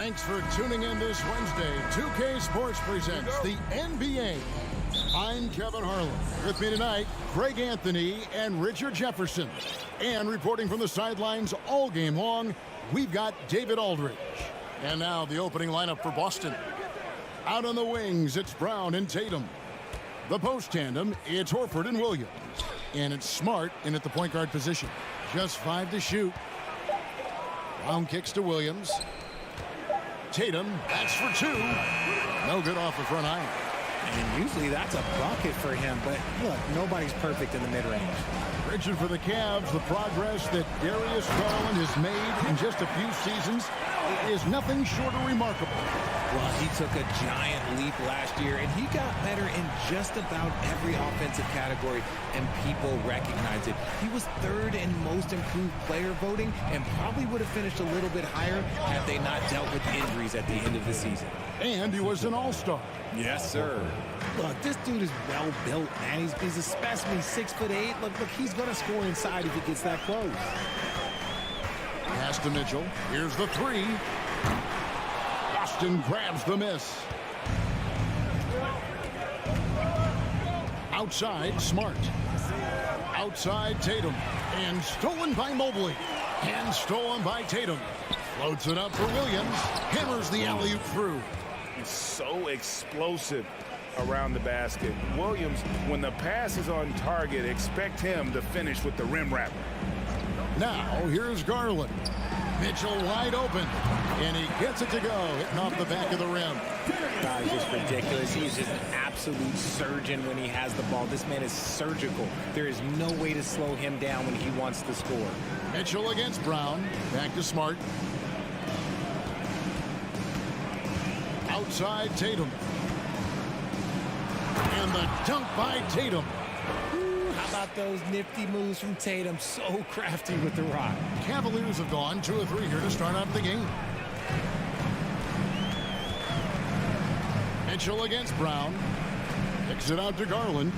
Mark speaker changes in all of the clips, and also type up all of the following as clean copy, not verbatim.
Speaker 1: Thanks for tuning in this Wednesday. 2K Sports presents the NBA. I'm Kevin Harlan. With me tonight, Craig Anthony and Richard Jefferson. And reporting from the sidelines all game long, we've got David Aldridge. And now the opening lineup for Boston. Out on the wings, it's Brown and Tatum. The post tandem, it's Horford and Williams. And it's Smart in at the point guard position. Just 5 to shoot. Brown kicks to Williams. Tatum, that's for 2. No good off the front iron.
Speaker 2: And usually that's a bucket for him, but look, nobody's perfect in the mid-range.
Speaker 1: Richard, for the Cavs, the progress that Darius Garland has made in just a few seasons is nothing short of remarkable.
Speaker 2: Well, he took a giant leap last year, and he got better in just about every offensive category, and people recognize it. He was 3rd in most improved player voting, and probably would have finished a little bit higher had they not dealt with injuries at the end of the season.
Speaker 1: And he was an all-star.
Speaker 2: Yes, sir. Look, this dude is well built, man. He's a specimen. He's 6'8". Look, he's going to score inside if he gets that close.
Speaker 1: Pass to Mitchell. Here's the 3. Boston grabs the miss. Outside, Smart. Outside, Tatum. And stolen by Mobley. And stolen by Tatum. Floats it up for Williams. Hammers the alley-oop through.
Speaker 3: He's so explosive around the basket. Williams, when the pass is on target, expect him to finish with the rim wrapper.
Speaker 1: Now, here's Garland. Mitchell wide open. And he gets it to go, hitting off the back of the rim.
Speaker 2: That is just ridiculous. He's just an absolute surgeon when he has the ball. This man is surgical. There is no way to slow him down when he wants to score.
Speaker 1: Mitchell against Brown. Back to Smart. Outside, Tatum. And the dunk by Tatum.
Speaker 2: How about those nifty moves from Tatum? So crafty with the rock.
Speaker 1: Cavaliers have gone 2 of 3 here to start out the game. Mitchell against Brown. Kicks it out to Garland.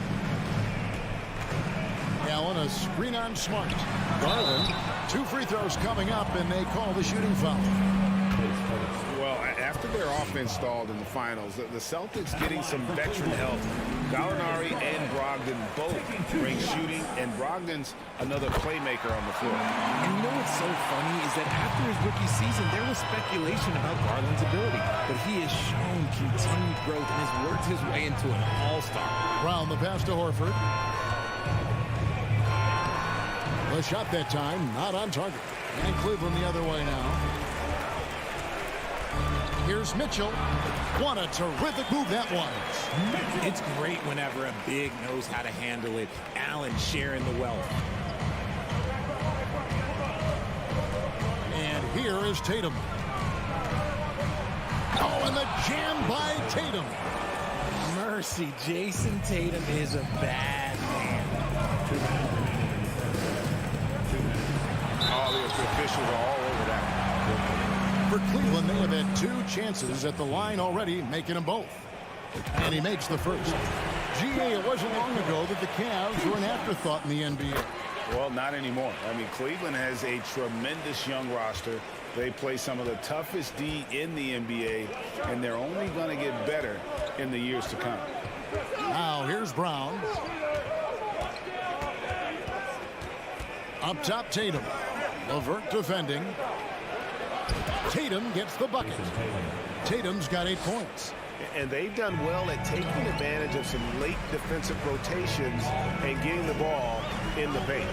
Speaker 1: Allen, a screen on Smart. Garland, 2 free throws coming up, and they call the shooting foul.
Speaker 3: Well, after their offense stalled in the finals, the Celtics getting some veteran help. Gallinari and Brogdon both bring shooting, and Brogdon's another playmaker on the floor.
Speaker 2: And you know what's so funny is that after his rookie season, there was speculation about Garland's ability. But he has shown continued growth and has worked his way into an all-star.
Speaker 1: Brown, the pass to Horford. The shot that time, not on target. And Cleveland the other way now. Here's Mitchell. What a terrific move that was.
Speaker 2: It's great whenever a big knows how to handle it. Allen sharing the wealth.
Speaker 1: And here is Tatum. Oh, and the jam by Tatum.
Speaker 2: Mercy, Jason Tatum is a bad man.
Speaker 3: All the officials are all over that.
Speaker 1: For Cleveland, they have had 2 chances at the line already, making them both. And he makes the first. GA, it wasn't long ago that the Cavs were an afterthought in the NBA.
Speaker 3: Well, not anymore. I mean, Cleveland has a tremendous young roster. They play some of the toughest D in the NBA, and they're only going to get better in the years to come.
Speaker 1: Now, here's Brown. Up top, Tatum. Levert defending. Tatum gets the bucket. Tatum's got 8 points.
Speaker 3: And they've done well at taking advantage of some late defensive rotations and getting the ball in the paint.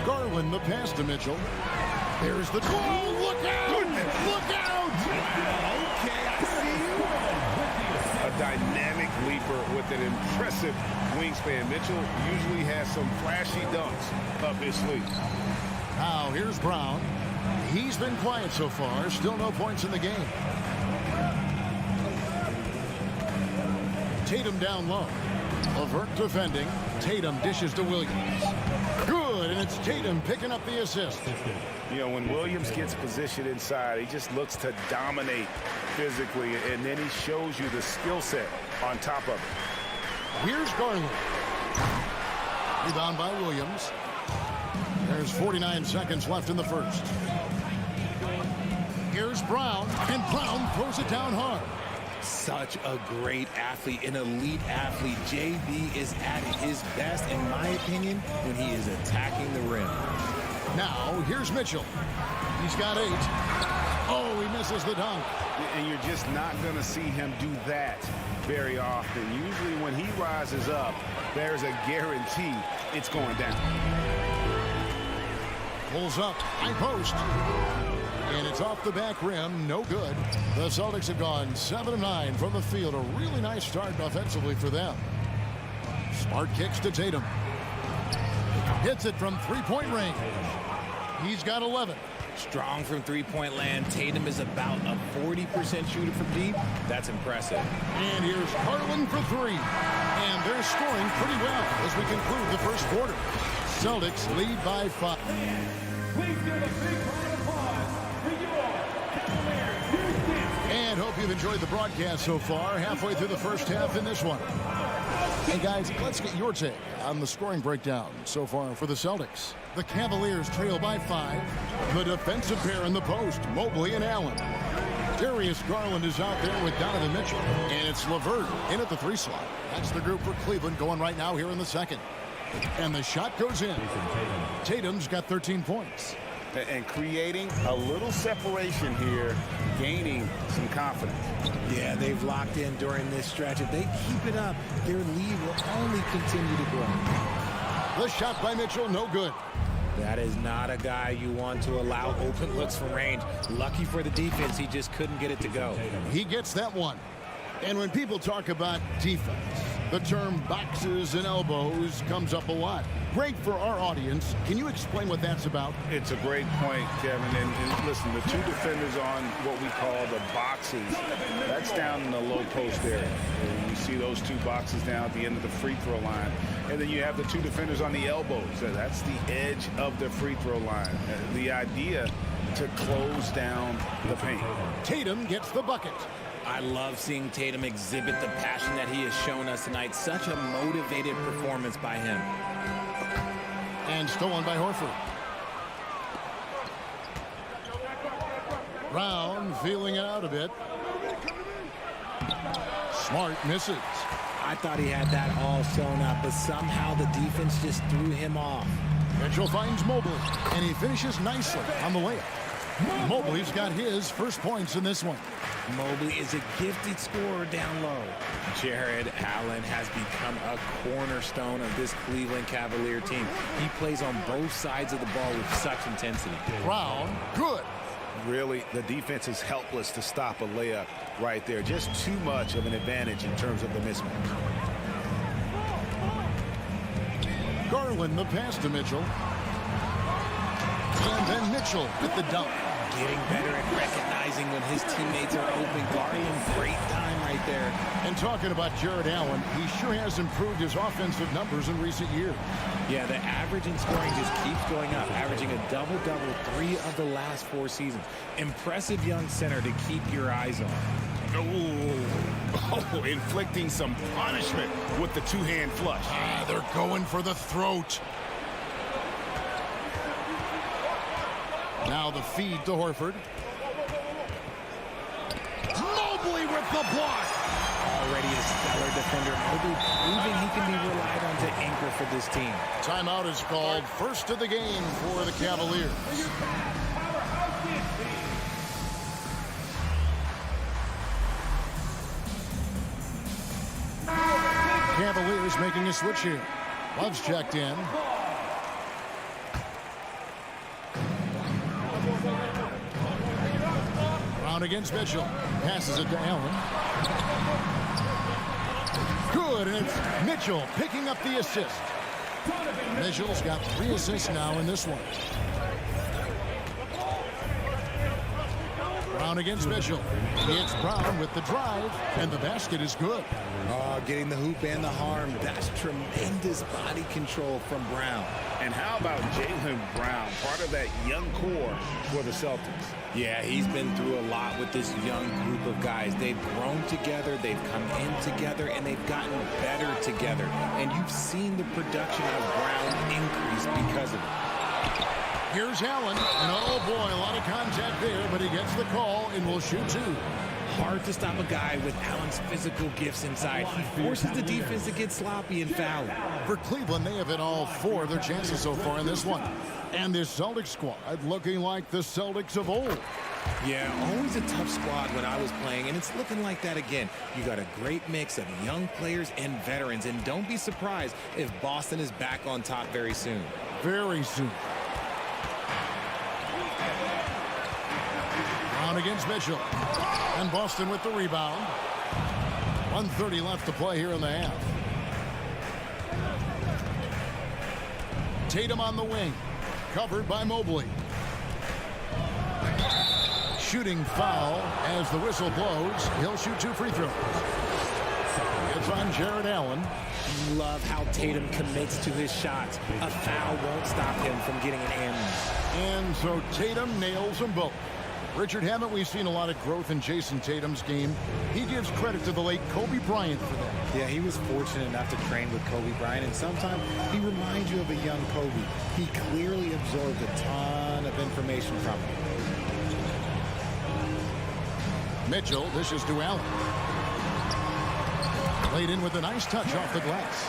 Speaker 1: Garland, the pass to Mitchell. There's the goal. Look out! Look out!
Speaker 2: Okay, I see you.
Speaker 3: A dynamic leaper with an impressive wingspan. Mitchell usually has some flashy dunks up his sleeve.
Speaker 1: Now, here's Brown. He's been quiet so far. Still no points in the game. Tatum down low. Levert defending. Tatum dishes to Williams. Good, and it's Tatum picking up the assist.
Speaker 3: You know, when Williams gets positioned inside, he just looks to dominate physically, and then he shows you the skill set on top of it.
Speaker 1: Here's Garland. Rebound by Williams. There's 49 seconds left in the first. Here's Brown, and Brown throws it down hard.
Speaker 2: Such a great athlete, an elite athlete. JB is at his best, in my opinion, when he is attacking the rim.
Speaker 1: Now, here's Mitchell. He's got 8. Oh, he misses the dunk.
Speaker 3: And you're just not going to see him do that very often. Usually when he rises up, there's a guarantee it's going down.
Speaker 1: Pulls up, high post. And it's off the back rim, no good. The Celtics have gone 7 of 9 from the field. A really nice start offensively for them. Smart kicks to Tatum. Hits it from three-point range. He's got 11.
Speaker 2: Strong from three-point land. Tatum is about a 40% shooter from deep. That's impressive.
Speaker 1: And here's Garland for 3. And they're scoring pretty well as we conclude the first quarter. Celtics lead by 5.
Speaker 4: Please give a big round of applause for your Cavaliers.
Speaker 1: And hope you've enjoyed the broadcast so far. Halfway through the first half in this one. Hey guys, let's get your take on the scoring breakdown so far for the Celtics. The Cavaliers trail by 5. The defensive pair in the post, Mobley and Allen. Darius Garland is out there with Donovan Mitchell. And it's LeVert in at the 3 slot. That's the group for Cleveland going right now here in the second. And the shot goes in. Tatum's got 13 points.
Speaker 3: And creating a little separation here, gaining some confidence.
Speaker 2: Yeah, they've locked in during this stretch. If they keep it up, their lead will only continue to grow.
Speaker 1: The shot by Mitchell, no good.
Speaker 2: That is not a guy you want to allow open looks from range. Lucky for the defense, he just couldn't get it to go.
Speaker 1: He gets that one. And when people talk about defense, the term boxes and elbows comes up a lot. Great for our audience. Can you explain what that's about?
Speaker 3: It's a great point, Kevin. And listen, the 2 defenders on what we call the boxes, that's down in the low post area. And you see those 2 boxes down at the end of the free throw line. And then you have the 2 defenders on the elbows. That's the edge of the free throw line. The idea to close down the paint.
Speaker 1: Tatum gets the bucket.
Speaker 2: I love seeing Tatum exhibit the passion that he has shown us tonight. Such a motivated performance by him.
Speaker 1: And stolen by Horford. Brown feeling it out a bit. Smart misses.
Speaker 2: I thought he had that all sewn up, but somehow the defense just threw him off.
Speaker 1: Mitchell finds Mobley, and he finishes nicely on the layup. Mobley's got his first points in this one.
Speaker 2: Mobley is a gifted scorer down low. Jared Allen has become a cornerstone of this Cleveland Cavalier team. He plays on both sides of the ball with such intensity.
Speaker 1: Brown, good.
Speaker 3: Really, the defense is helpless to stop a layup right there. Just too much of an advantage in terms of the mismatch.
Speaker 1: Garland the pass to Mitchell. And then Mitchell with the dunk.
Speaker 2: Getting better at recognizing when his teammates are open. Garland, great time right there.
Speaker 1: And talking about Jared Allen, he sure has improved his offensive numbers in recent years.
Speaker 2: Yeah, the average in scoring just keeps going up, averaging a double-double 3 of the last 4 seasons. Impressive young center to keep your eyes on.
Speaker 3: Oh, inflicting some punishment with the 2-hand flush.
Speaker 1: They're going for the throat. Now the feed to Horford. Mobley with the block.
Speaker 2: Already a stellar defender. Mobley proving he can be relied on to anchor for this team.
Speaker 1: Timeout is called. First of the game for the Cavaliers. Cavaliers making a switch here. Love's checked in. Brown against Mitchell. Passes it to Allen. Good, and it's Mitchell picking up the assist. Mitchell's got 3 assists now in this one. Brown against Mitchell. It's Brown with the drive, and the basket is good.
Speaker 2: Oh, getting the hoop and the harm. That's tremendous body control from Brown.
Speaker 3: And how about Jaylen Brown, part of that young core for the Celtics?
Speaker 2: Yeah, he's been through a lot with this young group of guys. They've grown together, they've come in together, and they've gotten better together. And you've seen the production of Brown increase because of it.
Speaker 1: Here's Allen, and oh boy, a lot of contact there, but he gets gets the call and will shoot two.
Speaker 2: Hard to stop a guy with Allen's physical gifts inside. He forces the defense to get sloppy and foul.
Speaker 1: For Cleveland, they have hit all four of their chances so far in this one. And this Celtics squad looking like the Celtics of old.
Speaker 2: Yeah, always a tough squad when I was playing, and it's looking like that again. You got a great mix of young players and veterans, and don't be surprised if Boston is back on top very soon.
Speaker 1: Very soon. Brown against Mitchell. And Boston with the rebound. 1:30 left to play here in the half. Tatum on the wing. Covered by Mobley. Shooting foul as the whistle blows. He'll shoot two free throws. It's on Jared Allen.
Speaker 2: Love how Tatum commits to his shots. A foul won't stop him from getting an and.
Speaker 1: And so Tatum nails them both. Richard, haven't we seen a lot of growth in Jason Tatum's game? He gives credit to the late Kobe Bryant for that.
Speaker 5: Yeah, he was fortunate enough to train with Kobe Bryant, and sometimes he reminds you of a young Kobe. He clearly absorbed a ton of information from him.
Speaker 1: Mitchell dishes to Allen. Laid in with a nice touch off the glass.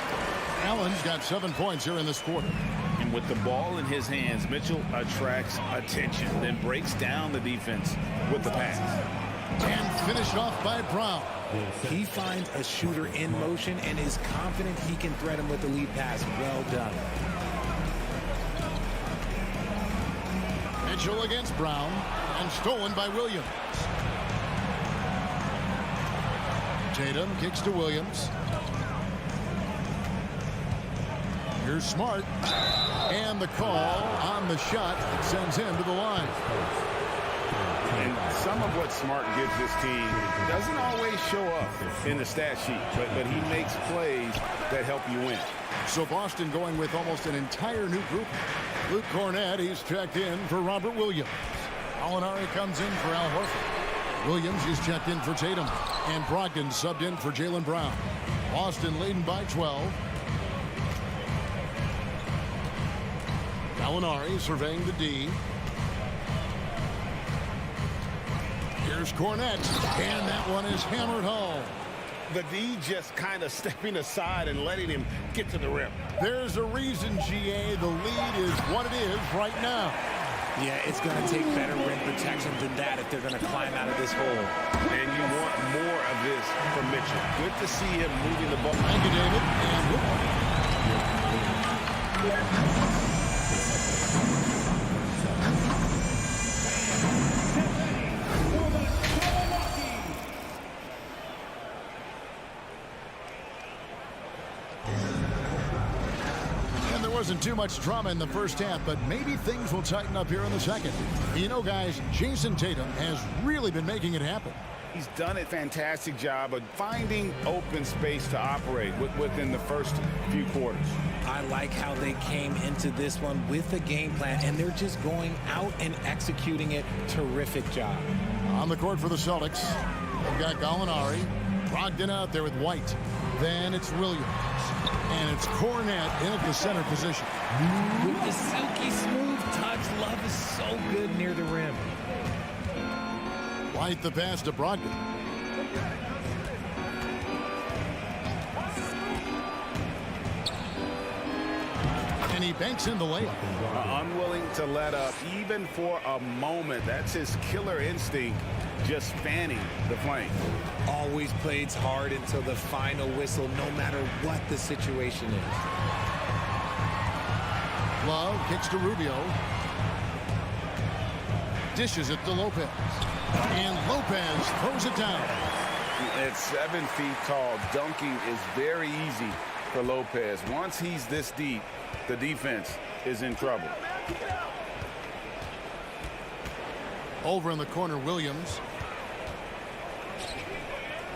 Speaker 1: Allen's got 7 points here in this quarter.
Speaker 3: And with the ball in his hands, Mitchell attracts attention, then breaks down the defense with the pass.
Speaker 1: And finished off by Brown.
Speaker 2: He finds a shooter in motion and is confident he can thread him with the lead pass. Well done.
Speaker 1: Mitchell against Brown, and stolen by Williams. Tatum kicks to Williams. Here's Smart. And the call on the shot sends him to the line.
Speaker 3: And some of what Smart gives this team doesn't always show up in the stat sheet, but he makes plays that help you win.
Speaker 1: So Boston going with almost an entire new group. Luke Cornett, he's checked in for Robert Williams. Gallinari comes in for Al Horford. Williams is checked in for Tatum. And Brogdon subbed in for Jaylen Brown. Boston leading by 12. Gallinari surveying the D. Here's Cornett, and that one is hammered home.
Speaker 3: The D just kind of stepping aside and letting him get to the rim.
Speaker 1: There's a reason, GA, the lead is what it is right now.
Speaker 2: Yeah, it's going to take better rim protection than that if they're going to climb out of this hole.
Speaker 3: And you want more of this from Mitchell. Good to see him moving the ball.
Speaker 1: Thank you, David. And wasn't too much drama in the first half, but maybe things will tighten up here in the second. You know, guys, Jason Tatum has really been making it happen.
Speaker 3: He's done a fantastic job of finding open space to operate within the first few quarters.
Speaker 2: I like how they came into this one with a game plan, and they're just going out and executing it. Terrific job.
Speaker 1: On the court for the Celtics, they've got Gallinari. Brogdon out there with White. Then it's Williams. And it's Cornett in at the center position.
Speaker 2: With the silky smooth touch, Love is so good near the rim.
Speaker 1: White the pass to Brogdon. And he banks in the layup.
Speaker 3: Unwilling to let up even for a moment. That's his killer instinct, just fanning the flame.
Speaker 2: Always plays hard until the final whistle, no matter what the situation is.
Speaker 1: Love kicks to Rubio. Dishes it to Lopez. And Lopez throws it down.
Speaker 3: At 7 feet tall, dunking is very easy for Lopez. Once he's this deep, the defense is in trouble.
Speaker 1: Over in the corner, Williams.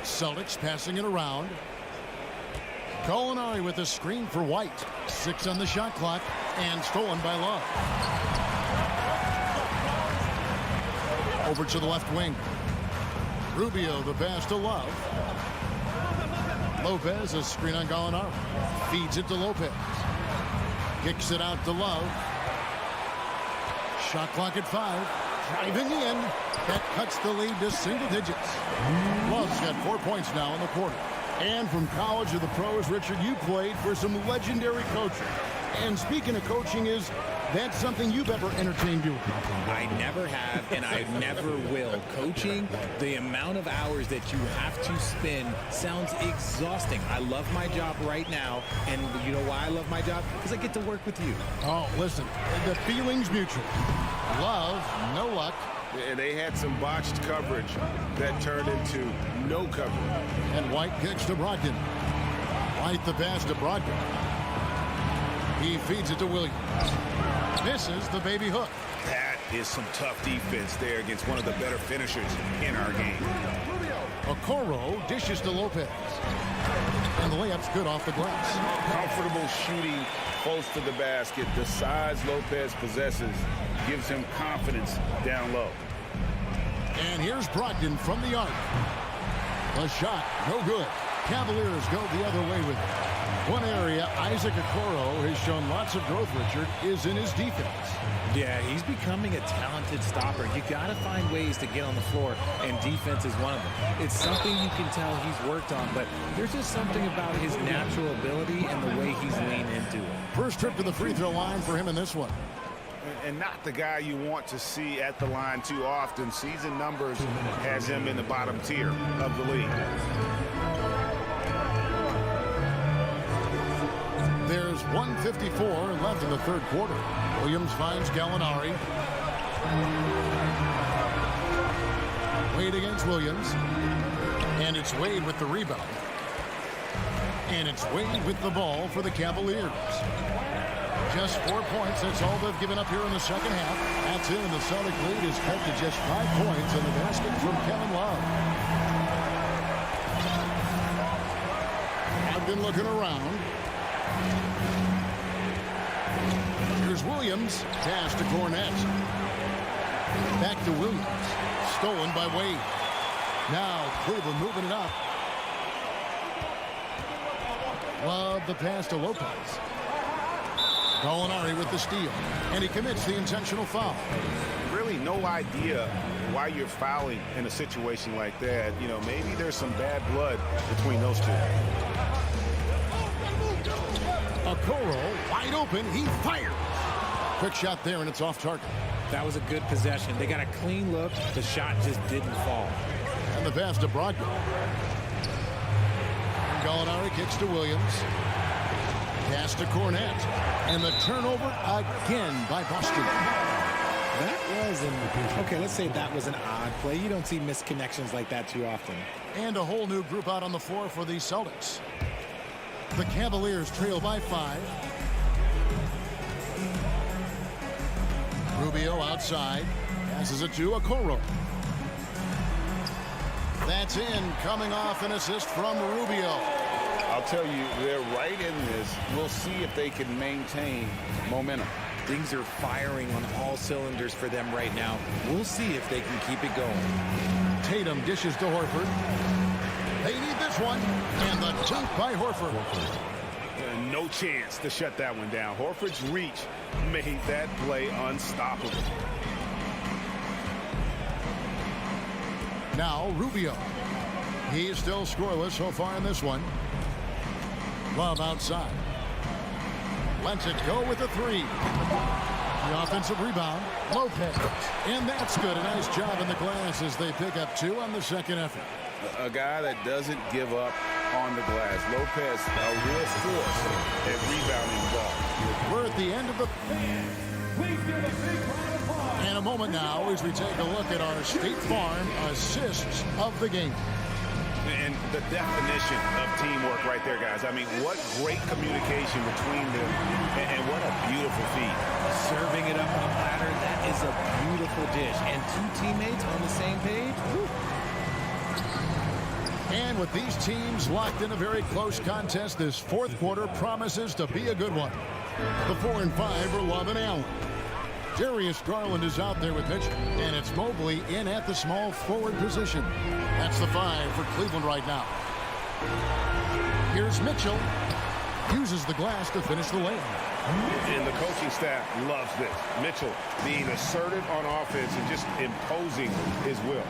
Speaker 1: Celtics passing it around. Gallinari with a screen for White. 6 on the shot clock and stolen by Love. Over to the left wing. Rubio the pass to Love. Lopez a screen on Gallinari. Feeds it to Lopez. Kicks it out to Love. Shot clock at 5. driving in. That cuts the lead to single digits. Love's got 4 points now in the quarter. And from college to the pros, Richard, you played for some legendary coaching. And speaking of coaching, that's something you've ever entertained doing?
Speaker 2: I never have, and I never will. Coaching, the amount of hours that you have to spend sounds exhausting. I love my job right now, and you know why I love my job? Because I get to work with you.
Speaker 1: Oh, listen, the feeling's mutual. Love, no luck.
Speaker 3: And they had some botched coverage that turned into no coverage.
Speaker 1: And White kicks to Brogdon. White the pass to Brogdon. He feeds it to Williams. Misses the baby hook.
Speaker 3: That is some tough defense there against one of the better finishers in our game.
Speaker 1: Okoro dishes to Lopez. And the layup's good off the glass.
Speaker 3: Comfortable shooting close to the basket. The size Lopez possesses gives him confidence down low.
Speaker 1: And here's Brogdon from the arc. The shot, no good. Cavaliers go the other way with it. One area Isaac Okoro has shown lots of growth, Richard, is in his defense.
Speaker 2: Yeah, he's becoming a talented stopper. You got to find ways to get on the floor, and defense is one of them. It's something you can tell he's worked on, but there's just something about his natural ability and the way he's leaned into it.
Speaker 1: First trip to the free throw line for him in this one.
Speaker 3: And not the guy you want to see at the line too often. Season numbers has him in the bottom tier of the league.
Speaker 1: There's 1:54 left in the third quarter. Williams finds Gallinari. Wade against Williams. And it's Wade with the rebound. And it's Wade with the ball for the Cavaliers. Just 4 points. That's all they've given up here in the second half. That's it, and the Celtic lead is cut to just 5 points in the basket from Kevin Love. I've been looking around. Here's Williams. Pass to Cornet. Back to Williams. Stolen by Wade. Now Cleveland moving it up. Love the pass to Lopez. Gallinari with the steal. And he commits the intentional foul.
Speaker 3: Really no idea why you're fouling in a situation like that. You know, maybe there's some bad blood between those two.
Speaker 1: Okoro wide open. He fires. Quick shot there, and it's off target.
Speaker 2: That was a good possession. They got a clean look. The shot just didn't fall.
Speaker 1: And the pass to Brogdon. Gallinari kicks to Williams. Pass to Cornet. And the turnover again by Boston.
Speaker 5: That was okay, let's say that was an odd play. You don't see misconnections like that too often.
Speaker 1: And a whole new group out on the floor for the Celtics. The Cavaliers trail by 5. Rubio outside. Passes it to Okoro. That's in. Coming off an assist from Rubio.
Speaker 3: I'll tell you, they're right in this. We'll see if they can maintain momentum.
Speaker 2: Things are firing on all cylinders for them right now. We'll see if they can keep it going.
Speaker 1: Tatum dishes to Horford. They need this one. And the dunk by Horford.
Speaker 3: No chance to shut that one down. Horford's reach made that play unstoppable.
Speaker 1: Now Rubio. He's still scoreless so far in this one. Love outside. Lets it go with a 3. The offensive rebound. Lopez. And that's good. A nice job in the glass as they pick up 2 on the second effort.
Speaker 3: A guy that doesn't give up on the glass. Lopez, a real force at rebounding the ball.
Speaker 1: We're at the end of the... And a moment now as we take a look at our State Farm assists of the game.
Speaker 3: And the definition of teamwork right there, guys. I mean, what great communication between them, and what a beautiful feat.
Speaker 2: Serving it up on a platter, that is a beautiful dish. And 2 teammates on the same page. Whew.
Speaker 1: And with these teams locked in a very close contest, this fourth quarter promises to be a good one. The 4 and 5 are Love and Allen. Darius Garland is out there with pitching, and it's Mobley in at the small forward position. That's the 5 for Cleveland right now. Here's Mitchell. Uses the glass to finish the lane.
Speaker 3: And the coaching staff loves this. Mitchell being assertive on offense and just imposing his will.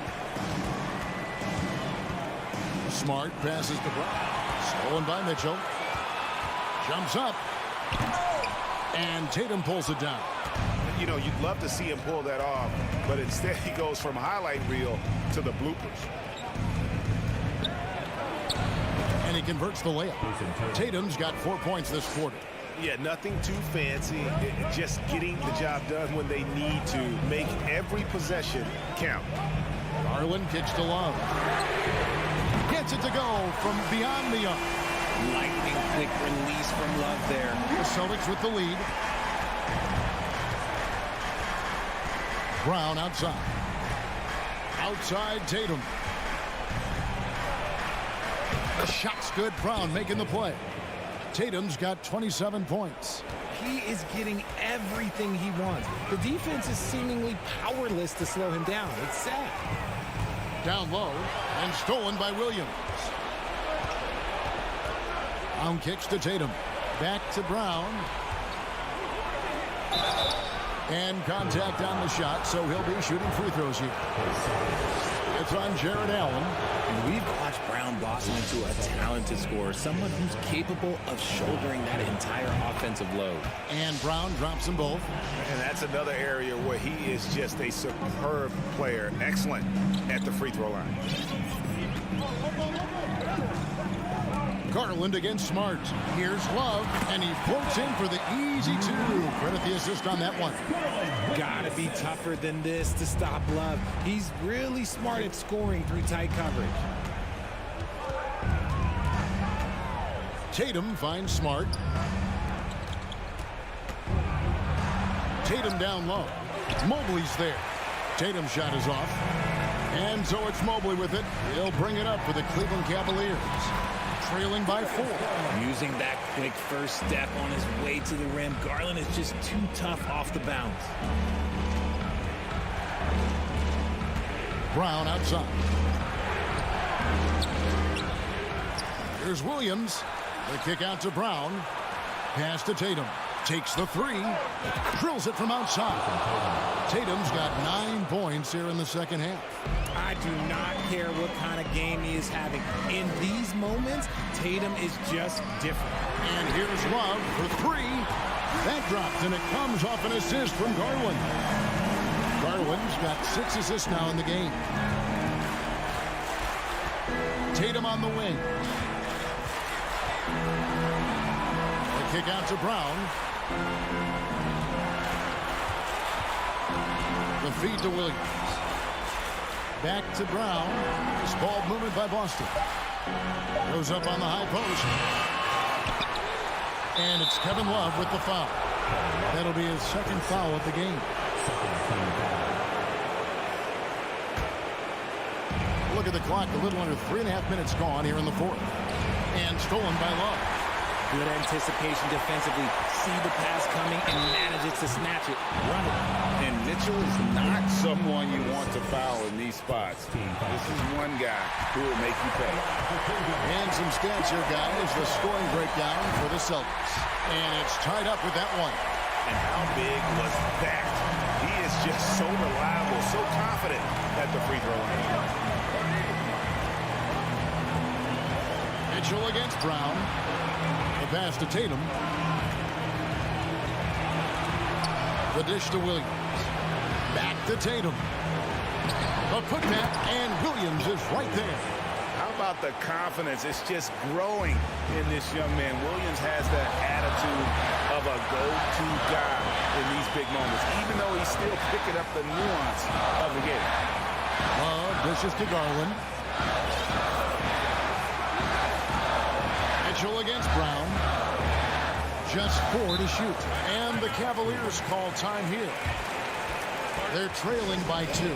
Speaker 1: Smart passes to Brown. Stolen by Mitchell. Jumps up. And Tatum pulls it down.
Speaker 3: You know, you'd love to see him pull that off, but instead he goes from highlight reel to the bloopers.
Speaker 1: And he converts the layup. Tatum's got 4 points this quarter.
Speaker 3: Yeah, nothing too fancy. Just getting the job done when they need to. Make every possession count.
Speaker 1: Garland kicks to Love. Gets it to go from beyond the arc.
Speaker 2: Lightning quick release from Love there.
Speaker 1: The Celtics with the lead. Brown outside. Outside Tatum. The shot's good. Brown making the play. Tatum's got 27 points.
Speaker 2: He is getting everything he wants. The defense is seemingly powerless to slow him down. It's sad.
Speaker 1: Down low and stolen by Williams. Brown kicks to Tatum. Back to Brown. And contact on the shot, so he'll be shooting free throws here. It's on Jared Allen.
Speaker 2: And we've watched Brown blossom into a talented scorer, someone who's capable of shouldering that entire offensive load.
Speaker 1: And Brown drops them both.
Speaker 3: And that's another area where he is just a superb player. Excellent at the free throw line.
Speaker 1: Garland against Smart. Here's Love, and he floats in for the easy two. Credit the assist on that one.
Speaker 2: Gotta be tougher than this to stop Love. He's really smart at scoring through tight coverage.
Speaker 1: Tatum finds Smart. Tatum down low. Mobley's there. Tatum's shot is off. And so it's Mobley with it. He'll bring it up for the Cleveland Cavaliers. Trailing by 4.
Speaker 2: Using that quick first step on his way to the rim. Garland is just too tough off the bounce.
Speaker 1: Brown outside. Here's Williams. The kick out to Brown. Pass to Tatum. Takes the three. Drills it from outside. Tatum's got 9 points here in the second half.
Speaker 2: I do not care what kind of game he is having. In these moments, Tatum is just different.
Speaker 1: And here's Love for 3. That dropped, and it comes off an assist from Garland. Garland's got 6 assists now in the game. Tatum on the wing. The kick out to Brown. The feed to Williams. Back to Brown. This ball movement by Boston. Goes up on the high post. And it's Kevin Love with the foul. That'll be his second foul of the game. Look at the clock. A little under 3.5 minutes gone here in the fourth. And stolen by Love.
Speaker 2: Good anticipation defensively. See the pass coming and manages to snatch it. Run it.
Speaker 3: And Mitchell is not someone you want to foul in these spots. This is one guy who will make you pay.
Speaker 1: And some stats here, guys. The scoring breakdown for the Celtics. And it's tied up with that one.
Speaker 3: And how big was that? He is just so reliable, so confident at the free throw line.
Speaker 1: Mitchell against Brown. The pass to Tatum. The dish to Williams. Back to Tatum. A putback, and Williams is right there.
Speaker 3: How about the confidence? It's just growing in this young man. Williams has that attitude of a go-to guy in these big moments, even though he's still picking up the nuance of the game.
Speaker 1: Love dishes to Garland. Mitchell against Brown. Just 4 to shoot. And the Cavaliers call time here. They're trailing by 2.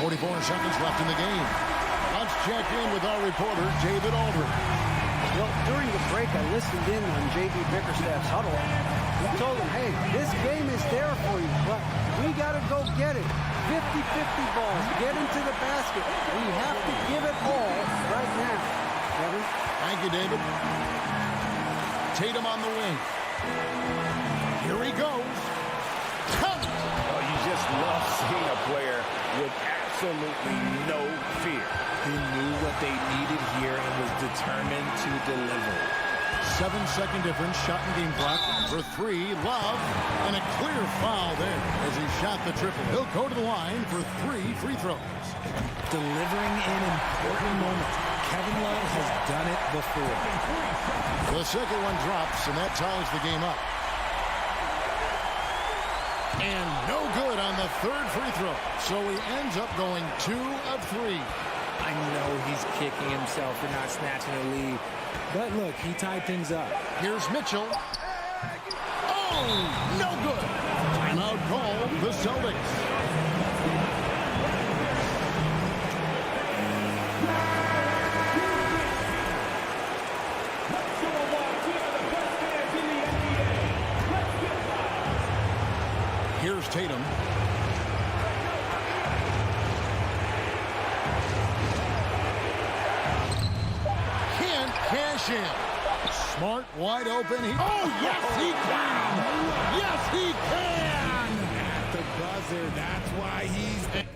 Speaker 1: 44 seconds left in the game. Let's check in with our reporter, David Aldridge.
Speaker 6: Well, during the break, I listened in on J.B. Bickerstaff's huddle. He told him, hey, this game is there for you, but we got to go get it. 50-50 balls. Get into the basket. We have to give it all right now. Kevin?
Speaker 1: Thank you, David. Tatum on the wing. Here he goes. Count it.
Speaker 3: Oh, you just love seeing a player with absolutely no fear.
Speaker 2: He knew what they needed here and was determined to deliver.
Speaker 1: 7-second difference, shot and game clock. For three, Love, and a clear foul there as he shot the triple. He'll go to the line for 3 free throws.
Speaker 2: Delivering in important moments. Kevin Love has done it before.
Speaker 1: The second one drops, and that ties the game up. And no good on the third free throw. So he ends up going 2 of 3.
Speaker 2: I know he's kicking himself for not snatching a lead. But look, he tied things up.
Speaker 1: Here's Mitchell. Oh, no good. Timeout call, the Celtics. Here's Tatum. Can't cash in. Smart, wide open. Oh, yes, he can. Yes, he can.
Speaker 2: At the buzzer, that's why he's...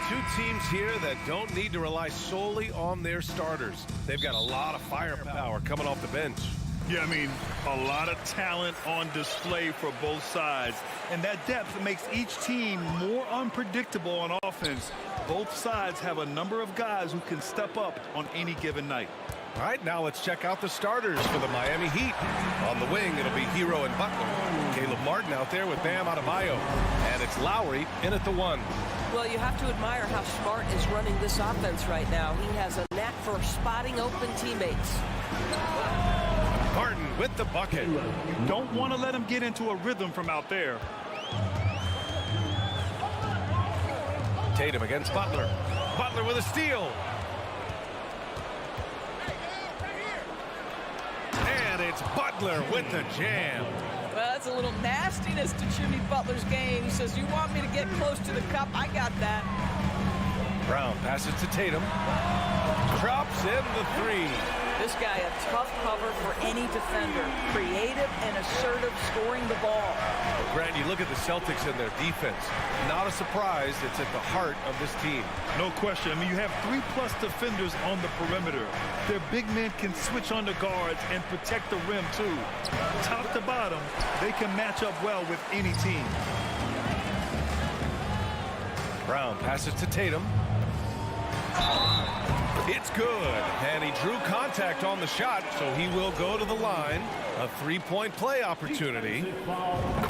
Speaker 7: Two teams here that don't need to rely solely on their starters. They've got a lot of firepower coming off the bench.
Speaker 8: Yeah, I mean, a lot of talent on display for both sides. And that depth makes each team more unpredictable on offense. Both sides have a number of guys who can step up on any given night.
Speaker 7: All right, now let's check out the starters for the Miami Heat. On the wing, it'll be Hero and Butler. Caleb Martin out there with Bam Adebayo. And it's Lowry in at the 1.
Speaker 9: Well, you have to admire how Smart is running this offense right now. He has a knack for spotting open teammates.
Speaker 7: Martin with the bucket.
Speaker 8: You don't want to let him get into a rhythm from out there.
Speaker 7: Tatum against Butler. Butler with a steal. And it's Butler with the jam.
Speaker 9: Well, that's a little nastiness to Jimmy Butler's game. He says, you want me to get close to the cup? I got that.
Speaker 7: Brown passes to Tatum. Drops in the 3.
Speaker 9: This guy a tough cover for any defender. Creative and assertive scoring the ball.
Speaker 7: Grant, you look at the Celtics and their defense. Not a surprise, it's at the heart of this team.
Speaker 8: No question. I mean, you have 3+ defenders on the perimeter. Their big men can switch on the guards and protect the rim, too. Top to bottom, they can match up well with any team.
Speaker 7: Brown passes to Tatum. It's good, and he drew contact on the shot, so he will go to the line. A 3-point play opportunity.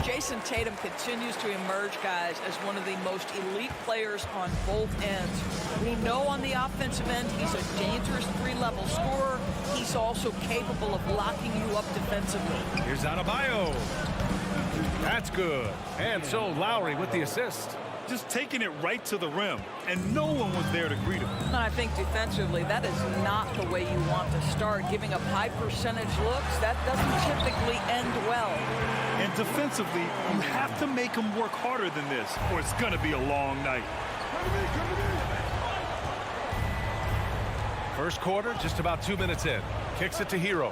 Speaker 9: Jason Tatum continues to emerge, guys, as one of the most elite players on both ends. We know on the offensive end he's a dangerous 3-level scorer. He's also capable of locking you up defensively.
Speaker 7: Here's Adebayo. That's good. And so Lowry with the assist.
Speaker 8: Just taking it right to the rim, and no one was there to greet him.
Speaker 9: And I think defensively, that is not the way you want to start. Giving up high percentage looks, that doesn't typically end well.
Speaker 8: And defensively, you have to make them work harder than this, or it's going to be a long night.
Speaker 7: First quarter, just about 2 minutes in. Kicks it to Hero.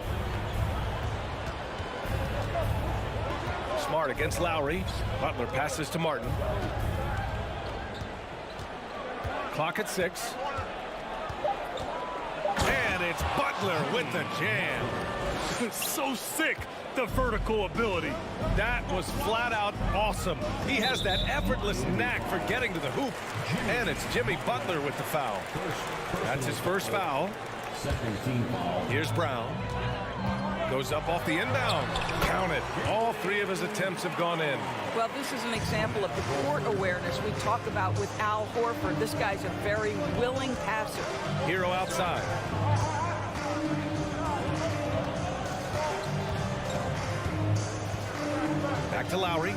Speaker 7: Smart against Lowry. Butler passes to Martin. Clock at 6. And it's Butler with the jam.
Speaker 8: So sick, the vertical ability.
Speaker 7: That was flat out awesome. He has that effortless knack for getting to the hoop. And it's Jimmy Butler with the foul. That's his first foul. Here's Brown. Goes up off the inbound. Count it. All 3 of his attempts have gone in.
Speaker 9: Well, this is an example of the court awareness we talk about with Al Horford. This guy's a very willing passer.
Speaker 7: Hero outside. Back to Lowry.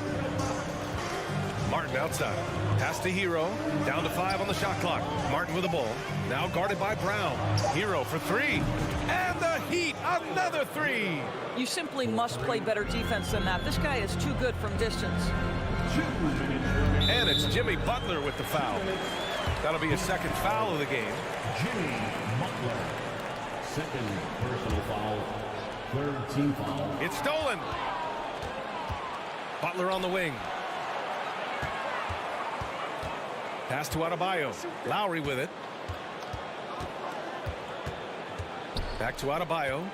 Speaker 7: Martin outside. Pass to Hero. Down to 5 on the shot clock. Martin with the ball. Now guarded by Brown. Hero for 3. And the Heat, another 3.
Speaker 9: You simply must play better defense than that. This guy is too good from distance.
Speaker 7: And it's Jimmy Butler with the foul. That'll be his second foul of the game.
Speaker 4: Jimmy Butler. Second personal foul. Third team foul.
Speaker 7: It's stolen. Butler on the wing. Pass to Adebayo. Lowry with it. Back to Adebayo.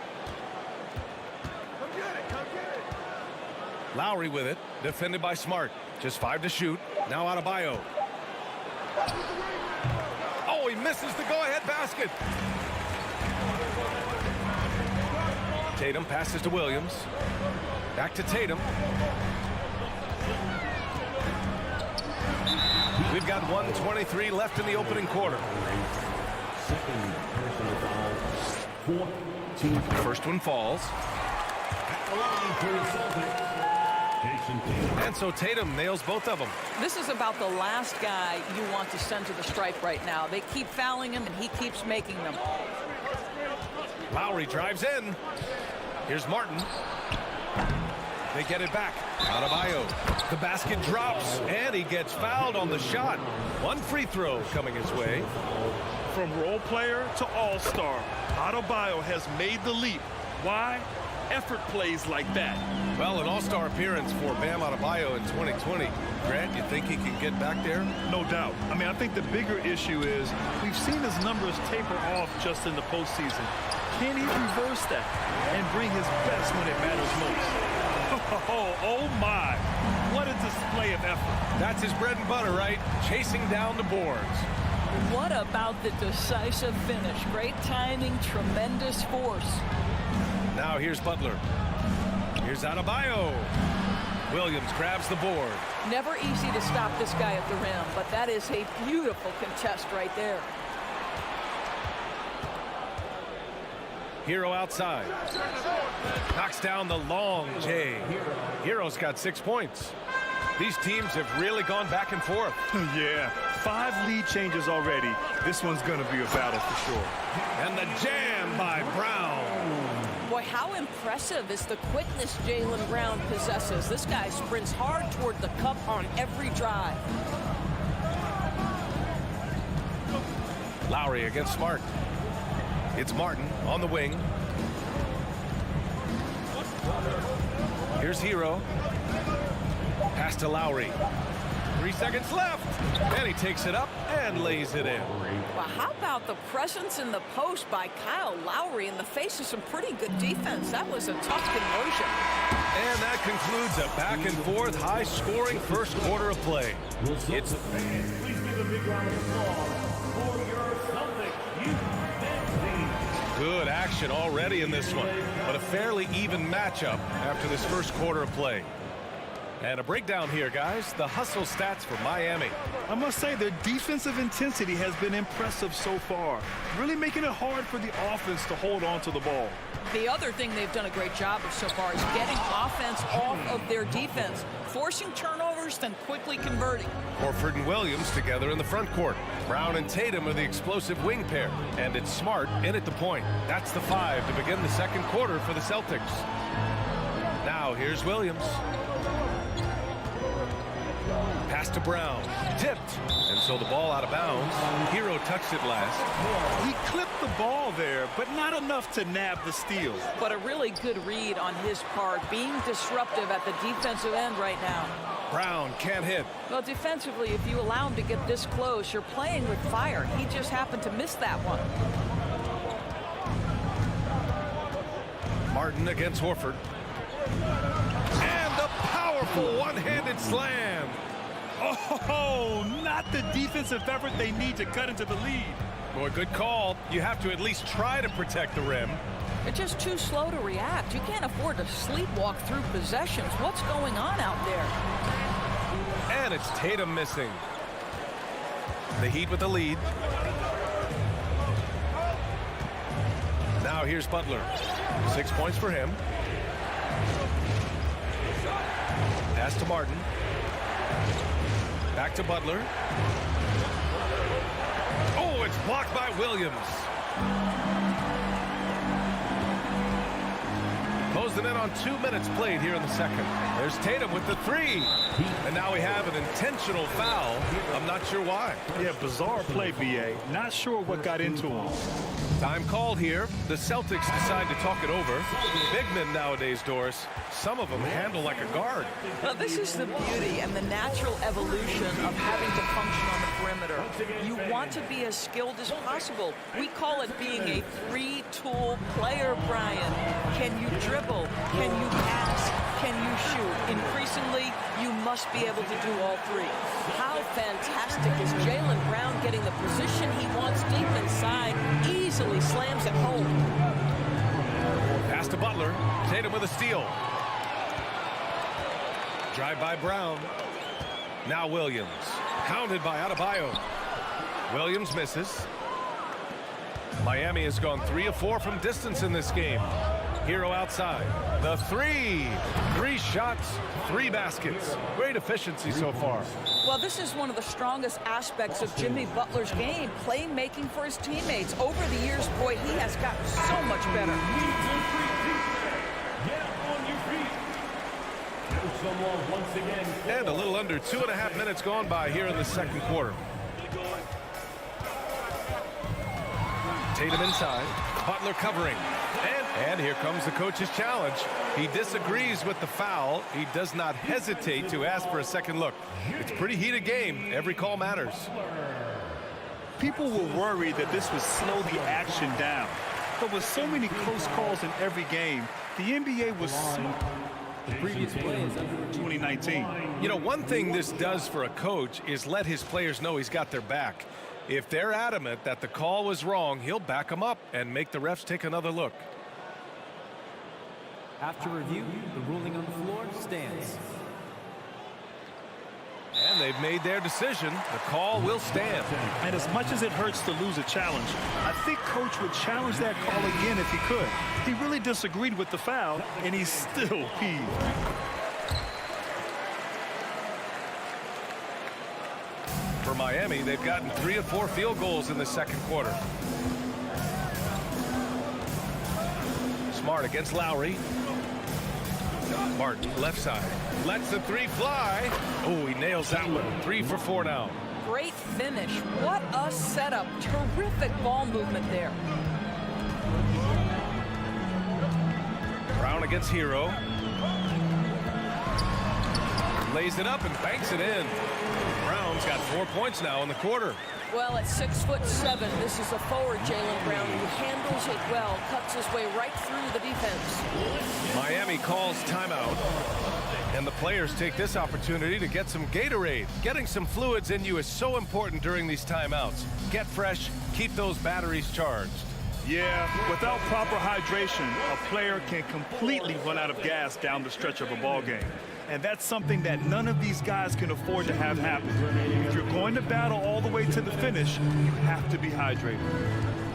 Speaker 7: Lowry with it. Defended by Smart. Just 5 to shoot. Now Adebayo. Oh, he misses the go-ahead basket. Tatum passes to Williams. Back to Tatum. We've got 1:23 left in the opening quarter.
Speaker 4: Second personal foul.
Speaker 7: First one falls.
Speaker 4: At the line for the Celtics. Jason Tatum.
Speaker 7: And so Tatum nails both of them.
Speaker 9: This is about the last guy you want to send to the stripe right now. They keep fouling him, and he keeps making them.
Speaker 7: Lowry drives in. Here's Martin. They get it back. Adebayo. The basket drops, and he gets fouled on the shot. One free throw coming his way.
Speaker 8: From role player to all-star, Adebayo has made the leap. Why? effort plays like that.
Speaker 7: Well, an all-star appearance for Bam Adebayo in 2020. Grant, you think he can get back there?
Speaker 8: No doubt. I mean, I think the bigger issue is we've seen his numbers taper off just in the postseason. Can he reverse that and bring his best when it matters most? Oh my. What a display of effort.
Speaker 7: That's his bread and butter, right? Chasing down the boards.
Speaker 9: What about the decisive finish? Great timing, tremendous force.
Speaker 7: Now here's Butler. Here's Adebayo. Williams grabs the board.
Speaker 9: Never easy to stop this guy at the rim, but that is a beautiful contest right there.
Speaker 7: Hero outside. Knocks down the long J. Hero's got 6 points. These teams have really gone back and forth.
Speaker 8: Yeah, 5 lead changes already. This one's going to be a battle for sure.
Speaker 7: And the jam by Brown.
Speaker 9: Boy, how impressive is the quickness Jaylen Brown possesses. This guy sprints hard toward the cup on every drive.
Speaker 7: Lowry against Smart. It's Martin on the wing. Here's Hero. Pass to Lowry. 3 seconds left. And he takes it up and lays it in.
Speaker 9: Well, how about the presence in the post by Kyle Lowry in the face of some pretty good defense? That was a tough conversion.
Speaker 7: And that concludes a back-and-forth, high-scoring first quarter of play. It's
Speaker 4: Please give a big round of applause for your Celtics youth team.
Speaker 7: good action already in this one, but a fairly even matchup after this first quarter of play. And a breakdown here, guys. The hustle stats for Miami.
Speaker 8: I must say their defensive intensity has been impressive so far, really making it hard for the offense to hold on to the ball.
Speaker 9: The other thing they've done a great job of so far is getting offense off of their defense, forcing turnovers, then quickly converting.
Speaker 7: Horford and Williams together in the front court. Brown and Tatum are the explosive wing pair, and it's Smart in at the point. That's the 5 to begin the second quarter for the Celtics. Now here's Williams. Pass to Brown, tipped, and so the ball out of bounds. Hero touched it last.
Speaker 8: He clipped the ball there, but not enough to nab the steal.
Speaker 9: But a really good read on his part, being disruptive at the defensive end right now.
Speaker 7: Brown can't hit.
Speaker 9: Well, defensively, if you allow him to get this close, you're playing with fire. He just happened to miss that one.
Speaker 7: Martin against Horford. And the powerful one-handed slam.
Speaker 8: Oh, not the defensive effort they need to cut into the lead.
Speaker 7: Boy, good call. You have to at least try to protect the rim.
Speaker 9: They're just too slow to react. You can't afford to sleepwalk through possessions. What's going on out there?
Speaker 7: And it's Tatum missing. The Heat with the lead. Now here's Butler. 6 points for him. Pass to Martin. Back to Butler. Oh, it's blocked by Williams. Closing in on 2 minutes played here in the second. There's Tatum with the 3. And now we have an intentional foul. I'm not sure why.
Speaker 8: Yeah, bizarre play, B.A. Not sure what got into him.
Speaker 7: Time called here. The Celtics decide to talk it over. Big men nowadays, Doris, some of them handle like a guard.
Speaker 9: Well, this is the beauty and the natural evolution of having to function on the perimeter. You want to be as skilled as possible. We call it being a three-tool player, Brian. Can you dribble? Can you pass? Can you shoot? Increasingly, you must be able to do all three. How fantastic is Jaylen Brown getting the position he wants deep inside, easily slams it home.
Speaker 7: Pass to Butler. Tatum with a steal. Drive by Brown. Now Williams. Pounded by Adebayo. Williams misses. Miami has gone 3 of 4 from distance in this game. Hero outside. The 3. 3 shots, 3 baskets. Great efficiency so far.
Speaker 9: Well, this is one of the strongest aspects of Jimmy Butler's game, playmaking for his teammates. Over the years, boy, he has gotten so much better.
Speaker 7: And a little under 2.5 minutes gone by here in the second quarter. Tatum inside. Butler covering. And here comes the coach's challenge. He disagrees with the foul. He does not hesitate to ask for a second look. It's a pretty heated game. Every call matters.
Speaker 8: People were worried that this would slow the action down. But with so many close calls in every game, the NBA was
Speaker 10: The previous play is under
Speaker 8: 2019.
Speaker 7: You know, one thing this does for a coach is let his players know he's got their back. If they're adamant that the call was wrong, he'll back them up and make the refs take another look.
Speaker 10: After review, the ruling on the floor stands.
Speaker 7: And they've made their decision. The call will stand.
Speaker 8: And as much as it hurts to lose a challenge, I think Coach would challenge that call again if he could. He really disagreed with the foul, and he's still peeved.
Speaker 7: For Miami, they've gotten 3 of 4 field goals in the second quarter. Smart against Lowry. Martin, left side. Lets the 3 fly. Oh, he nails that one. 3 for 4 now.
Speaker 9: Great finish. What a setup. Terrific ball movement there.
Speaker 7: Brown against Hero. Lays it up and banks it in. Brown's got 4 points now in the quarter.
Speaker 9: Well, at 6'7", this is a forward, Jaylen Brown, who handles it well, cuts his way right through the defense.
Speaker 7: Miami calls timeout, and the players take this opportunity to get some Gatorade. Getting some fluids in you is so important during these timeouts. Get fresh, keep those batteries charged.
Speaker 8: Yeah, without proper hydration, a player can completely run out of gas down the stretch of a ball game. And that's something that none of these guys can afford to have happen. If you're going to battle all the way to the finish, you have to be hydrated.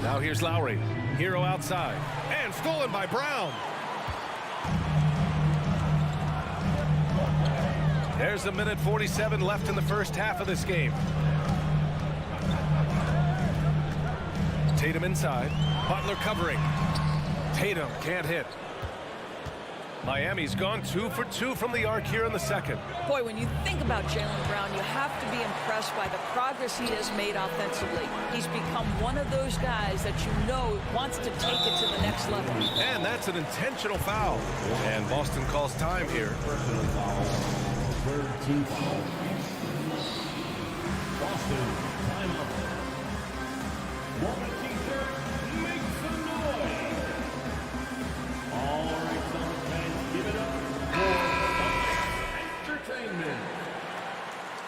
Speaker 7: Now here's Lowry. Hero outside. And stolen by Brown. There's a minute 47 left in the first half of this game. Tatum inside. Butler covering. Tatum can't hit. Miami's gone 2 for 2 from the arc here in the second.
Speaker 9: Boy, when you think about Jaylen Brown, you have to be impressed by the progress he has made offensively. He's become one of those guys that you know wants to take it to the next level.
Speaker 7: And that's an intentional foul. And Boston calls time here.
Speaker 4: Personal foul. Third team foul. Boston, timeout. Hornets t-shirt, make some noise. All right, Celtics fans, give it up for entertainment.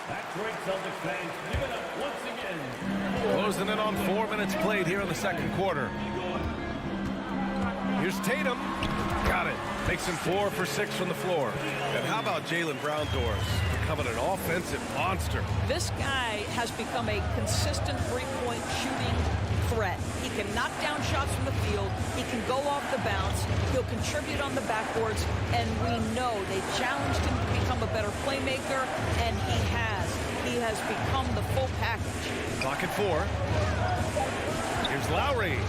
Speaker 4: That's right, Celtics fans, give it up once again.
Speaker 7: Closing in on 4 minutes played here in the second quarter. Here's Tatum. Got it. Makes him 4 for 6 from the floor. And how about Jaylen Brown, Doris? Becoming an offensive monster.
Speaker 9: This guy has become a consistent three-point shooting threat. He can knock down shots from the field. He can go off the bounce. He'll contribute on the backboards. And we know they challenged him to become a better playmaker, and he has. He has become the full package.
Speaker 7: Clock at 4. Here's Lowry.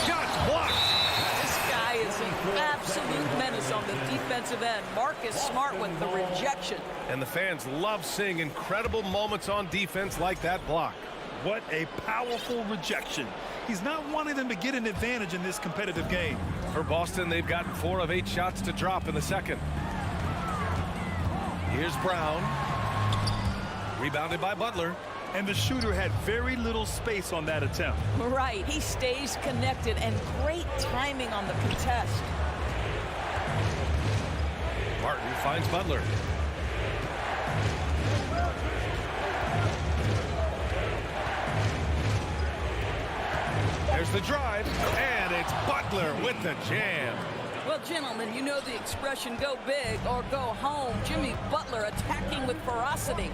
Speaker 7: Shots blocked.
Speaker 9: This guy is an absolute menace on the defensive end. Marcus Smart with the rejection.
Speaker 7: And the fans love seeing incredible moments on defense like that block.
Speaker 8: What a powerful rejection. He's not wanting them to get an advantage in this competitive game.
Speaker 7: For Boston, they've gotten 4 of 8 shots to drop in the second. Here's Brown. Rebounded by Butler.
Speaker 8: And the shooter had very little space on that attempt.
Speaker 9: Right, he stays connected, and great timing on the contest.
Speaker 7: Martin finds Butler. There's the drive, and it's Butler with the jam.
Speaker 9: Well, gentlemen, you know the expression, go big or go home. Jimmy Butler attacking with ferocity.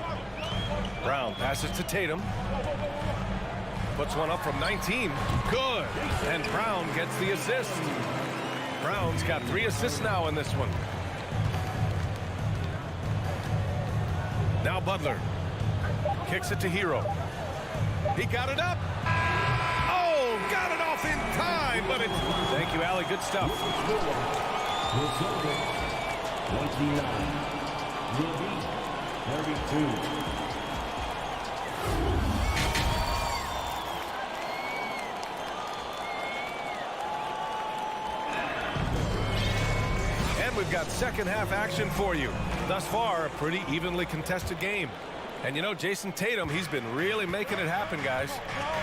Speaker 7: Brown passes to Tatum. Puts one up from 19. Good. And Brown gets the assist. Brown's got 3 assists now in this one. Now Butler. Kicks it to Hero. He got it up. Oh, got it off in time, but it's... Thank you, Allie. Good stuff.
Speaker 4: 29. Will be 32.
Speaker 7: And we've got second half action for you. Thus far, a pretty evenly contested game. And you know, Jason Tatum, he's been really making it happen, guys.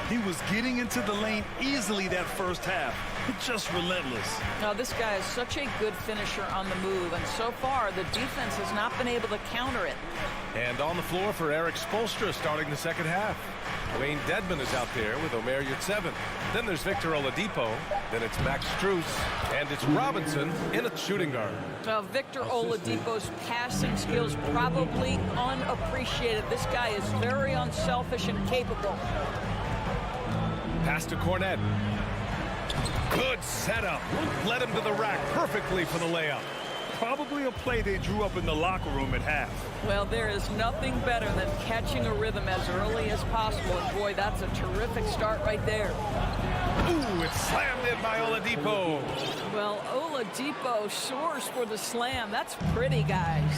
Speaker 8: He was getting into the lane easily that first half. Just relentless.
Speaker 9: Now, this guy is such a good finisher on the move, and so far, the defense has not been able to counter it.
Speaker 7: And on the floor for Eric Spoelstra starting the second half. Wayne Dedmon is out there with Omer Yurtseven. Then there's Victor Oladipo. Then it's Max Strus. And it's Robinson in a shooting guard.
Speaker 9: Now, Victor Oladipo's passing skills probably unappreciated. This guy is very unselfish and capable.
Speaker 7: Pass to Cornet. Good setup. Led him to the rack perfectly for the layup.
Speaker 8: Probably a play they drew up in the locker room at half.
Speaker 9: Well, there is nothing better than catching a rhythm as early as possible. And boy, that's a terrific start right there.
Speaker 7: Ooh, it's slammed in by Oladipo.
Speaker 9: Well, Oladipo soars for the slam. That's pretty, guys.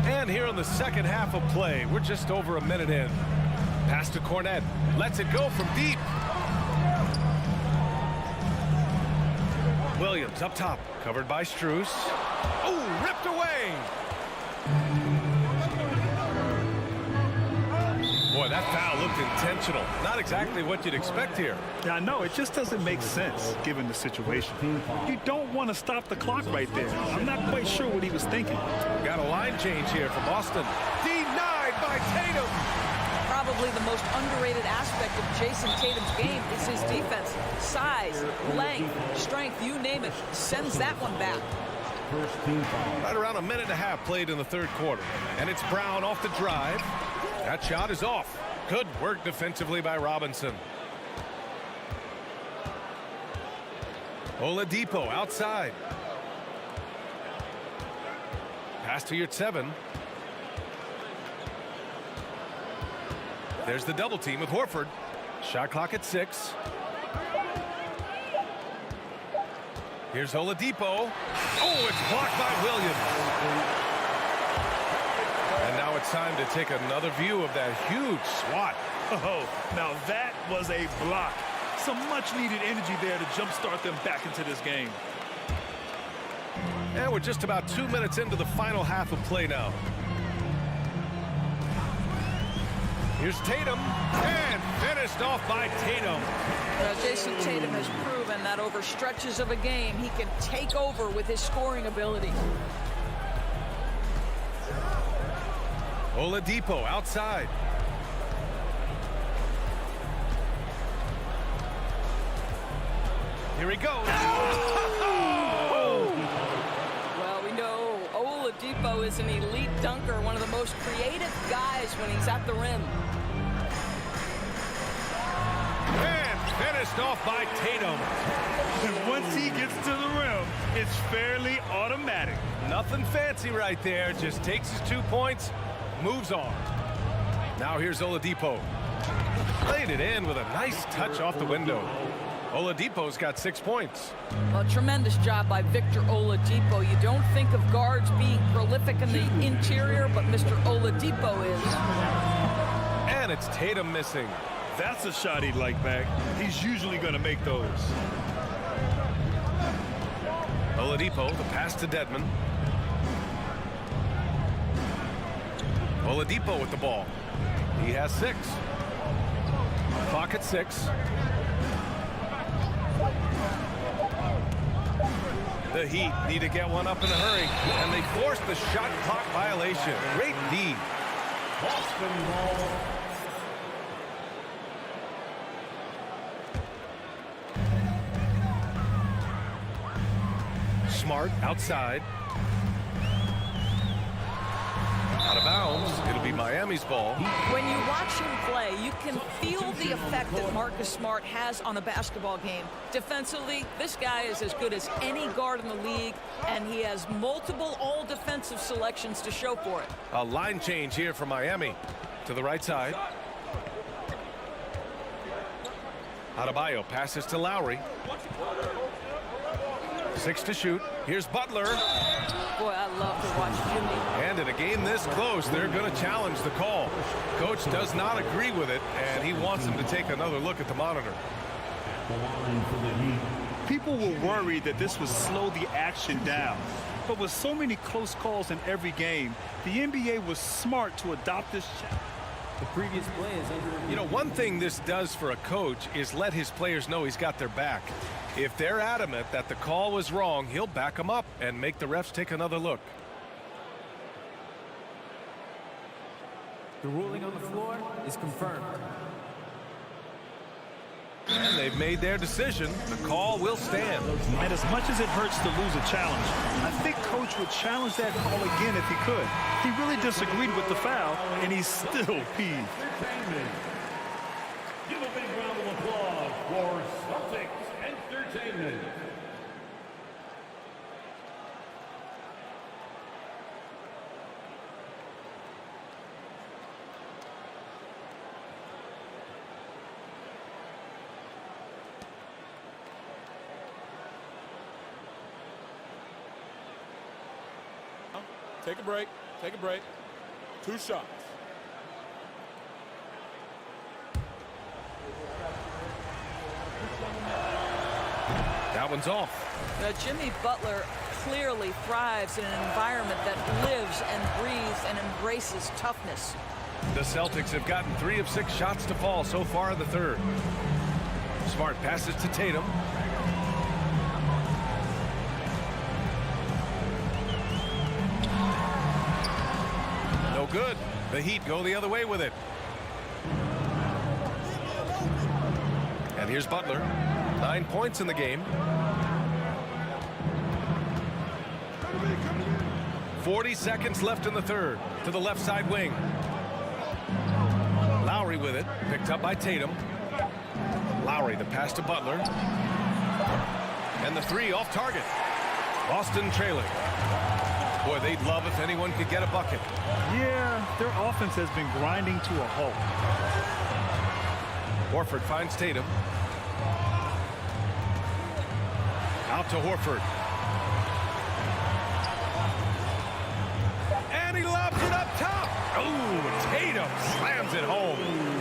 Speaker 7: And here in the second half of play, we're just over a minute in. Pass to Cornet. Lets it go from deep. Williams up top. Covered by Strus. Oh, ripped away. Boy, that foul looked intentional. Not exactly what you'd expect here.
Speaker 8: Yeah, I know. It just doesn't make sense given the situation. You don't want to stop the clock right there. I'm not quite sure what he was thinking.
Speaker 7: Got a line change here from Boston. Denied by Tatum.
Speaker 9: Probably the most underrated aspect of Jason Tatum's game is his defense. Size, length, strength, you name it. Sends that one back.
Speaker 7: Right around a minute and a half played in the third quarter. And it's Brown off the drive. That shot is off. Good work defensively by Robinson. Oladipo outside. Pass to Yurtseven. There's the double team with Horford. Shot clock at 6. Here's Oladipo. Oh, it's blocked by Williams. And now it's time to take another view of that huge swat.
Speaker 8: Oh, now that was a block. Some much-needed energy there to jumpstart them back into this game.
Speaker 7: And we're just about 2 minutes into the final half of play now. Here's Tatum, and finished off by Tatum.
Speaker 9: Jason Tatum has proven that over stretches of a game, he can take over with his scoring ability.
Speaker 7: Oladipo outside. Here he goes.
Speaker 9: Well, we know Oladipo is an elite dunker, one of the most creative guys when he's at the rim.
Speaker 7: And finished off by Tatum.
Speaker 8: And once he gets to the rim, it's fairly automatic.
Speaker 7: Nothing fancy right there. Just takes his 2 points, moves on. Now here's Oladipo. Laid it in with a nice touch off the window. Oladipo's got 6 points.
Speaker 9: A tremendous job by Victor Oladipo. You don't think of guards being prolific in the interior, but Mr. Oladipo is.
Speaker 7: And it's Tatum missing.
Speaker 8: That's a shot he'd like back. He's usually going to make those.
Speaker 7: Oladipo, the pass to Dedmon. Oladipo with the ball. He has 6. Clock at 6. The Heat need to get one up in a hurry, and they force the shot clock violation. Great D.
Speaker 4: Boston ball.
Speaker 7: Smart outside. Out of bounds. It'll be Miami's ball.
Speaker 9: When you watch him play, you can feel the effect that Marcus Smart has on a basketball game. Defensively, this guy is as good as any guard in the league, and he has multiple all-defensive selections to show for it.
Speaker 7: A line change here for Miami. To the right side. Adebayo passes to Lowry. 6 to shoot. Here's Butler.
Speaker 9: Boy, I love to watch Jimmy.
Speaker 7: And in a game this close, they're going to challenge the call. Coach does not agree with it, and he wants him to take another look at the monitor.
Speaker 4: The line for the Heat,
Speaker 8: People were worried that this would slow the action down. But with so many close calls in every game, the NBA was smart to adopt this challenge.
Speaker 10: The previous play is under.
Speaker 7: You know, one thing this does for a coach is let his players know he's got their back. If they're adamant that the call was wrong, he'll back them up and make the refs take another look.
Speaker 10: The ruling on the floor is confirmed.
Speaker 7: And they've made their decision. The call will stand.
Speaker 8: And as much as it hurts to lose a challenge, I think Coach would challenge that call again if he could. He really disagreed with the foul, and he's still peeved.
Speaker 4: Give a big round of applause for Celtics Entertainment.
Speaker 11: Take a break. Take a break. 2 shots.
Speaker 7: That one's off.
Speaker 9: Jimmy Butler clearly thrives in an environment that lives and breathes and embraces toughness.
Speaker 7: The Celtics have gotten 3 of 6 shots to fall so far in the third. Smart passes to Tatum. No good. The Heat go the other way with it. And here's Butler. 9 points in the game. 40 seconds left in the third. To the left side wing. Lowry with it. Picked up by Tatum. Lowry, the pass to Butler. And the 3 off target. Boston trailing. Boy, they'd love if anyone could get a bucket.
Speaker 8: Yeah, their offense has been grinding to a halt.
Speaker 7: Horford finds Tatum. Out to Horford. And he lobs it up top. Oh, Tatum slams it home.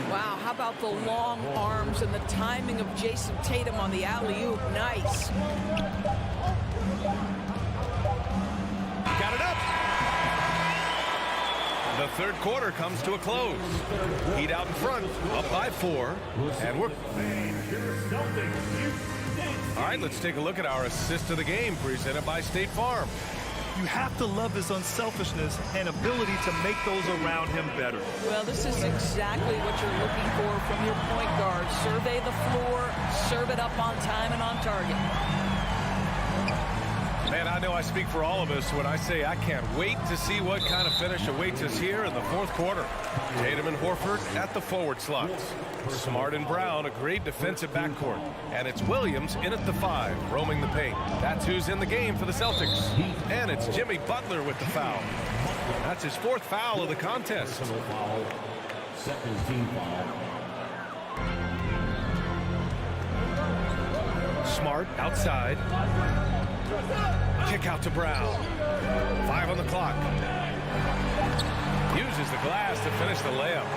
Speaker 9: Wow, how about the long arms and the timing of Jason Tatum on the alley-oop? Nice.
Speaker 7: Got it up. The third quarter comes to a close. Heat out in front, up by 4. And we're... All right, let's take a look at our assist of the game presented by State Farm.
Speaker 8: You have to love his unselfishness and ability to make those around him better.
Speaker 9: Well, this is exactly what you're looking for from your point guard. Survey the floor, serve it up on time and on target.
Speaker 7: Man, I know I speak for all of us when I say I can't wait to see what kind of finish awaits us here in the fourth quarter. Tatum and Horford at the forward slots. Smart and Brown, a great defensive backcourt. And it's Williams in at the 5, roaming the paint. That's who's in the game for the Celtics. And it's Jimmy Butler with the foul. That's his 4th foul of the contest.
Speaker 4: Second team foul.
Speaker 7: Smart outside. Kick out to Brown. 5 on the clock. Uses the glass to finish the layup.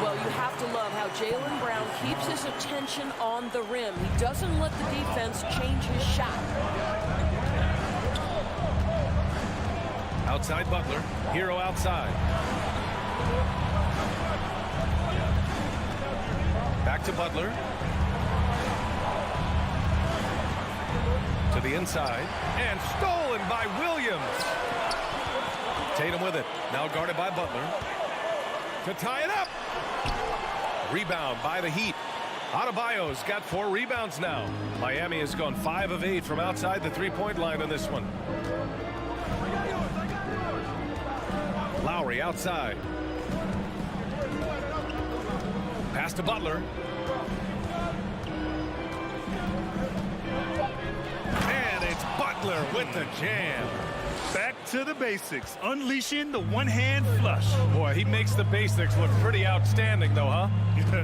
Speaker 9: Well, you have to love how Jaylen Brown keeps his attention on the rim. He doesn't let the defense change his shot.
Speaker 7: Outside Butler. Hero outside. Back to Butler. To the inside. And stolen by Williams. Tatum with it. Now guarded by Butler. To tie it up. Rebound by the Heat. Adebayo's got 4 rebounds now. Miami has gone 5 of 8 from outside the 3-point line on this one. Lowry outside. Pass to Butler. And it's Butler with the jam.
Speaker 8: Back to the basics, unleashing the one-hand flush.
Speaker 7: Boy, he makes the basics look pretty outstanding, though, huh?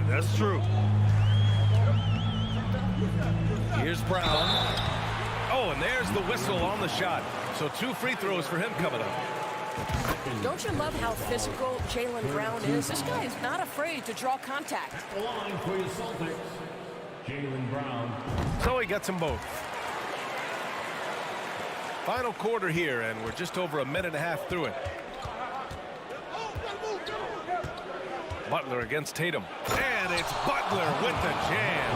Speaker 8: That's true.
Speaker 7: Here's Brown. Oh, and there's the whistle on the shot. So 2 free throws for him coming up.
Speaker 9: Don't you love how physical Jaylen Brown is? This guy is not afraid to draw contact.
Speaker 4: The line for your Celtics, Jaylen Brown.
Speaker 7: So he gets them both. Final quarter here, and we're just over a minute and a half through it. Butler against Tatum. And it's Butler with the jam.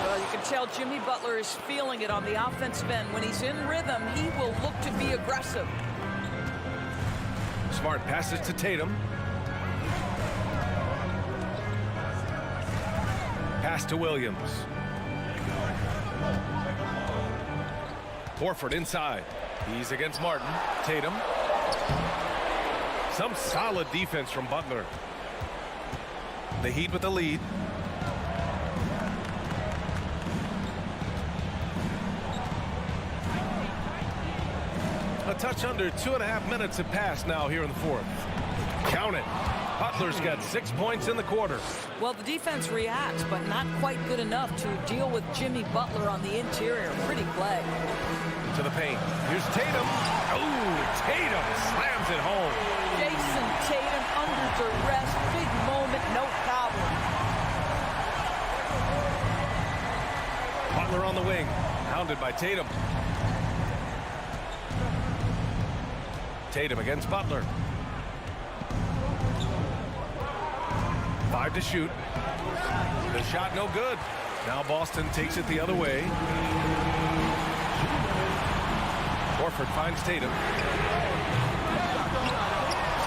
Speaker 9: Well, you can tell Jimmy Butler is feeling it on the offensive end. When he's in rhythm, he will look to be aggressive.
Speaker 7: Smart passes to Tatum. Pass to Williams. Horford inside. He's against Martin. Tatum. Some solid defense from Butler. The Heat with the lead. A touch under 2.5 minutes have passed now here in the fourth. Count it. Butler's got 6 points in the quarter.
Speaker 9: Well, the defense reacts, but not quite good enough to deal with Jimmy Butler on the interior. Pretty play.
Speaker 7: To the paint. Here's Tatum. Oh, Tatum slams it home.
Speaker 9: Jason Tatum under duress. Big moment, no problem.
Speaker 7: Butler on the wing. Hounded by Tatum. Tatum against Butler. 5 to shoot. The shot no good. Now Boston takes it the other way. Horford finds Tatum.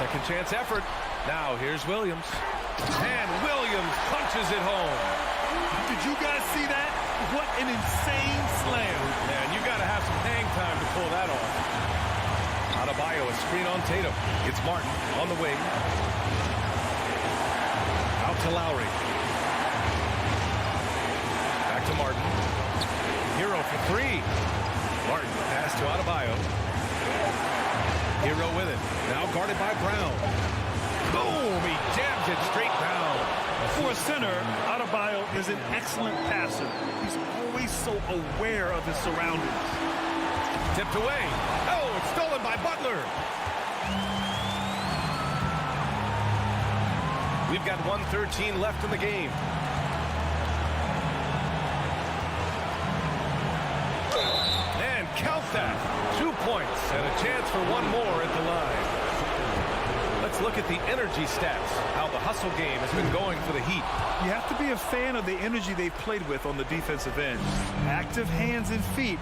Speaker 7: Second chance effort. Now here's Williams. And Williams punches it home.
Speaker 8: Did you guys see that? What an insane slam.
Speaker 7: Man, you got to have some hang time to pull that off. Adebayo, a screen on Tatum. It's Martin on the wing. Out to Lowry. Back to Martin. Hero for three. Martin pass to Adebayo. Hero with it. Now guarded by Brown. Boom! He jams it straight down.
Speaker 8: For a center, Adebayo is an excellent passer. He's always so aware of his surroundings.
Speaker 7: Tipped away. Oh, it's stolen by Butler. We've got 1:13 left in the game. And count that. 2 points and a chance for one more at the line. Let's look at the energy stats, how the hustle game has been going for the Heat.
Speaker 8: You have to be a fan of the energy they've played with on the defensive end. Active hands and feet,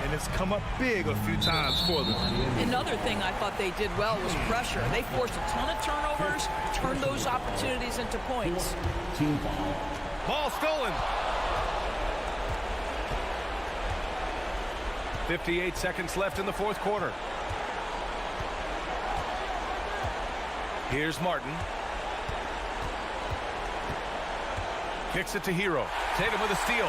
Speaker 8: and it's come up big a few times for them.
Speaker 9: Another thing I thought they did well was pressure. They forced a ton of turnovers, turned those opportunities into points.
Speaker 7: Ball stolen. 58 seconds left in the fourth quarter. Here's Martin. Kicks it to Hero. Tatum with a steal.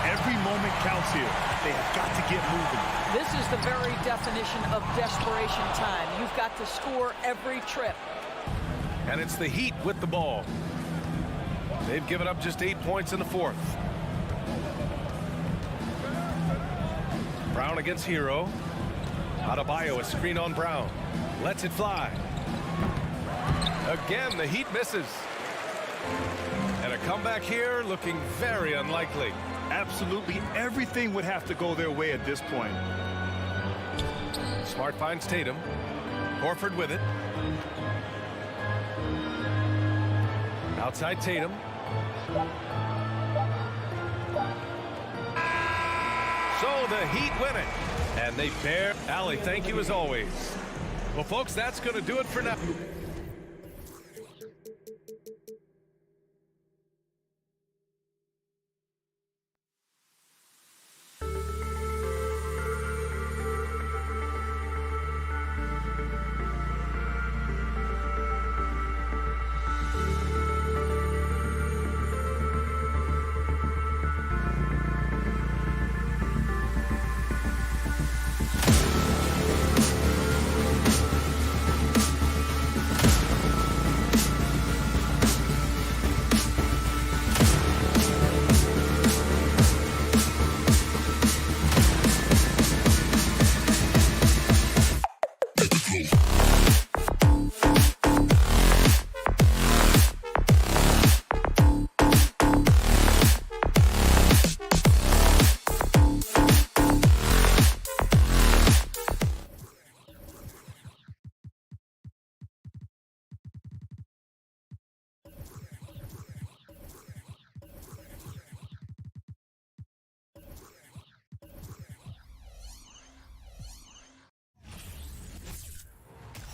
Speaker 8: Every moment counts here. They have got to get moving.
Speaker 9: This is the very definition of desperation time. You've got to score every trip.
Speaker 7: And it's the Heat with the ball. They've given up just 8 points in the fourth. Brown against Hero. Adebayo, a screen on Brown. Lets it fly. Again, the Heat misses. And a comeback here looking very unlikely.
Speaker 8: Absolutely everything would have to go their way at this point.
Speaker 7: Smart finds Tatum. Horford with it. Outside Tatum. So the Heat win it. And they bear. Allie, thank you as always. Well, folks, that's going to do it for now.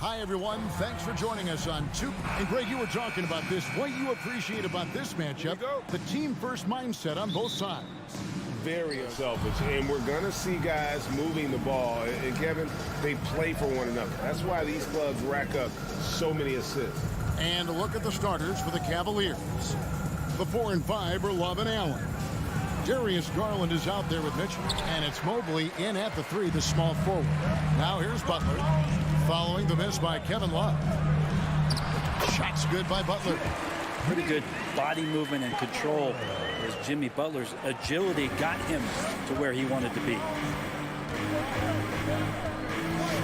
Speaker 1: Hi, everyone. Thanks for joining us on Two. And, Greg, you were talking about this. What you appreciate about this matchup, the team-first mindset on both sides.
Speaker 3: Very unselfish, and we're going to see guys moving the ball. And, Kevin, they play for one another. That's why these clubs rack up so many assists.
Speaker 1: And a look at the starters for the Cavaliers. The 4 and 5 are Love and Allen. Darius Garland is out there with Mitchell, and it's Mobley in at the 3, the small forward. Now here's Butler, following the miss by Kevin Love. Shot's good by Butler.
Speaker 12: Pretty good body movement and control as Jimmy Butler's agility got him to where he wanted to be.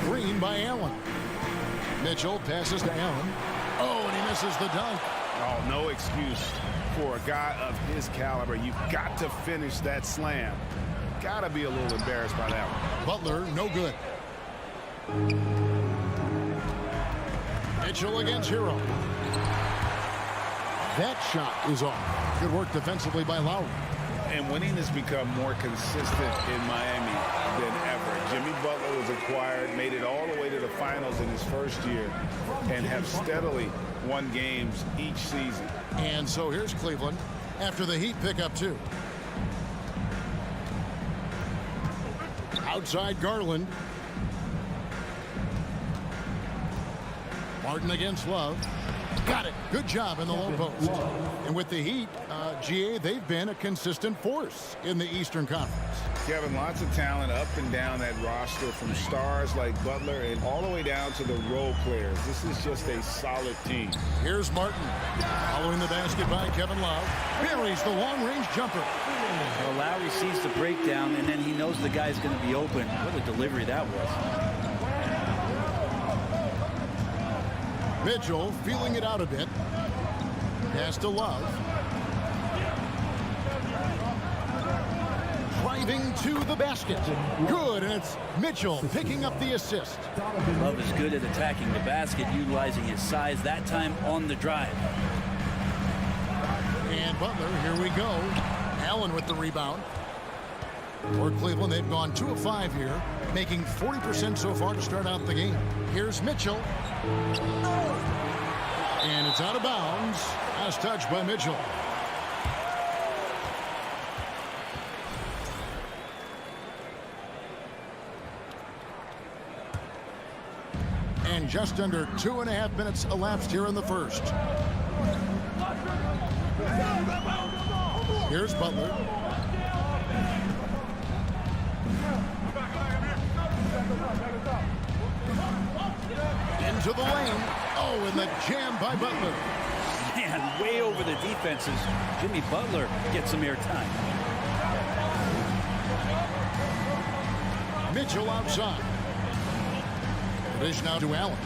Speaker 1: Screen by Allen. Mitchell passes to Allen. Oh, and he misses the dunk.
Speaker 3: Oh, no excuse for a guy of his caliber. You've got to finish that slam. Got to be a little embarrassed by that one.
Speaker 1: Butler, no good. Mitchell against Hero. That shot is off. Good work defensively by Lowry.
Speaker 3: And winning has become more consistent in Miami than ever. Jimmy Butler was acquired, made it all the way to the finals in his first year, and have steadily won games each season.
Speaker 1: And so here's Cleveland after the Heat pick up 2. Outside Garland. Martin against Love. Got it. Good job in the low post. And with the Heat, GA, they've been a consistent force in the Eastern Conference.
Speaker 3: Kevin, lots of talent up and down that roster, from stars like Butler and all the way down to the role players. This is just a solid team.
Speaker 1: Here's Martin. Following the basket by Kevin Love. Buries the long-range jumper.
Speaker 12: Well, Lowry sees the breakdown, and then he knows the guy's going to be open. What a delivery that was.
Speaker 1: Mitchell feeling it out a bit. Pass to Love. Driving to the basket. Good, and it's Mitchell picking up the assist.
Speaker 12: Love is good at attacking the basket, utilizing his size, that time on the drive.
Speaker 1: And Butler, here we go. Allen with the rebound. For Cleveland, they've gone 2 of 5 here, making 40% so far to start out the game. Here's Mitchell. And it's out of bounds. Last touch by Mitchell. And just under 2.5 minutes elapsed here in the first. Here's Butler. Into the lane. Oh, and the jam by Butler.
Speaker 12: Man, way over the defenses. Jimmy Butler gets some airtime.
Speaker 1: Mitchell outside. Dish now to Allen.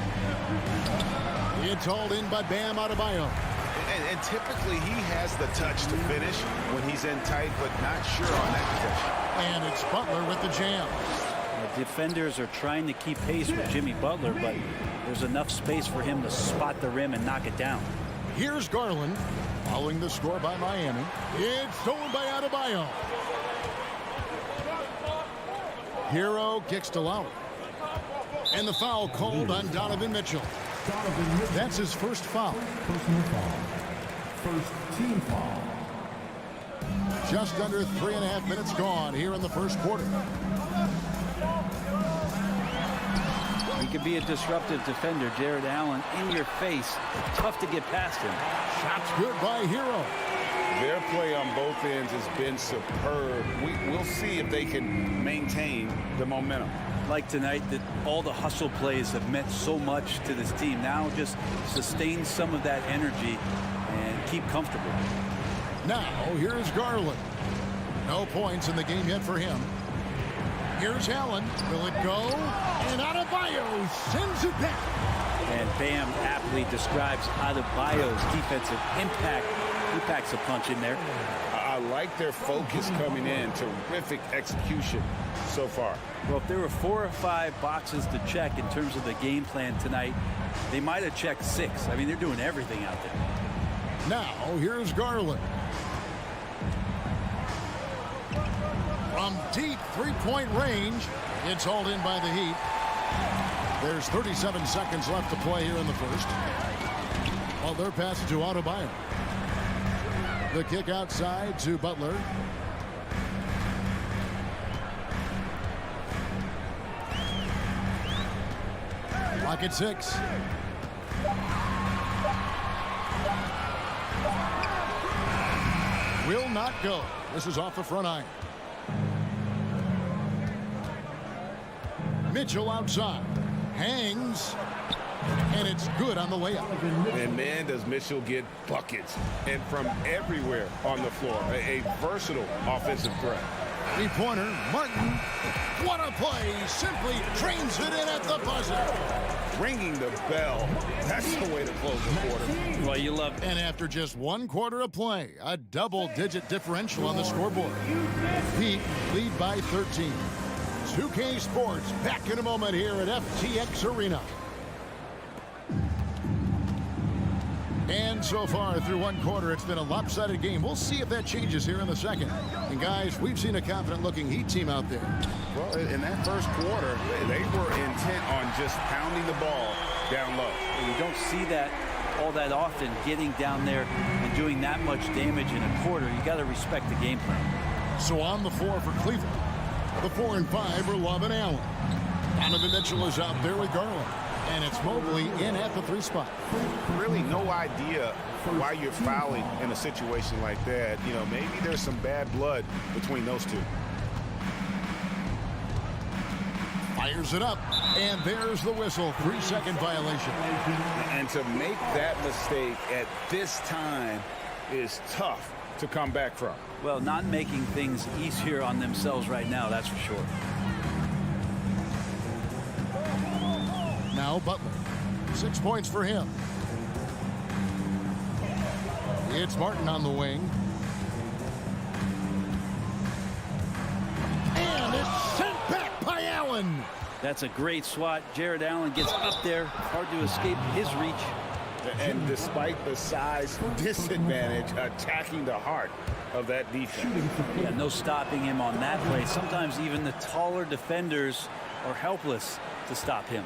Speaker 1: It's hauled in by Bam Adebayo.
Speaker 3: And typically he has the touch to finish when he's in tight, but not sure on that possession.
Speaker 1: And it's Butler with the jam.
Speaker 12: The defenders are trying to keep pace with Jimmy Butler, but there's enough space for him to spot the rim and knock it down.
Speaker 1: Here's Garland, following the score by Miami. It's stolen by Adebayo. Hero kicks to Lowry. And the foul called on Donovan Mitchell. That's his first foul.
Speaker 4: Personal foul. First team foul.
Speaker 1: Just under 3.5 minutes gone here in the first quarter.
Speaker 12: He could be a disruptive defender. Jared Allen in your face. Tough to get past him.
Speaker 1: Shots good by Hero.
Speaker 3: Their play on both ends has been superb. We'll see if they can maintain the momentum.
Speaker 12: Like tonight, that all the hustle plays have meant so much to this team. Now just sustain some of that energy and keep comfortable.
Speaker 1: Now here's Garland. No points in the game yet for him. Here's Allen. Will it go? And Adebayo sends it back.
Speaker 12: And Bam aptly describes Adebayo's defensive impact. He packs a punch in there.
Speaker 3: I like their focus coming in. Terrific execution so far.
Speaker 12: Well, if there were 4 or 5 boxes to check in terms of the game plan tonight, they might have checked 6. I mean, they're doing everything out there.
Speaker 1: Now, here's Garland. From deep three-point range, it's hauled in by the Heat. There's 37 seconds left to play here in the first. Butler passes to Adebayo. The kick outside to Butler. Clock at 6. Will not go. This is off the front iron. Mitchell outside. Hangs. And it's good on the layup.
Speaker 3: And man, does Mitchell get buckets. And from everywhere on the floor. A versatile offensive threat.
Speaker 1: Three-pointer, Martin. What a play. Simply trains it in at the buzzer.
Speaker 3: Ringing the bell. That's the way to close the quarter.
Speaker 12: Well, you love it.
Speaker 1: And after just 1 quarter of play, a double-digit differential on the scoreboard. Heat lead by 13. 2K Sports back in a moment here at FTX Arena. And so far through 1 quarter, it's been a lopsided game. We'll see if that changes here in the second. And guys, we've seen a confident-looking Heat team out there.
Speaker 3: Well, in that first quarter, they were intent on just pounding the ball down low.
Speaker 12: You don't see that all that often, getting down there and doing that much damage in a quarter. You got to respect the game plan.
Speaker 1: So on the floor for Cleveland, the 4 and 5 are Love and Allen. Donovan Mitchell is out there with Garland. And it's Mobley in at the 3 spot.
Speaker 3: Really no idea why you're fouling in a situation like that. You know, maybe there's some bad blood between those two.
Speaker 1: Fires it up, and there's the whistle. 3-second violation.
Speaker 3: And to make that mistake at this time is tough to come back from.
Speaker 12: Well, not making things easier on themselves right now, that's for sure.
Speaker 1: Now Butler. 6 points for him. It's Martin on the wing. And it's sent back by Allen.
Speaker 12: That's a great swat. Jared Allen gets up there. Hard to escape his reach.
Speaker 3: And despite the size disadvantage, attacking the heart of that defense.
Speaker 12: Yeah, no stopping him on that play. Sometimes even the taller defenders are helpless to stop him.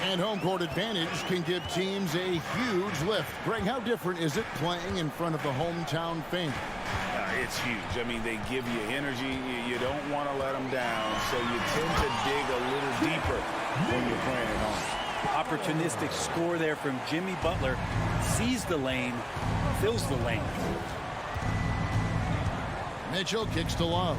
Speaker 1: And home court advantage can give teams a huge lift. Greg, how different is it playing in front of the hometown fans?
Speaker 3: It's huge. I mean, they give you energy. You don't want to let them down, so you tend to dig a little deeper when you're playing at home.
Speaker 12: Opportunistic score there from Jimmy Butler. Sees the lane, fills the lane.
Speaker 1: Mitchell kicks to Love.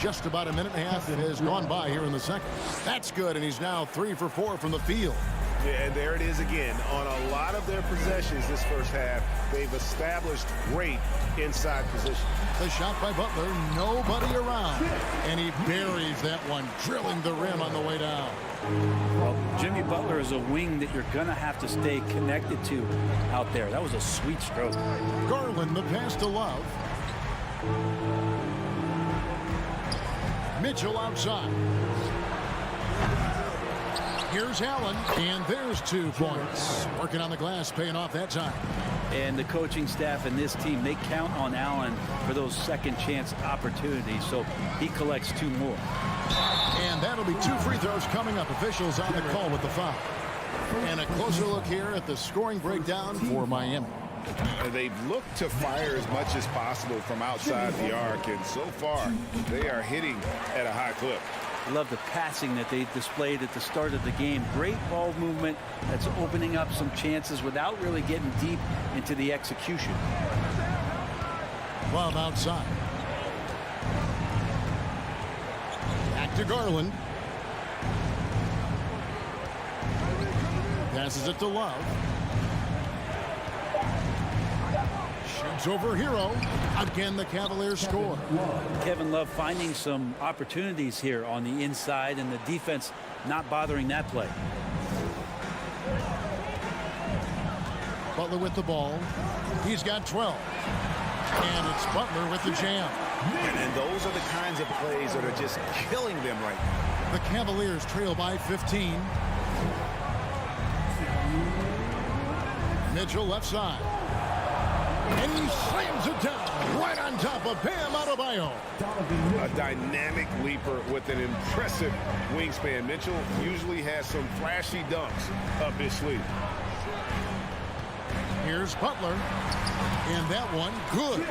Speaker 1: Just about a minute and a half has gone by here in the second. That's good, and he's now 3 for 4 from the field.
Speaker 3: Yeah, and there it is again. On a lot of their possessions this first half, they've established great inside position.
Speaker 1: The shot by Butler, nobody around. And he buries that one, drilling the rim on the way down.
Speaker 12: Well, Jimmy Butler is a wing that you're going to have to stay connected to out there. That was a sweet stroke.
Speaker 1: Garland, the pass to Love. Mitchell outside. Here's Allen, and there's 2 points. Working on the glass, paying off that time.
Speaker 12: And the coaching staff and this team, they count on Allen for those second chance opportunities, so he collects 2 more.
Speaker 1: And that'll be 2 free throws coming up. Officials on the call with the foul. And a closer look here at the scoring breakdown for Miami.
Speaker 3: They've looked to fire as much as possible from outside the arc, and so far they are hitting at a high clip.
Speaker 12: I love the passing that they displayed at the start of the game. Great ball movement that's opening up some chances without really getting deep into the execution.
Speaker 1: Love outside. Back to Garland. Passes it to Love. Shoots over Hero. Again, the Cavaliers score.
Speaker 12: Kevin Love finding some opportunities here on the inside, and the defense not bothering that play.
Speaker 1: Butler with the ball. He's got 12. And it's Butler with the jam.
Speaker 3: And those are the kinds of plays that are just killing them right now.
Speaker 1: The Cavaliers trail by 15. Mitchell left side. And he slams it down right on top of Bam Adebayo.
Speaker 3: A dynamic leaper with an impressive wingspan. Mitchell usually has some flashy dunks up his sleeve.
Speaker 1: Here's Butler. And that one, good.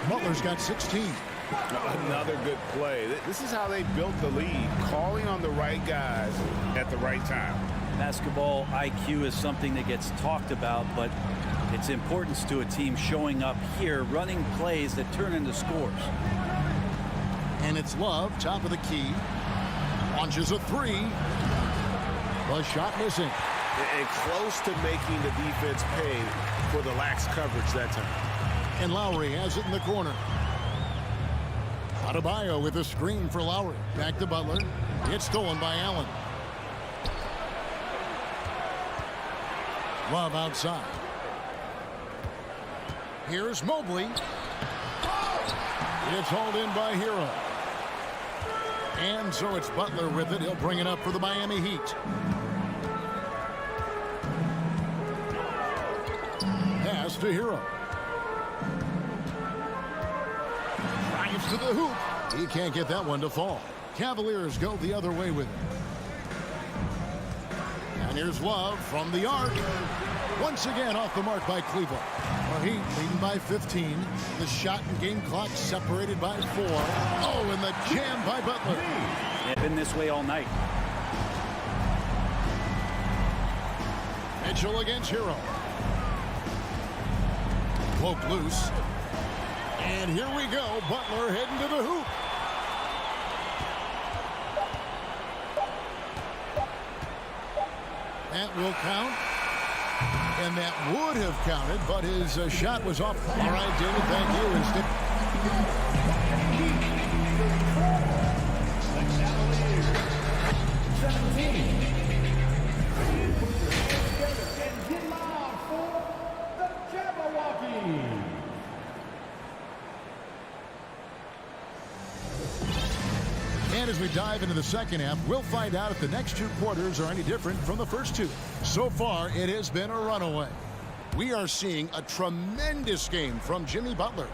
Speaker 1: Butler's got 16.
Speaker 3: Another good play. This is how they built the lead, calling on the right guys at the right time.
Speaker 12: Basketball IQ is something that gets talked about, but its importance to a team showing up here, running plays that turn into scores.
Speaker 1: And it's Love, top of the key. Launches a three. The shot missing.
Speaker 3: And close to making the defense pay for the lax coverage that time.
Speaker 1: And Lowry has it in the corner. Adebayo with a screen for Lowry. Back to Butler. It's stolen by Allen. Love outside. Here's Mobley. It's hauled in by Hero. And so it's Butler with it. He'll bring it up for the Miami Heat. Pass to Hero. Drives to the hoop. He can't get that one to fall. Cavaliers go the other way with it. And here's Love from the arc. Once again off the mark by Cleveland. The Heat leading by 15. The shot and game clock separated by 4. Oh, and the jam by Butler.
Speaker 12: They've been this way all night.
Speaker 1: Mitchell against Hero. Poke loose. And here we go. Butler heading to the hoop. That will count. And that would have counted, but his shot was off. All right, David, thank you. And stick. And as we dive into the second half, we'll find out if the next two quarters are any different from the first two. So far, it has been a runaway. We are seeing a tremendous game from Jimmy Butler.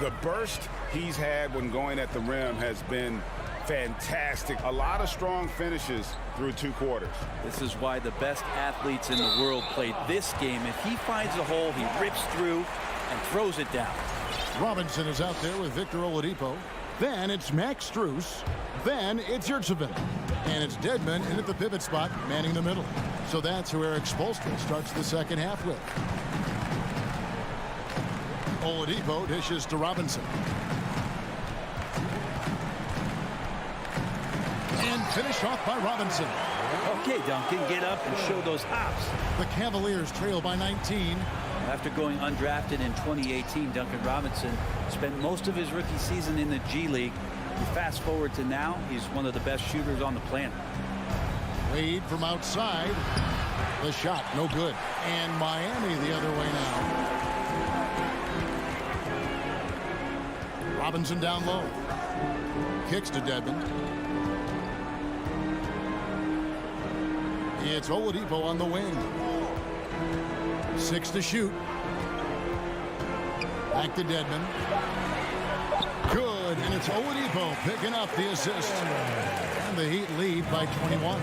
Speaker 3: The burst he's had when going at the rim has been fantastic. A lot of strong finishes through two quarters.
Speaker 12: This is why the best athletes in the world play this game. If he finds a hole, he rips through and throws it down.
Speaker 1: Robinson is out there with Victor Oladipo. Then it's Max Strus. Then it's Yurtseven. And it's Dedmon in at the pivot spot, manning the middle. So that's who Eric Spoelstra starts the second half with. Oladipo dishes to Robinson. And finished off by Robinson.
Speaker 12: Okay, Duncan, get up and show those hops.
Speaker 1: The Cavaliers trail by 19.
Speaker 12: After going undrafted in 2018, Duncan Robinson spent most of his rookie season in the G League. You fast forward to now, he's one of the best shooters on the planet.
Speaker 1: Wade from outside. The shot, no good. And Miami the other way now. Robinson down low. Kicks to Dedmon. It's Oladipo on the wing. 6 to shoot. Back to Dedmon. Good, and it's Oladipo picking up the assist. And the Heat lead by 21.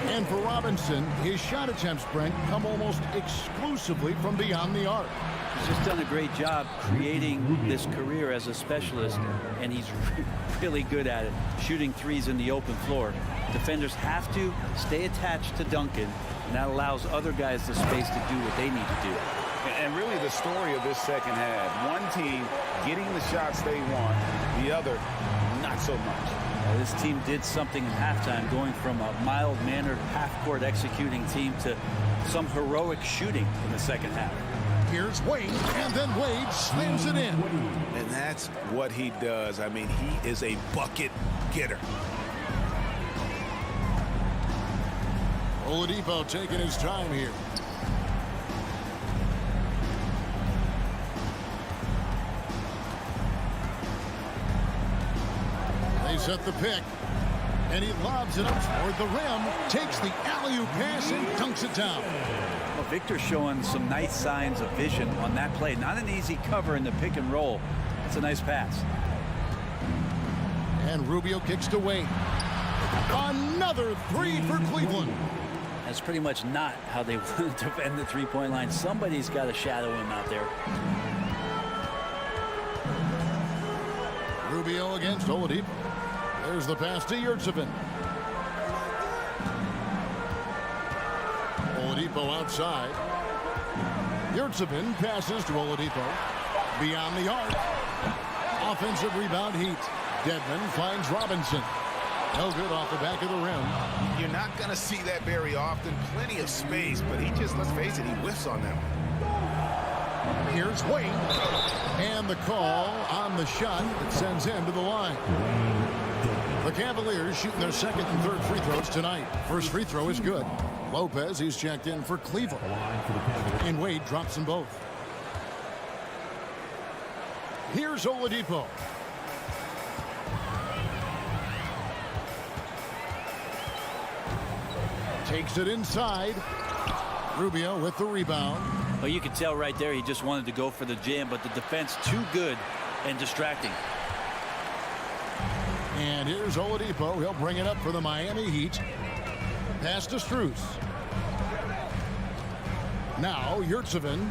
Speaker 1: And for Robinson, his shot attempts, Brent, come almost exclusively from beyond the arc.
Speaker 12: He's just done a great job creating this career as a specialist, and he's really good at it, shooting threes in the open floor. Defenders have to stay attached to Duncan, and that allows other guys the space to do what they need to do.
Speaker 3: And really the story of this second half, one team getting the shots they want, the other not so much.
Speaker 12: This team did something in halftime, going from a mild-mannered half-court executing team to some heroic shooting in the second half.
Speaker 1: Here's Wade, and then Wade slams it in.
Speaker 3: And that's what he does. I mean, he is a bucket getter.
Speaker 1: Oladipo taking his time here. They set the pick. And he lobs it up toward the rim. Takes the alley-oop pass and dunks it down.
Speaker 12: Well, Victor showing some nice signs of vision on that play. Not an easy cover in the pick and roll. It's a nice pass.
Speaker 1: And Rubio kicks to Wade. Another three for Cleveland.
Speaker 12: That's pretty much not how they want to defend the three-point line. Somebody's got to shadow him out there.
Speaker 1: Rubio against Oladipo. There's the pass to Yurtseven. Oladipo outside. Yurtseven passes to Oladipo. Beyond the arc. Offensive rebound Heat. Dedmon finds Robinson. No good off the back of the rim.
Speaker 3: You're not going to see that very often. Plenty of space, but he just, let's face it, he whiffs on that one.
Speaker 1: Here's Wade. And the call on the shot that sends him to the line. The Cavaliers shooting their second and third free throws tonight. First free throw is good. Lopez, he's checked in for Cleveland. And Wade drops them both. Here's Oladipo. Takes it inside. Rubio with the rebound.
Speaker 12: Well, you can tell right there he just wanted to go for the jam, but the defense too good and distracting.
Speaker 1: And here's Oladipo. He'll bring it up for the Miami Heat. Pass to Strus. Now Yurtseven.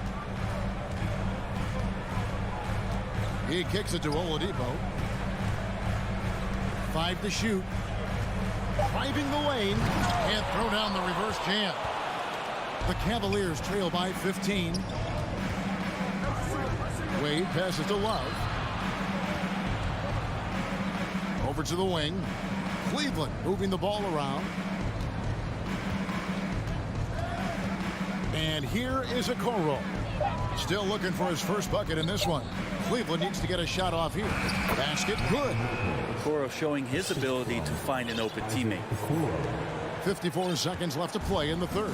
Speaker 1: He kicks it to Oladipo. 5 to shoot. Driving the lane and throw down the reverse jam. The Cavaliers trail by 15. Wade passes to Love. Over to the wing. Cleveland moving the ball around. And here is Okoro. Still looking for his first bucket in this one. Cleveland needs to get a shot off here. Basket good.
Speaker 12: Okoro showing his ability to find an open teammate.
Speaker 1: 54 seconds left to play in the third.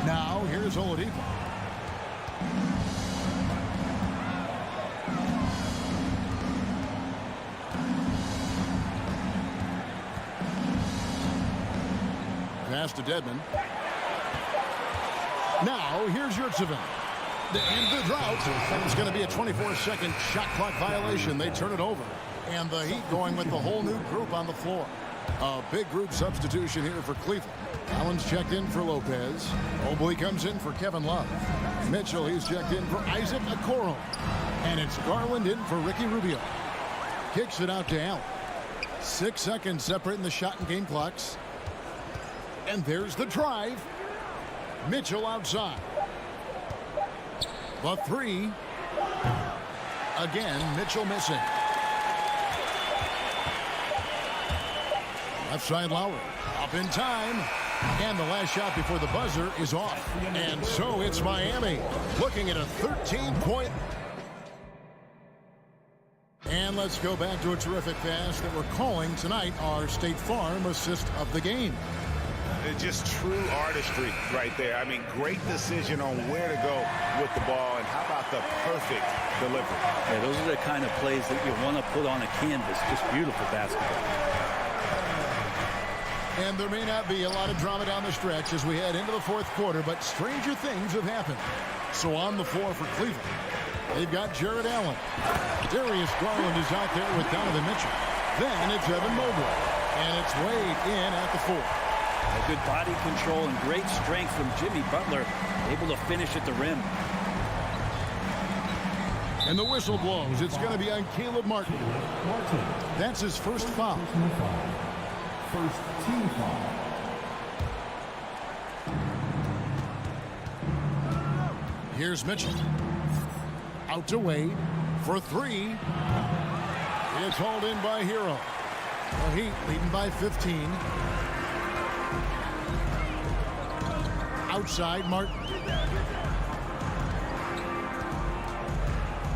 Speaker 1: Now here's Oladipo. Pass to Dedmon. Now here's Yurtseven. To end the drought. It's going to be a 24-second shot clock violation. They turn it over. And the Heat going with the whole new group on the floor. A big group substitution here for Cleveland. Allen's checked in for Lopez. Mobley comes in for Kevin Love. Mitchell, he's checked in for Isaac Okoro. And it's Garland in for Ricky Rubio. Kicks it out to Allen. 6 seconds separating the shot and game clocks. And there's the drive. Mitchell outside. The three. Again, Mitchell missing. Left side Lowry. Up in time. And the last shot before the buzzer is off. And so it's Miami looking at a 13-point. And let's go back to a terrific pass that we're calling tonight our State Farm assist of the game.
Speaker 3: Just true artistry right there. I mean, great decision on where to go with the ball, and how about the perfect delivery?
Speaker 12: Yeah, those are the kind of plays that you want to put on a canvas. Just beautiful basketball.
Speaker 1: And there may not be a lot of drama down the stretch as we head into the fourth quarter, but stranger things have happened. So on the floor for Cleveland, they've got Jared Allen. Darius Garland is out there with Donovan Mitchell. Then it's Evan Mobley. And it's Wade in at the 4.
Speaker 12: A good body control and great strength from Jimmy Butler, able to finish at the rim.
Speaker 1: And the whistle blows. It's going to be on Caleb Martin. That's his first foul.
Speaker 4: First team foul.
Speaker 1: Here's Mitchell. Out to Wade for 3. It's hauled in by Hero. The Heat leading by 15. Outside Martin.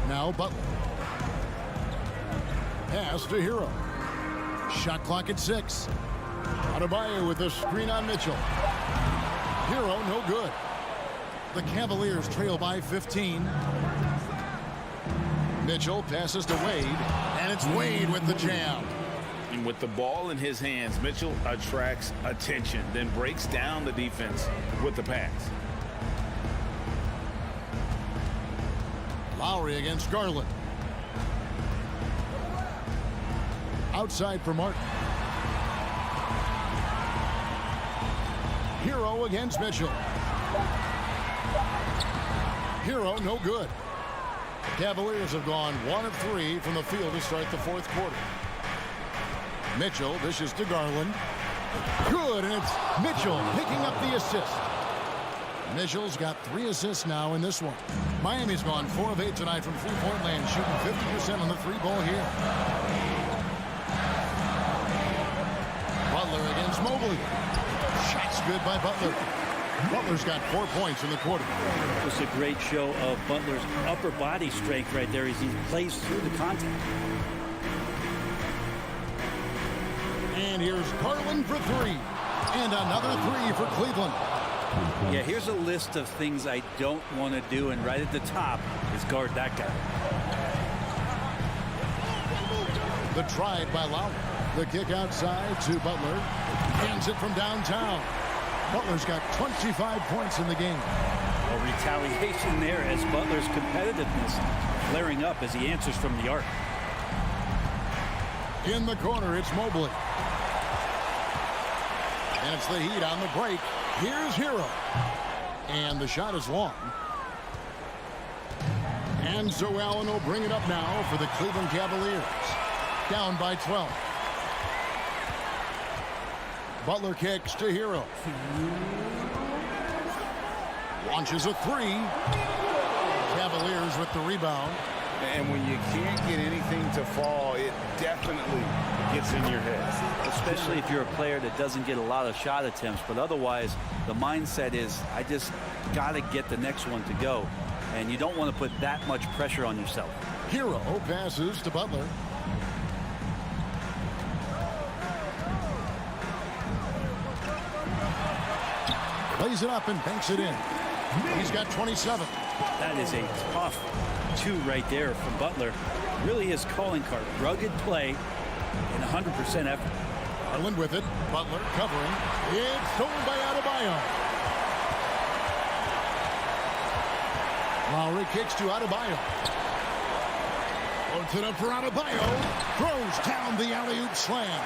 Speaker 1: Now Butler. Pass to Hero. Shot clock at 6. Adebayo with a screen on Mitchell. Hero no good. The Cavaliers trail by 15. Mitchell passes to Wade. And it's Wade with the jam.
Speaker 3: And with the ball in his hands, Mitchell attracts attention, then breaks down the defense with the pass.
Speaker 1: Lowry against Garland. Outside for Martin. Hero against Mitchell. Hero no good. The Cavaliers have gone 1 of 3 from the field to start the fourth quarter. Mitchell dishes to Garland. Good, and it's Mitchell picking up the assist. Mitchell's got 3 assists now in this one. Miami's gone 4 of 8 tonight from three-point land, shooting 50% on the 3-ball here. Butler against Mobley. Shots good by Butler. Butler's got 4 points in the quarter.
Speaker 12: It's a great show of Butler's upper body strength right there as he plays through the contact.
Speaker 1: And here's Garland for 3. And another 3 for Cleveland.
Speaker 12: Yeah, here's a list of things I don't want to do, and right at the top is guard that guy.
Speaker 1: The drive by Lowry. The kick outside to Butler. Hands it from downtown. Butler's got 25 points in the game.
Speaker 12: A retaliation there as Butler's competitiveness flaring up as he answers from the arc.
Speaker 1: In the corner, it's Mobley. And it's the Heat on the break. Here's Hero. And the shot is long. And so Allen will bring it up now for the Cleveland Cavaliers. Down by 12. Butler kicks to Hero. Launches a 3. Cavaliers with the rebound.
Speaker 3: And when you can't get anything to fall, it definitely gets in your head.
Speaker 12: Especially if you're a player that doesn't get a lot of shot attempts, but otherwise the mindset is I just got to get the next one to go. And you don't want to put that much pressure on yourself.
Speaker 1: Hero passes to Butler. Plays it up and banks it in. He's got 27.
Speaker 12: That is a tough 2 right there from Butler. Really his calling card. Rugged play and 100% effort.
Speaker 1: Garland with it. Butler covering. It's stolen by Adebayo. Lowry kicks to Adebayo. Puts it up for Adebayo. Throws down the alley-oop slam.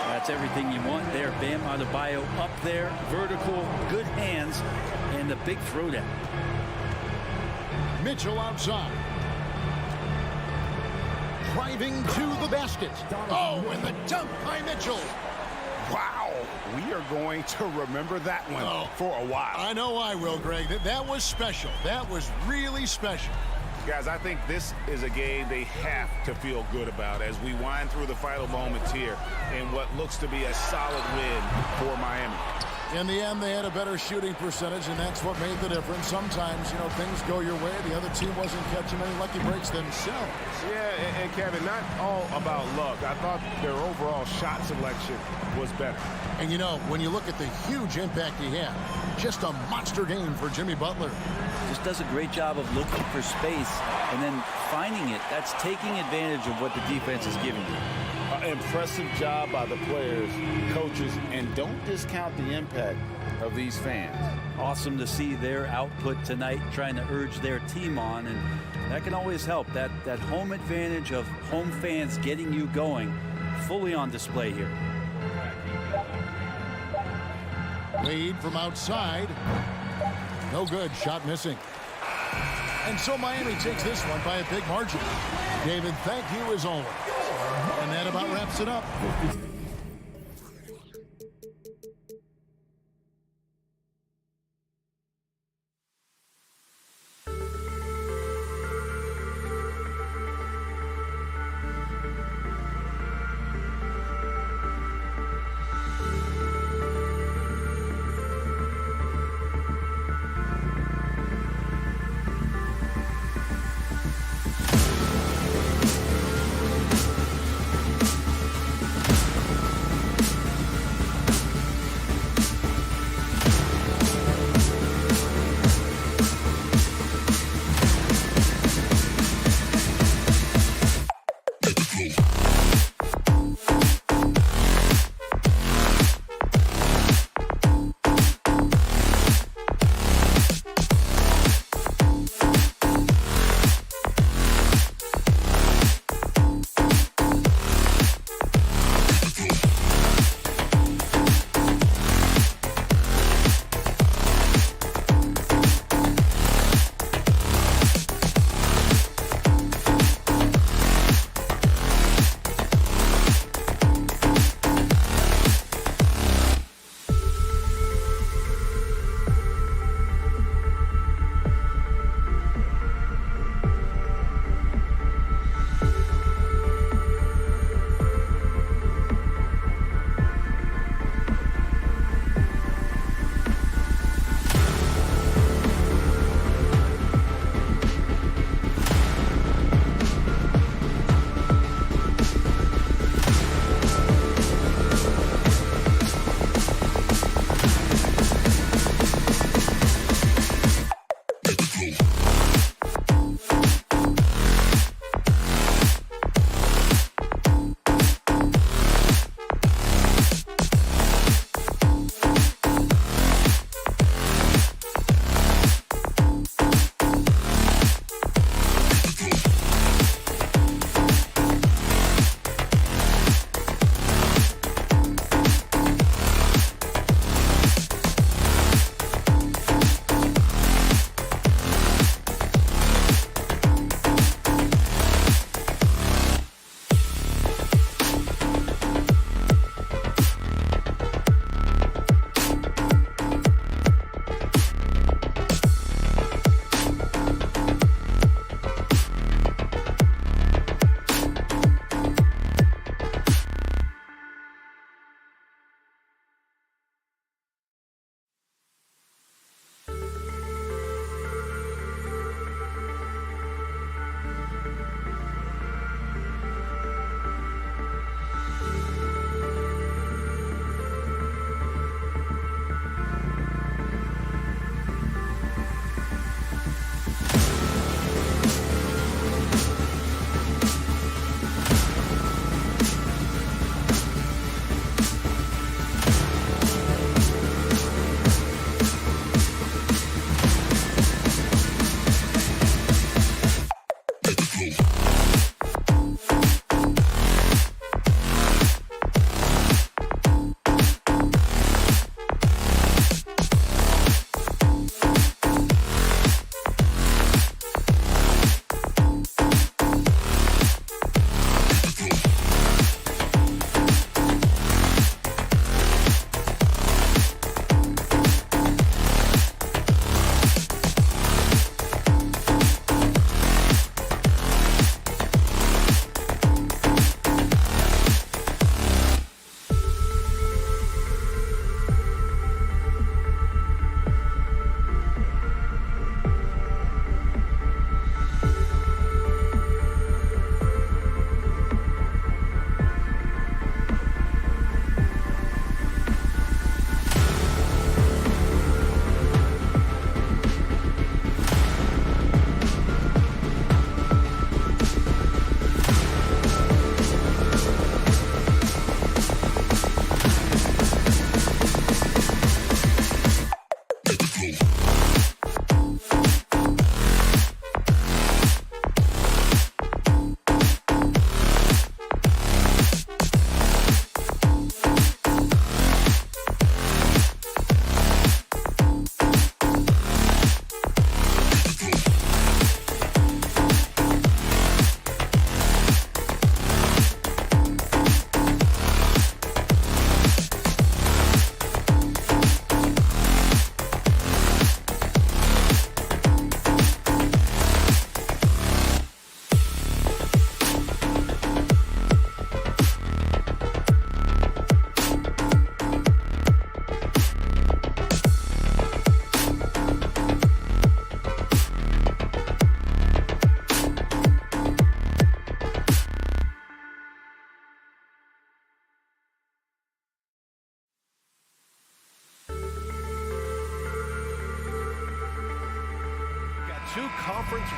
Speaker 12: That's everything you want there. Bam Adebayo up there. Vertical, good hands, and the big throwdown.
Speaker 1: Mitchell outside. Driving to the basket. Oh, and the dunk by Mitchell.
Speaker 3: Wow. We are going to remember that one for a while.
Speaker 1: I know I will, Greg. That was special. That was really special.
Speaker 3: Guys, I think this is a game they have to feel good about as we wind through the final moments here in what looks to be a solid win for Miami.
Speaker 1: In the end, they had a better shooting percentage, and that's what made the difference. Sometimes, you know, things go your way. The other team wasn't catching any lucky breaks themselves.
Speaker 3: Yeah, and Kevin, not all about luck. I thought their overall shot selection was better.
Speaker 1: And, you know, when you look at the huge impact he had, just a monster game for Jimmy Butler.
Speaker 12: Just does a great job of looking for space and then finding it. That's taking advantage of what the defense is giving you.
Speaker 3: Impressive job by the players, coaches, and don't discount the impact of these fans.
Speaker 12: Awesome to see their output tonight, trying to urge their team on, and that can always help. That home advantage of home fans getting you going, fully on display here.
Speaker 1: Wade from outside. No good. Shot missing. And so Miami takes this one by a big margin. David, thank you as always. And that about wraps it up.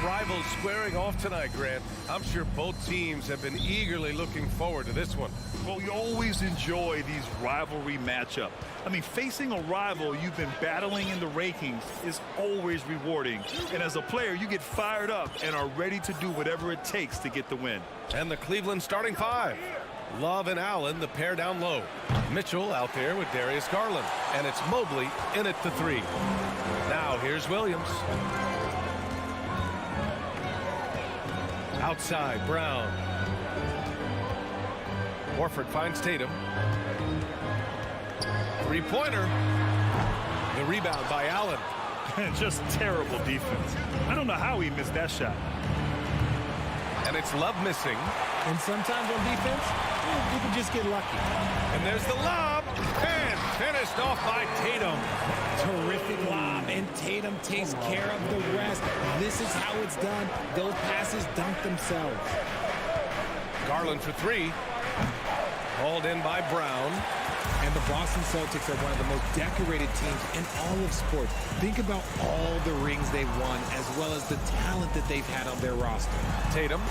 Speaker 7: rivals squaring off tonight, Grant. I'm sure both teams have been eagerly looking forward to this one.
Speaker 8: Well, we always enjoy these rivalry matchups. I mean, facing a rival you've been battling in the rankings is always rewarding. And as a player, you get fired up and are ready to do whatever it takes to get the win.
Speaker 7: And the Cleveland starting five. Love and Allen, the pair down low. Mitchell out there with Darius Garland. And it's Mobley in at the three. Now here's Williams. Outside, Brown. Horford finds Tatum. Three-pointer. The rebound by Allen.
Speaker 8: Just terrible defense. I don't know how he missed that shot.
Speaker 7: And it's Love missing.
Speaker 2: And sometimes on defense, you can just get lucky.
Speaker 7: And there's the lob. And finished off by Tatum.
Speaker 2: Terrific lob, and Tatum takes care of the rest. This is how it's done. Those passes dunk themselves.
Speaker 7: Garland for three. Hauled in by Brown.
Speaker 2: And the Boston Celtics are one of the most decorated teams in all of sports. Think about all the rings they've won, as well as the talent that they've had on their roster.
Speaker 7: Tatum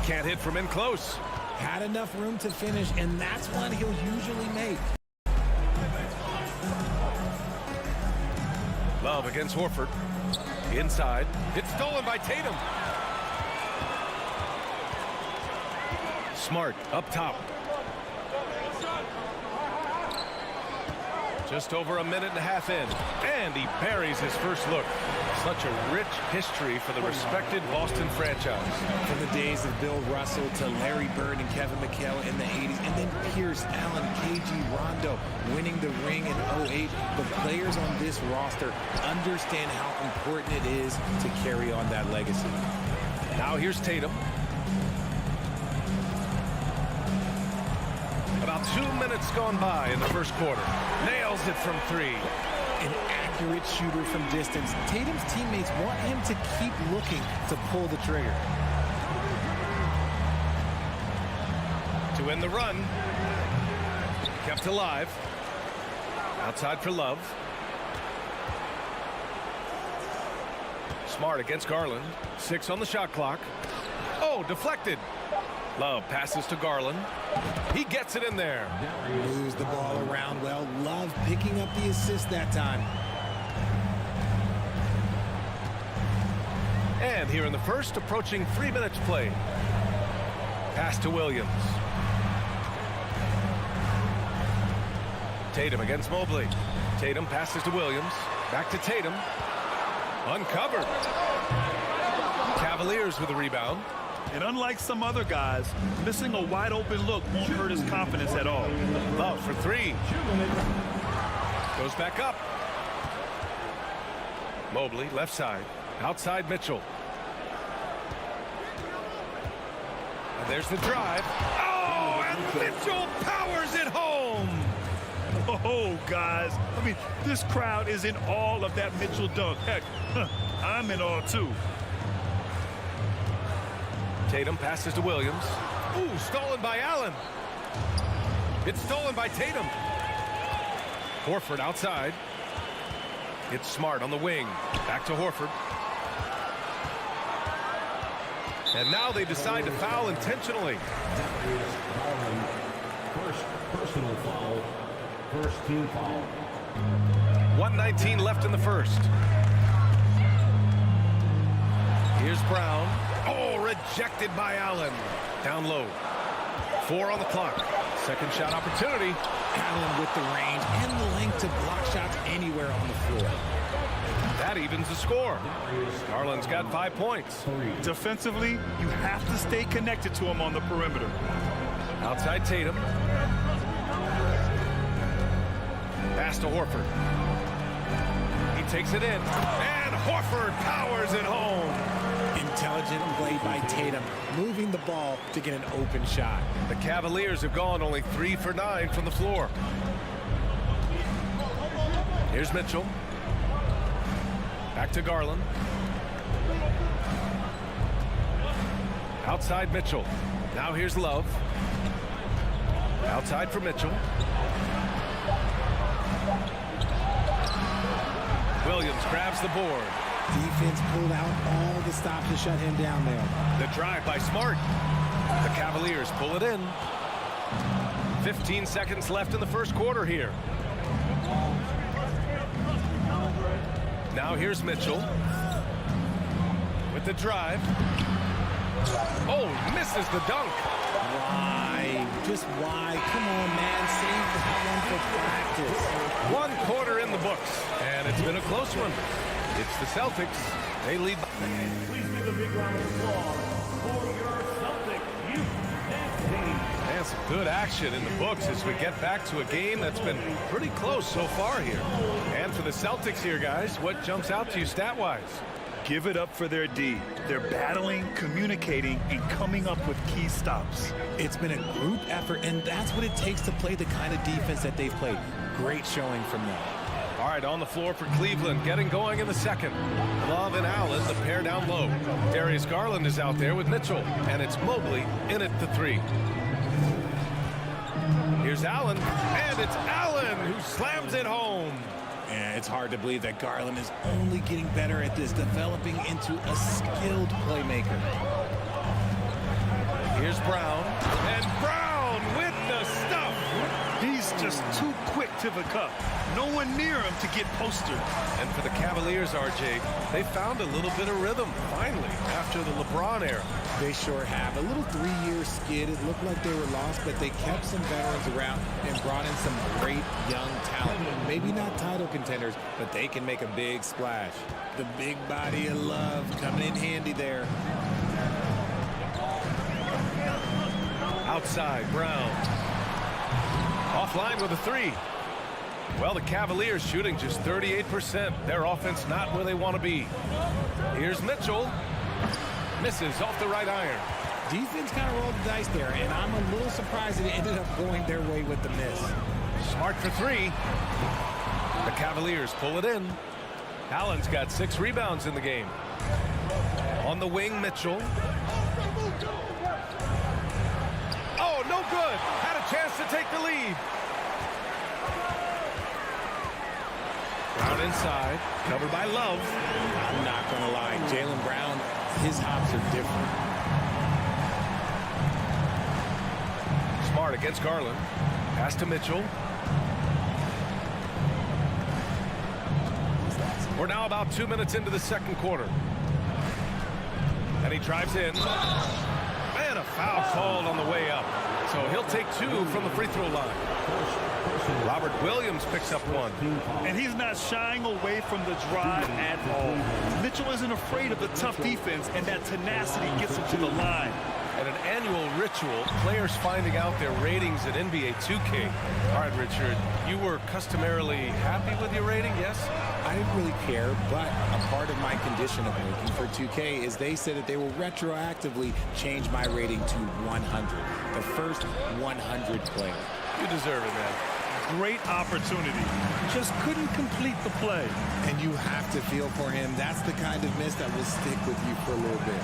Speaker 7: can't hit from in close.
Speaker 2: Had enough room to finish, and that's one he'll usually make.
Speaker 7: Love against Horford. Inside. It's stolen by Tatum. Smart up top. Just over a minute and a half in. And he buries his first look. Such a rich history for the respected Boston franchise.
Speaker 2: From the days of Bill Russell to Larry Bird and Kevin McHale in the 80s, and then Pierce, Allen, KG, Rondo winning the ring in 08. The players on this roster understand how important it is to carry on that legacy.
Speaker 7: Now here's Tatum. About 2 minutes gone by in the first quarter. Nails it from three.
Speaker 2: An accurate shooter from distance. Tatum's teammates want him to keep looking to pull the trigger.
Speaker 7: To win the run. Kept alive. Outside for Love. Smart against Garland. 6 on the shot clock. Oh, deflected. Love passes to Garland. He gets it in there.
Speaker 2: Moves the ball around well. Love picking up the assist that time.
Speaker 7: And here in the first, approaching 3 minutes played. Pass to Williams. Tatum against Mobley. Tatum passes to Williams. Back to Tatum. Uncovered. Cavaliers with a rebound.
Speaker 8: And unlike some other guys, missing a wide open look won't hurt his confidence at all.
Speaker 7: Love for three. Goes back up. Mobley, left side. Outside Mitchell. And there's the drive. Oh, and Mitchell powers it home.
Speaker 8: Oh, guys. I mean, this crowd is in awe of that Mitchell dunk. Heck, I'm in awe, too.
Speaker 7: Tatum passes to Williams. Ooh, stolen by Allen. It's stolen by Tatum. Horford outside. It's Smart on the wing. Back to Horford. And now they decide to foul intentionally.
Speaker 4: First personal foul. First team foul.
Speaker 7: 1:19 left in the first. Here's Brown. Oh, rejected by Allen. Down low. 4 on the clock. Second shot opportunity.
Speaker 2: Allen with the range and the length to block shots anywhere on the floor.
Speaker 7: That evens the score. Garland's got 5 points.
Speaker 8: Defensively, you have to stay connected to him on the perimeter.
Speaker 7: Outside Tatum. Pass to Horford. He takes it in. And Horford powers it home.
Speaker 2: Intelligent play by Tatum, moving the ball to get an open shot.
Speaker 7: The Cavaliers have gone only 3 for 9 from the floor. Here's Mitchell. Back to Garland. Outside Mitchell. Now here's Love. Outside for Mitchell. Williams grabs the board.
Speaker 5: Defense pulled out all the stops to shut him down there.
Speaker 7: The drive by Smart. The Cavaliers pull it in. 15 seconds left in the first quarter here. Now here's Mitchell with the drive. Oh, misses the dunk.
Speaker 5: Why? Just why? Come on, man. Save that one for practice.
Speaker 7: 1 quarter in the books, and it's been a close one. It's the Celtics. They lead.
Speaker 4: Please give a big round of applause for your Celtic youth team.
Speaker 7: And some good action in the books as we get back to a game that's been pretty close so far here. And for the Celtics here, guys, what jumps out to you stat-wise?
Speaker 8: Give it up for their D. They're battling, communicating, and coming up with key stops.
Speaker 2: It's been a group effort, and that's what it takes to play the kind of defense that they've played. Great showing from them.
Speaker 7: All right, on the floor for Cleveland, getting going in the second. Love and Allen, the pair down low. Darius Garland is out there with Mitchell, and it's Mobley in at the 3. Here's Allen, and it's Allen who slams it home.
Speaker 2: And it's hard to believe that Garland is only getting better at this, developing into a skilled playmaker.
Speaker 7: Here's Brown, and Brown with the stuff.
Speaker 8: He's just too quick to the cup. No one near him to get postered.
Speaker 7: And for the Cavaliers, RJ, they found a little bit of rhythm, finally, after the LeBron era.
Speaker 5: They sure have. A little 3-year skid. It looked like they were lost, but they kept some veterans around and brought in some great young talent. Maybe not title contenders, but they can make a big splash. The big body of Love coming in handy there.
Speaker 7: Outside, Brown. Offline with a 3. Well, the Cavaliers shooting just 38%. Their offense not where they want to be. Here's Mitchell. Misses off the right iron.
Speaker 5: Defense kind of rolled the dice there, and I'm a little surprised that it ended up going their way with the miss.
Speaker 7: Smart for 3. The Cavaliers pull it in. Allen's got 6 rebounds in the game. On the wing, Mitchell. Oh, no good. Had a chance to take the lead. Brown inside, covered by Love.
Speaker 5: I'm not going to lie, Jaylen Brown, his hops are different.
Speaker 7: Smart against Garland. Pass to Mitchell. We're now about 2 minutes into the second quarter. And he drives in. And a foul called on the way up. So he'll take 2 from the free throw line. Robert Williams picks up 1.
Speaker 8: And he's not shying away from the drive at all. Mitchell isn't afraid of the tough defense, and that tenacity gets him to the line.
Speaker 7: At an annual ritual, players finding out their ratings at NBA 2K. All right, Richard, you were customarily happy with your rating, yes?
Speaker 5: I didn't really care, but a part of my condition of making for 2K is they said that they will retroactively change my rating to 100. The first 100 player.
Speaker 7: You deserve it, man.
Speaker 8: Great opportunity. Just couldn't complete the play.
Speaker 5: And you have to feel for him. That's the kind of miss that will stick with you for a little bit.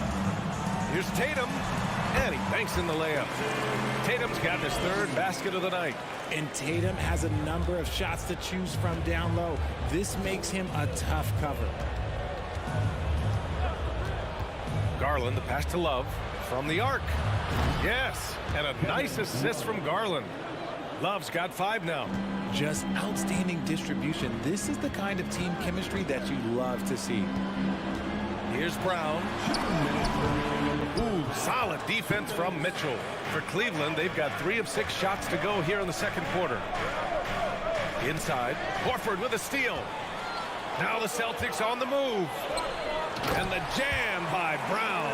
Speaker 7: Here's Tatum, and he banks in the layup. Tatum's got his 3rd basket of the night.
Speaker 5: And Tatum has a number of shots to choose from down low. This makes him a tough cover.
Speaker 7: Garland, the pass to Love from the arc. Yes, and a nice assist from Garland. Love's got 5 now.
Speaker 2: Just outstanding distribution. This is the kind of team chemistry that you love to see.
Speaker 7: Here's Brown. Ooh, solid defense from Mitchell. For Cleveland, they've got 3 of 6 shots to go here in the second quarter. Inside, Horford with a steal. Now the Celtics on the move. And the jam by Brown.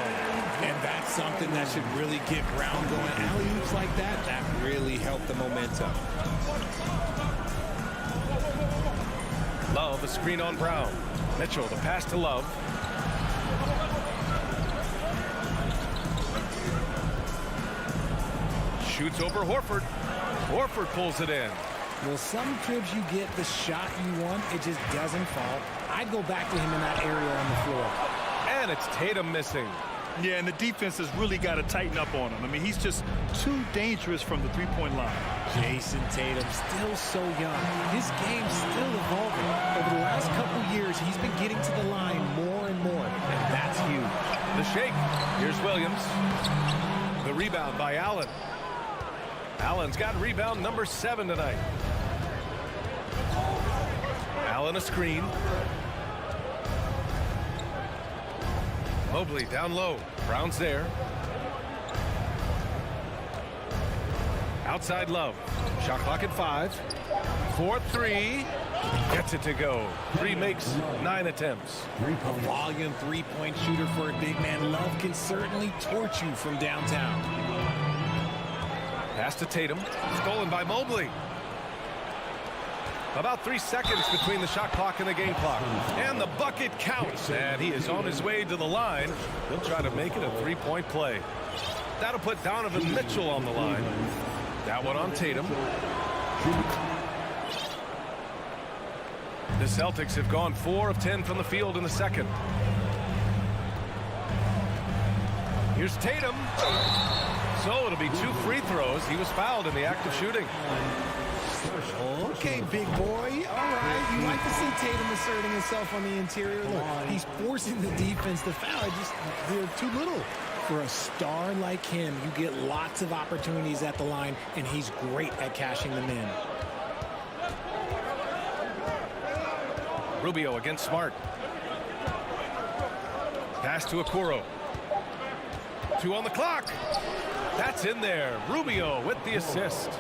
Speaker 5: And that's something that should really get Brown going. Alley-oops like that, that really helped the momentum.
Speaker 7: Love, a screen on Brown. Mitchell, the pass to Love. Shoots over Horford. Horford pulls it in.
Speaker 5: Well, some trips you get the shot you want, it just doesn't fall. I'd go back to him in that area on the floor.
Speaker 7: And it's Tatum missing.
Speaker 8: Yeah, and the defense has really got to tighten up on him. I mean, he's just too dangerous from the three-point line.
Speaker 5: Jason Tatum, still so young. His game's still evolving. Over the last couple years, he's been getting to the line more
Speaker 7: huge. The shake. Here's Williams. The rebound by Allen. Allen's got rebound number 7 tonight. Allen a screen. Mobley down low. Brown's there. Outside Love. Shot clock at 5. 4-3. Gets it to go. 3 makes 9 attempts.
Speaker 5: A volume three-point shooter for a big man. Love can certainly torch you from downtown.
Speaker 7: Pass to Tatum. Stolen by Mobley. About 3 seconds between the shot clock and the game clock. And the bucket counts. And he is on his way to the line. He'll try to make it a 3-point play. That'll put Donovan Mitchell on the line. That one on Tatum. The Celtics have gone 4 of 10 from the field in the second. Here's Tatum. So it'll be 2 free throws. He was fouled in the act of shooting.
Speaker 5: Okay, big boy. All right. You like to see Tatum asserting himself on the interior. Look, he's forcing the defense to foul. They're too little. For a star like him, you get lots of opportunities at the line, and he's great at cashing them in.
Speaker 7: Rubio against Smart. Pass to Okoro. 2 on the clock. That's in there. Rubio with the assist.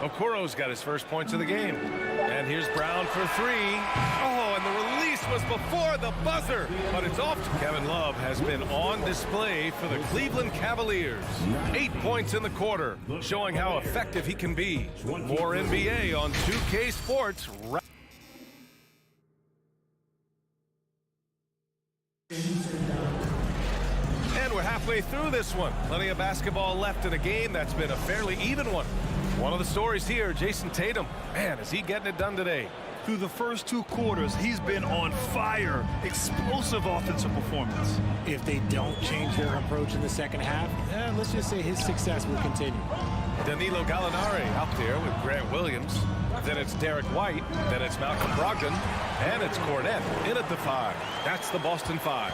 Speaker 7: Okoro's got his first points of the game. And here's Brown for 3. Oh, and the release was before the buzzer. But it's off. Kevin Love has been on display for the Cleveland Cavaliers. 8 points in the quarter, showing how effective he can be. More NBA on 2K Sports. And we're halfway through this one. Plenty of basketball left in a game that's been a fairly even one. One of the stories here, Jason Tatum. Man, is he getting it done today?
Speaker 8: Through the first 2 quarters, he's been on fire. Explosive offensive performance.
Speaker 5: If they don't change their approach in the second half, let's just say his success will continue.
Speaker 7: Danilo Gallinari out there with Grant Williams. Then it's Derek White. Then it's Malcolm Brogdon. And it's Cornette in at the 5. That's the Boston 5.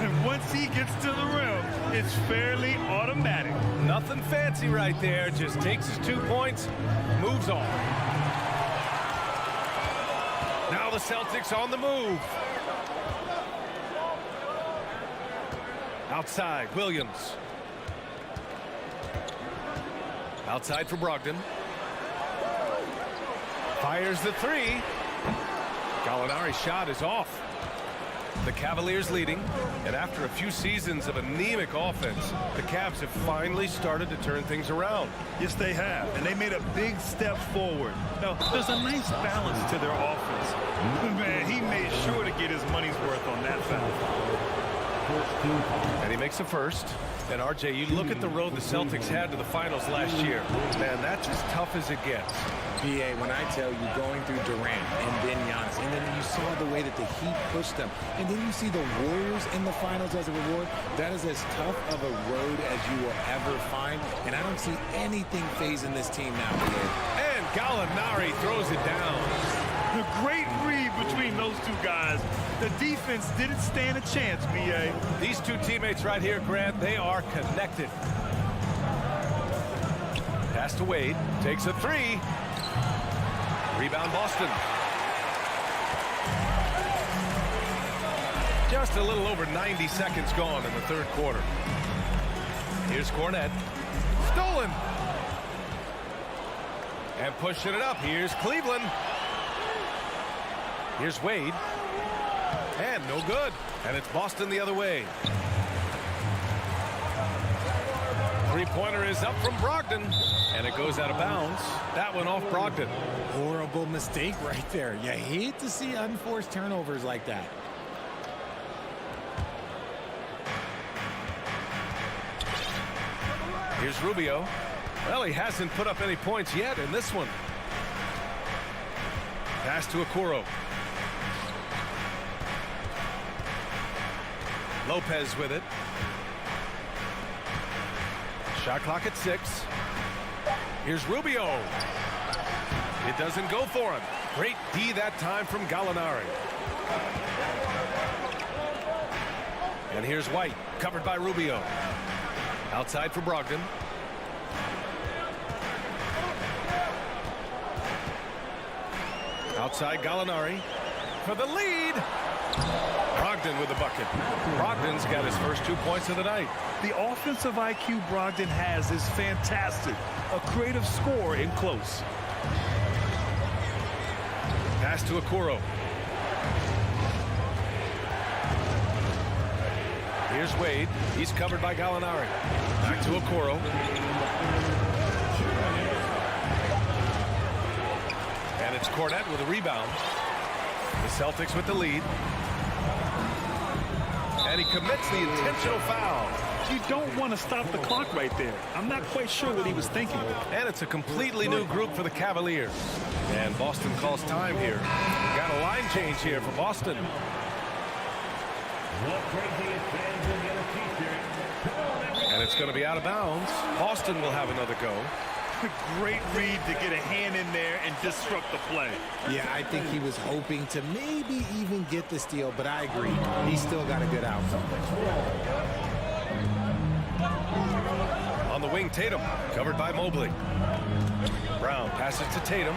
Speaker 8: And once he gets to the rim, it's fairly automatic.
Speaker 7: Nothing fancy right there. Just takes his 2 points, moves on. Now the Celtics on the move. Outside, Williams. Outside for Brogdon. Fires the 3. Gallinari's shot is off. The Cavaliers leading, and after a few seasons of anemic offense, the Cavs have finally started to turn things around.
Speaker 8: Yes, they have, and they made a big step forward. Now, there's a nice balance to their offense. Man, he made sure to get his money's worth on that foul.
Speaker 7: And he makes a first. And RJ, you look at the road the Celtics had to the finals last year. Man, that's as tough as it gets.
Speaker 5: BA, when I tell you going through Durant and then Giannis, and then you saw the way that the Heat pushed them, and then you see the Warriors in the finals as a reward, that is as tough of a road as you will ever find, and I don't see anything phasing this team now, BA.
Speaker 7: And Gallinari throws it down.
Speaker 8: The great read between those 2 guys. The defense didn't stand a chance, BA.
Speaker 7: These 2 teammates right here, Grant, they are connected. Pass to Wade, takes a 3. Rebound Boston. Just a little over 90 seconds gone in the 3rd quarter. Here's Cornette. Stolen. And pushing it up. Here's Cleveland. Here's Wade. And no good. And it's Boston the other way. 3-pointer is up from Brogdon. And it goes out of bounds. That one off Brogdon.
Speaker 5: Horrible mistake right there. You hate to see unforced turnovers like that.
Speaker 7: Here's Rubio. Well, he hasn't put up any points yet in this one. Pass to Okoro. Lopez with it. Shot clock at 6. Here's Rubio. It doesn't go for him. Great D that time from Gallinari. And here's White, covered by Rubio. Outside for Brogdon. Outside Gallinari for the lead. Brogdon with the bucket. Brogdon's got his first 2 points of the night.
Speaker 8: The offensive IQ Brogdon has is fantastic. A creative scorer in close.
Speaker 7: Pass to Okoro. Here's Wade. He's covered by Gallinari. Back to Okoro. And it's Cornette with a rebound. The Celtics with the lead. And he commits the intentional foul.
Speaker 8: You don't want to stop the clock right there. I'm not quite sure what he was thinking.
Speaker 7: And it's a completely new group for the Cavaliers. And Boston calls time here. Got a line change here for Boston. And it's going to be out of bounds. Boston will have another go.
Speaker 8: Great read to get a hand in there and disrupt the play.
Speaker 5: Yeah, I think he was hoping to maybe even get the steal, but I agree. He's still got a good outcome.
Speaker 7: On the wing, Tatum, covered by Mobley. Brown passes to Tatum.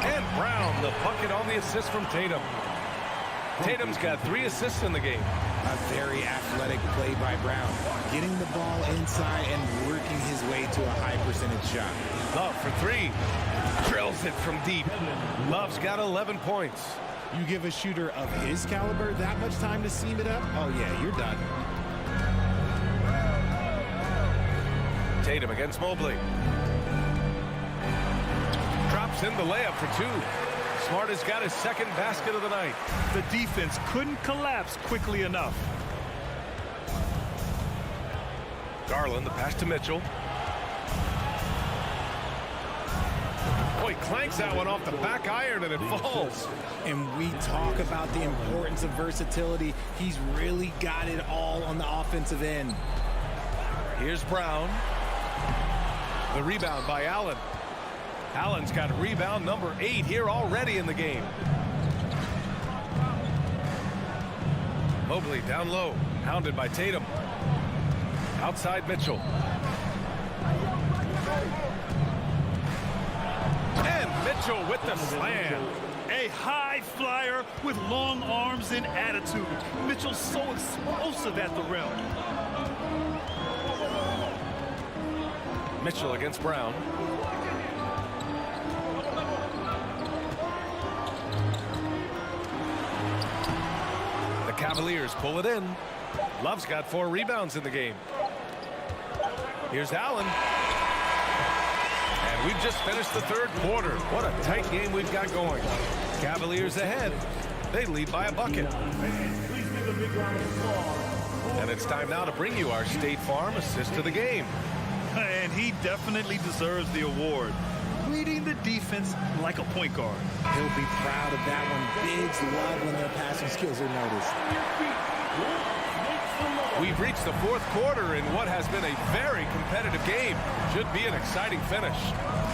Speaker 7: And Brown, the bucket on the assist from Tatum. Tatum's got 3 assists in the game.
Speaker 5: A very athletic play by Brown, getting the ball inside and working his way to a high percentage shot.
Speaker 7: Love for 3. Drills it from deep. Love's got 11 points.
Speaker 5: You give a shooter of his caliber that much time to seam it up? Oh, yeah, you're done.
Speaker 7: Tatum against Mobley. Drops in the layup for 2. Smart has got his second basket of the night.
Speaker 8: The defense couldn't collapse quickly enough.
Speaker 7: Garland, the pass to Mitchell. Oh, he clanks that one off the back iron and it falls.
Speaker 5: And we talk about the importance of versatility. He's really got it all on the offensive end.
Speaker 7: Here's Brown. The rebound by Allen. Allen's got rebound number 8 here already in the game. Mobley down low, hounded by Tatum. Outside Mitchell. And Mitchell with the slam.
Speaker 8: A high flyer with long arms and attitude. Mitchell's so explosive at the rim.
Speaker 7: Mitchell against Brown. The Cavaliers pull it in. Love's got 4 rebounds in the game. Here's Allen. And we've just finished the 3rd quarter. What a tight game we've got going. Cavaliers ahead. They lead by a bucket. And it's time now to bring you our State Farm assist of the game.
Speaker 8: And he definitely deserves the award. Leading the defense like a point guard.
Speaker 5: He'll be proud of that one. Bigs love when their passing skills are noticed.
Speaker 7: We've reached the 4th quarter in what has been a very competitive game. Should be an exciting finish.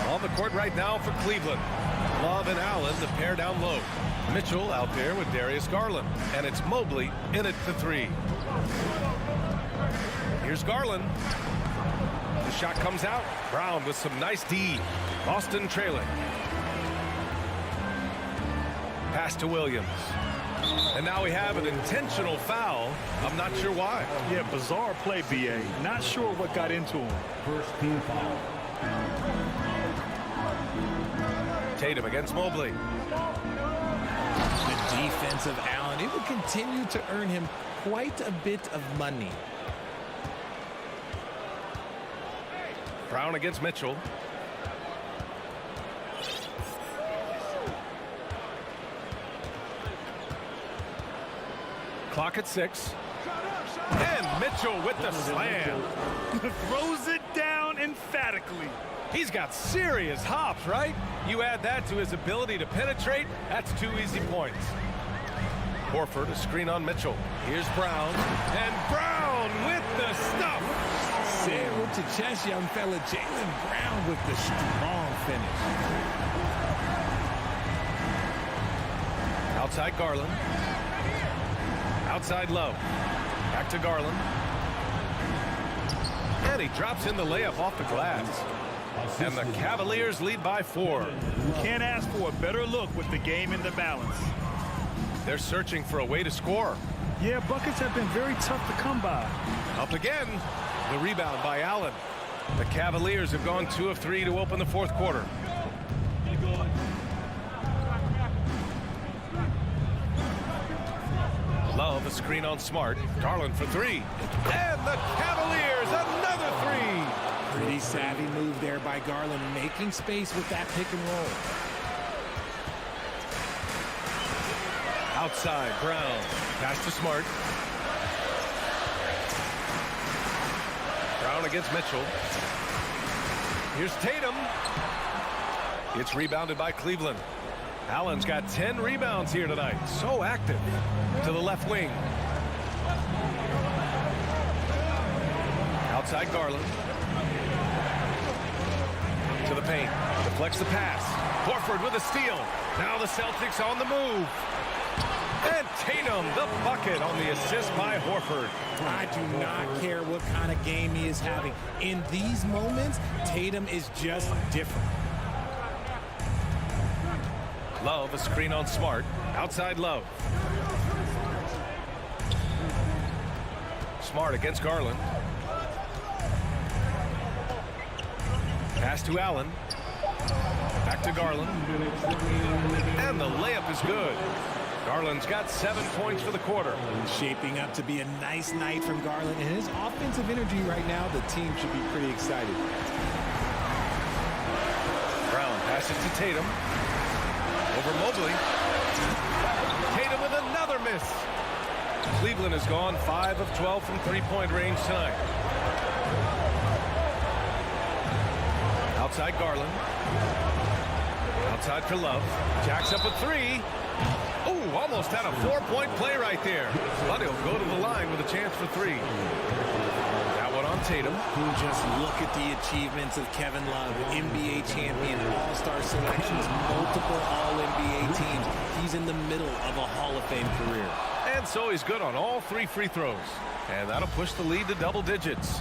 Speaker 7: On the court right now for Cleveland. Love and Allen, the pair down low. Mitchell out there with Darius Garland. And it's Mobley in it for 3. Here's Garland. The shot comes out. Brown with some nice D. Boston trailing. Pass to Williams. And now we have an intentional foul. I'm not sure why.
Speaker 8: Yeah, bizarre play, B.A. Not sure what got into him.
Speaker 4: First team foul.
Speaker 7: Tatum against Mobley.
Speaker 5: The defense of Allen, it will continue to earn him quite a bit of money.
Speaker 7: Brown against Mitchell. Clock at 6. And Mitchell with the slam.
Speaker 8: Throws it down emphatically.
Speaker 7: He's got serious hops, right? You add that to his ability to penetrate, that's 2 easy points. Horford, a screen on Mitchell. Here's Brown. And Brown with the stuff.
Speaker 5: Zero to chest, young fella. Jaylen Brown with the strong finish.
Speaker 7: Outside Garland. Outside Love. Back to Garland. And he drops in the layup off the glass. And the Cavaliers lead by 4.
Speaker 8: Can't ask for a better look with the game in the balance.
Speaker 7: They're searching for a way to score.
Speaker 8: Yeah, buckets have been very tough to come by.
Speaker 7: Up again. The rebound by Allen. The Cavaliers have gone 2 of 3 to open the fourth quarter. Love a screen on Smart. Garland for 3. And the Cavaliers another 3.
Speaker 5: Pretty savvy move there by Garland, making space with that pick and roll.
Speaker 7: Outside, Brown. Pass to Smart. Brown against Mitchell. Here's Tatum. It's rebounded by Cleveland. Allen's got 10 rebounds here tonight. So active. To the left wing. Outside Garland. To the paint. Deflects the pass. Horford with a steal. Now the Celtics on the move. And Tatum, the bucket on the assist by Horford.
Speaker 5: I do not care what kind of game he is having. In these moments, Tatum is just different.
Speaker 7: Love a screen on Smart. Outside Love. Smart against Garland. Pass to Allen. Back to Garland. And the layup is good. Garland's got 7 points for the quarter.
Speaker 5: Shaping up to be a nice night from Garland. And his offensive energy right now, the team should be pretty excited.
Speaker 7: Brown passes to Tatum. Over Mobley. Tatum with another miss. Cleveland has gone 5 of 12 from three-point range tonight. Outside Garland. Outside for Love. Jacks up a 3. Ooh, almost had a 4-point play right there. But he'll go to the line with a chance for 3. That one on Tatum.
Speaker 5: Just look at the achievements of Kevin Love, NBA champion, all-star selections, multiple all-NBA teams. He's in the middle of a Hall of Fame career.
Speaker 7: And so he's good on all 3 free throws. And that'll push the lead to double digits.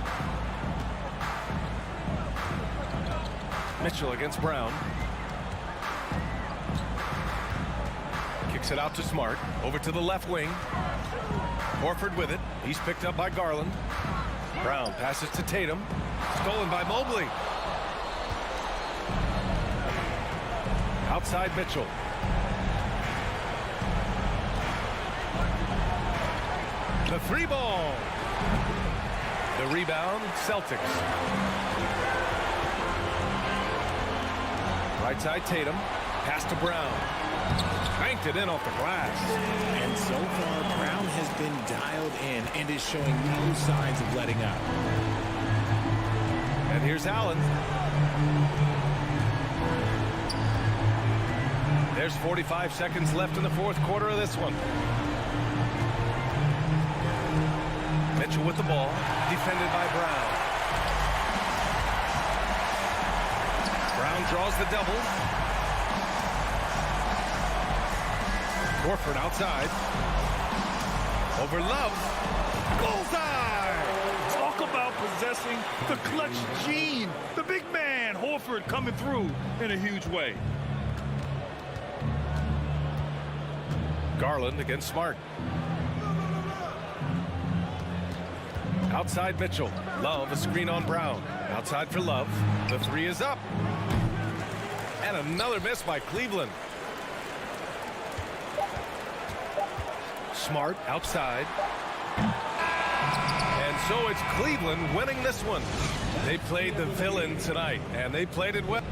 Speaker 7: Mitchell against Brown. Kicks it out to Smart. Over to the left wing. Horford with it. He's picked up by Garland. Brown passes to Tatum. Stolen by Mobley. Outside Mitchell. The 3 ball. The rebound, Celtics. Right side Tatum. Pass to Brown. Banked it in off the glass.
Speaker 5: And so far, Brown has been dialed in and is showing no signs of letting up.
Speaker 7: And here's Allen. There's 45 seconds left in the fourth quarter of this one. Mitchell with the ball, defended by Brown. Brown draws the double. Horford outside. Over Love.
Speaker 8: Bullseye! Talk about possessing the clutch gene. The big man, Horford, coming through in a huge way.
Speaker 7: Garland against Smart. Outside Mitchell. Love a screen on Brown. Outside for Love. The 3 is up. And another miss by Cleveland. Smart outside. And so it's Cleveland winning this one. They played the villain tonight, and they played it well.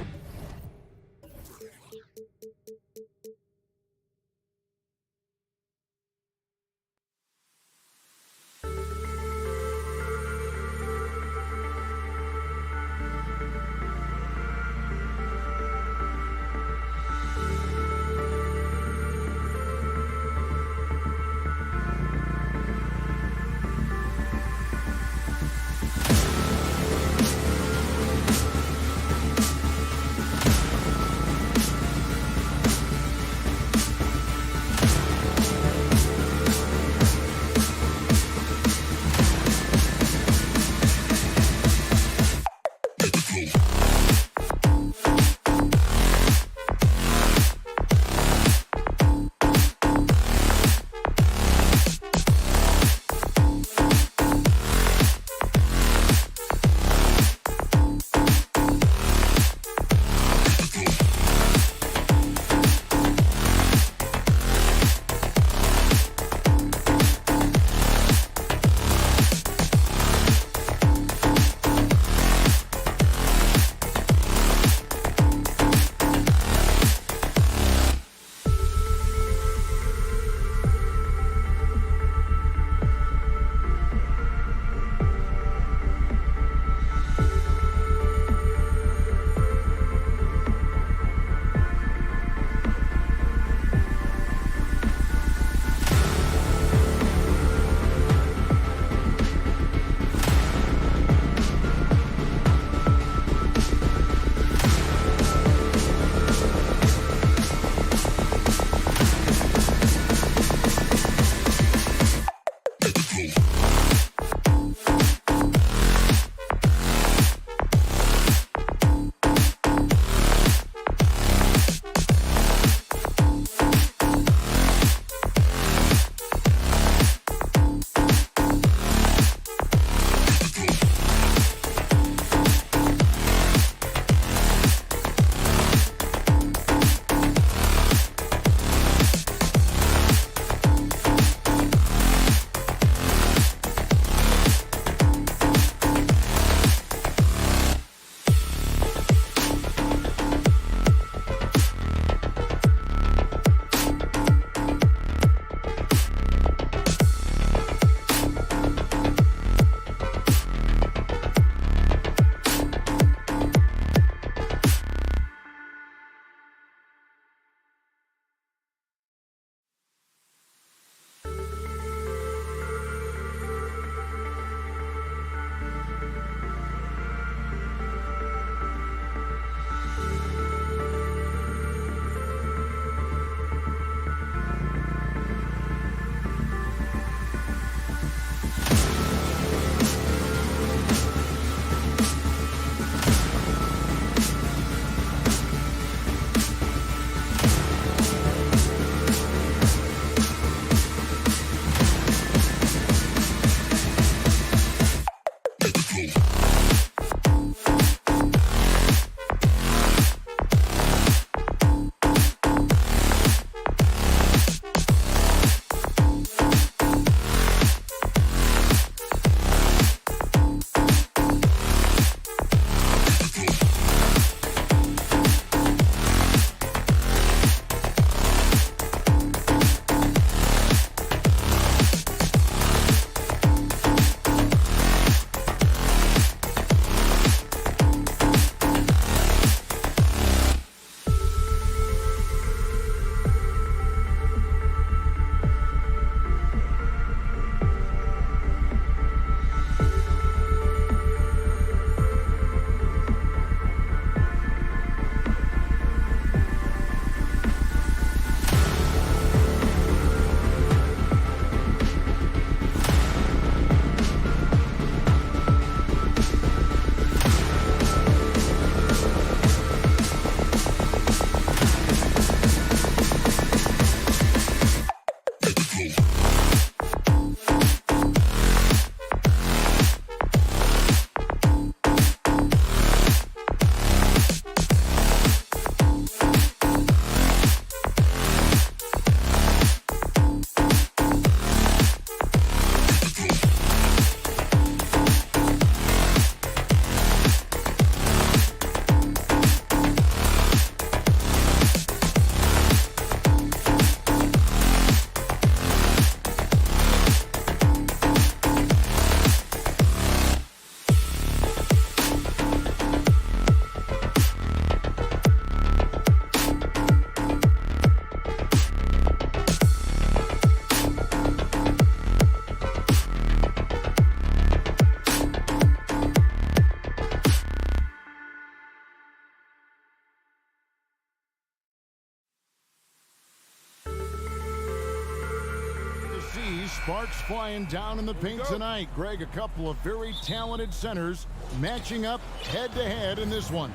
Speaker 1: Sparks flying down in the paint tonight. Greg, a couple of very talented centers matching up head-to-head in this one.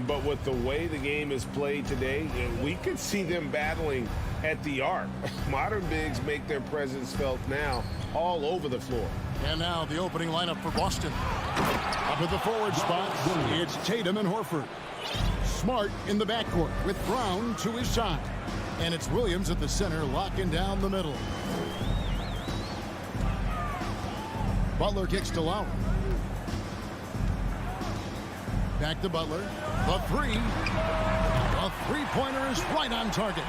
Speaker 3: But with the way the game is played today, we could see them battling at the arc. Modern bigs make their presence felt now all over the floor.
Speaker 1: And now the opening lineup for Boston. Up at the forward spot, it's Tatum and Horford. Smart in the backcourt with Brown to his side. And it's Williams at the center locking down the middle. Butler kicks to Lowry. Back to Butler. The three. A three-pointer is right on target.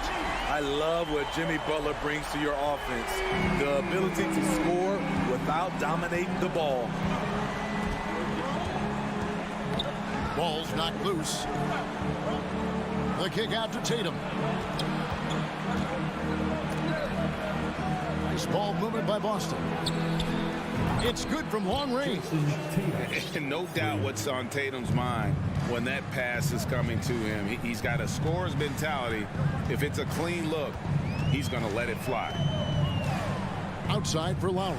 Speaker 13: I love what Jimmy Butler brings to your offense. The ability to score without dominating the ball.
Speaker 1: Ball's knocked loose. The kick out to Tatum. Nice ball movement by Boston. It's good from long range.
Speaker 3: No doubt what's on Tatum's mind when that pass is coming to him. He's got a scorer's mentality. If it's a clean look, he's going to let it fly.
Speaker 1: Outside for Lowry.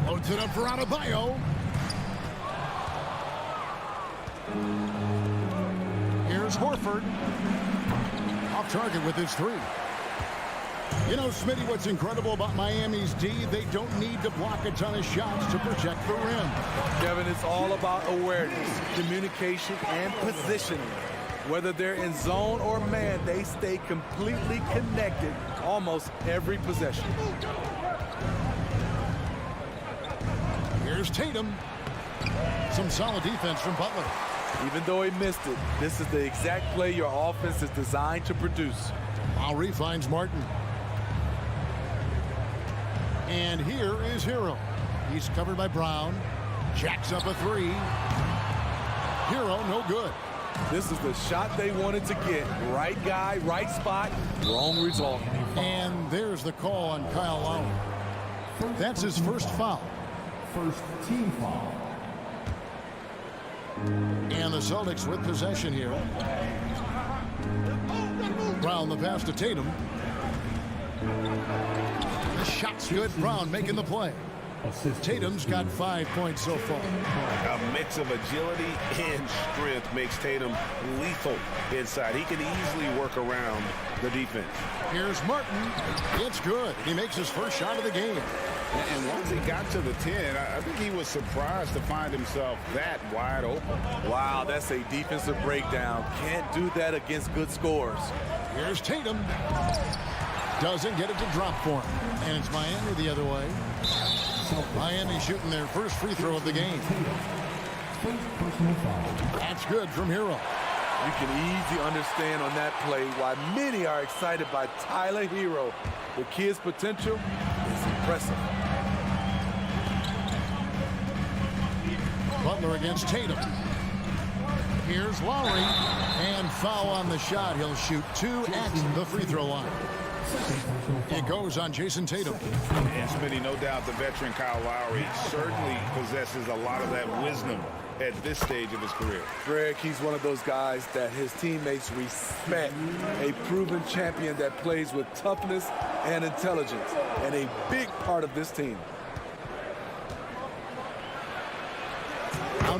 Speaker 1: Loads it up for Adebayo. Here's Horford. Off target with his three. You know, Smitty, what's incredible about Miami's D, they don't need to block a ton of shots to protect the rim.
Speaker 13: Kevin, it's all about awareness, communication, and positioning. Whether they're in zone or man, they stay completely connected almost every possession.
Speaker 1: Here's Tatum. Some solid defense from Butler.
Speaker 13: Even though he missed it, this is the exact play your offense is designed to produce.
Speaker 1: Lowry finds Martin. And here is Hero. He's covered by Brown. Jacks up a three. Hero, no good.
Speaker 13: This is the shot they wanted to get. Right guy, right spot, wrong result.
Speaker 1: And there's the call on Kyle Lowry. That's his first foul.
Speaker 4: First team foul.
Speaker 1: And the Celtics with possession here. Brown the pass to Tatum. The shot's good. Brown making the play. Tatum's got 5 points so far.
Speaker 3: A mix of agility and strength makes Tatum lethal inside. He can easily work around the defense.
Speaker 1: Here's Martin. It's good. He makes his first shot of the game.
Speaker 3: And once he got to the 10, I think he was surprised to find himself that wide open.
Speaker 13: Wow, that's a defensive breakdown. Can't do that against good scores.
Speaker 1: Here's Tatum. Doesn't get it to drop for him. And it's Miami the other way. Miami shooting their first free throw of the game. That's good from Hero.
Speaker 13: You can easily understand on that play why many are excited by Tyler Hero. The kid's potential is impressive.
Speaker 1: Butler against Tatum. Here's Lowry. And foul on the shot. He'll shoot 2 at the free throw line. It goes on Jason Tatum.
Speaker 3: And Smitty, no doubt the veteran Kyle Lowry certainly possesses a lot of that wisdom at this stage of his career.
Speaker 13: Greg, he's one of those guys that his teammates respect. A proven champion that plays with toughness and intelligence, and a big part of this team.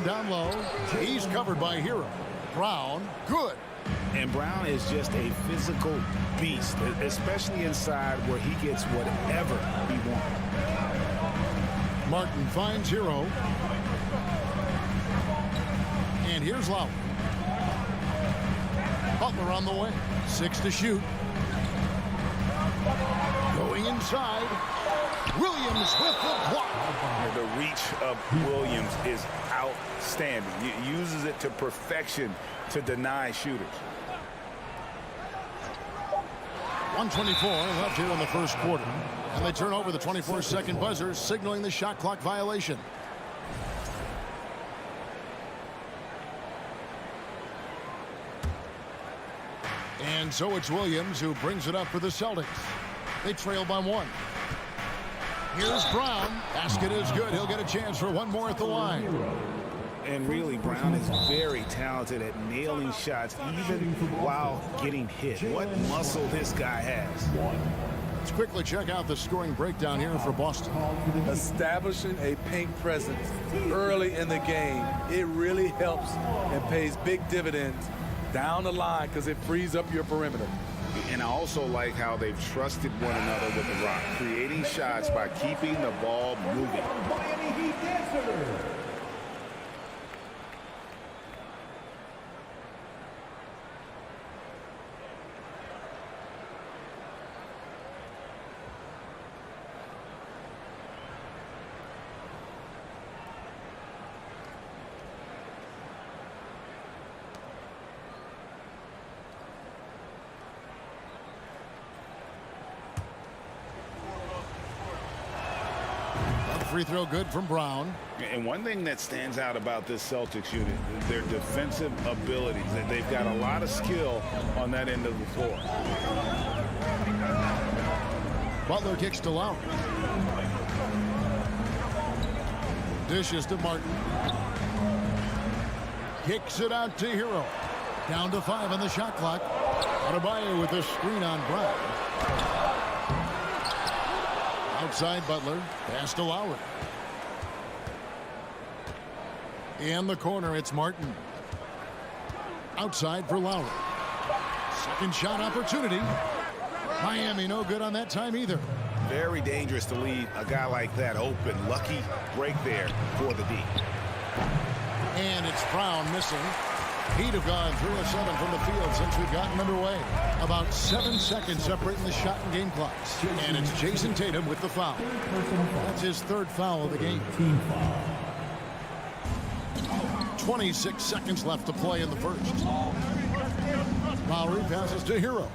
Speaker 1: Down low. He's covered by Hero. Brown, good.
Speaker 3: And Brown is just a physical beast, especially inside where he gets whatever he wants.
Speaker 1: Martin finds Hero. And here's Lowry. Butler on the way. 6 to shoot. Going inside. Williams with the block.
Speaker 3: The reach of Williams is outstanding. He uses it to perfection to deny shooters.
Speaker 1: 1:24 left here in the first quarter. And they turn over the 24-second buzzer, signaling the shot clock violation. And so it's Williams who brings it up for the Celtics. They trail by 1. Here's Brown. Basket is good. He'll get a chance for one more at the line.
Speaker 3: And really, Brown is very talented at nailing shots, even while getting hit. What muscle this guy has.
Speaker 1: Let's quickly check out the scoring breakdown here for Boston.
Speaker 13: Establishing a paint presence early in the game, it really helps and pays big dividends down the line because it frees up your perimeter.
Speaker 3: And I also like how they've trusted one another with the rock, creating shots by keeping the ball moving.
Speaker 1: Free throw good from Brown.
Speaker 3: And one thing that stands out about this Celtics unit, their defensive abilities. They've got a lot of skill on that end of the floor.
Speaker 1: Butler kicks to Lowry. Dishes to Martin. Kicks it out to Hero. Down to 5 on the shot clock. Adebayo with a screen on Brown. Outside Butler, pass to Lowry. In the corner, it's Martin. Outside for Lowry. Second shot opportunity. Miami no good on that time either.
Speaker 3: Very dangerous to leave a guy like that open. Lucky break there for the D.
Speaker 1: And it's Brown missing. Heat have gone 3 of 7 from the field since we've gotten underway. About 7 seconds separating the shot and game clocks. And it's Jason Tatum with the foul. That's his 3rd foul of the game. 26 seconds left to play in the first. Lowry passes to Hero.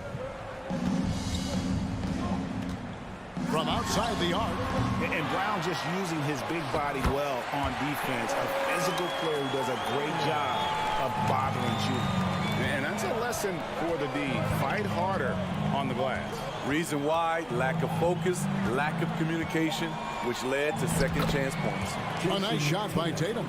Speaker 1: From outside the arc.
Speaker 3: And Brown just using his big body well on defense. A physical player who does a great job of bothering shooting. And that's a lesson for the D. Fight harder on the glass.
Speaker 13: Reason why, lack of focus, lack of communication, which led to second chance points.
Speaker 1: A nice shot by Tatum.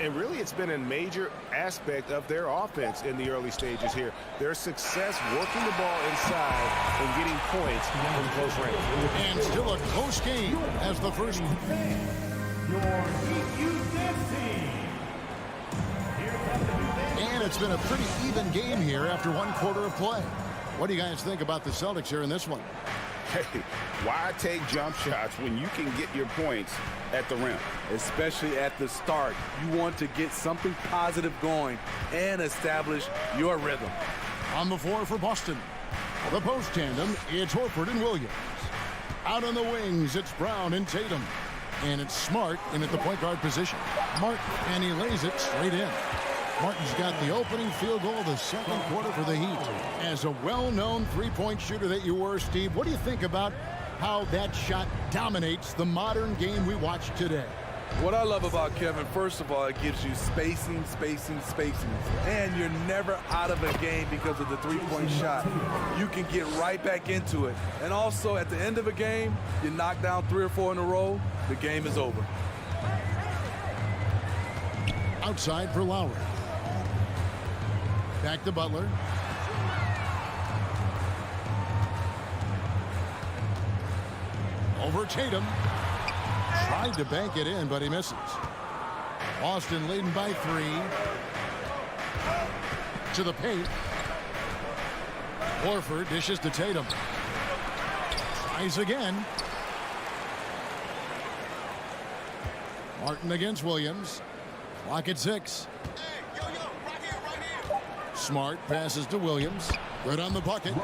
Speaker 3: And really, it's been a major aspect of their offense in the early stages here. Their success working the ball inside and getting points from close range.
Speaker 1: And still a close game as the first. And it's been a pretty even game here after 1 quarter of play. What do you guys think about the Celtics here in this one?
Speaker 3: Hey, why take jump shots when you can get your points at the rim?
Speaker 13: Especially at the start. You want to get something positive going and establish your rhythm.
Speaker 1: On the floor for Boston. The post tandem, it's Horford and Williams. Out on the wings, it's Brown and Tatum. And it's Smart in at the point guard position. Martin, and he lays it straight in. Martin's got the opening field goal of the second quarter for the Heat. As a well-known three-point shooter that you were, Steve, what do you think about how that shot dominates the modern game we watch today?
Speaker 13: What I love about Kevin, first of all, it gives you spacing. And you're never out of a game because of the three-point shot. You can get right back into it. And also, at the end of a game, you knock down 3 or 4 in a row, the game is over.
Speaker 1: Outside for Lowry. Back to Butler. Over Tatum. Tried to bank it in, but he misses. Boston leading by 3. To the paint. Horford dishes to Tatum. Tries again. Martin against Williams. Clock at 6. Smart passes to Williams. Good on the bucket.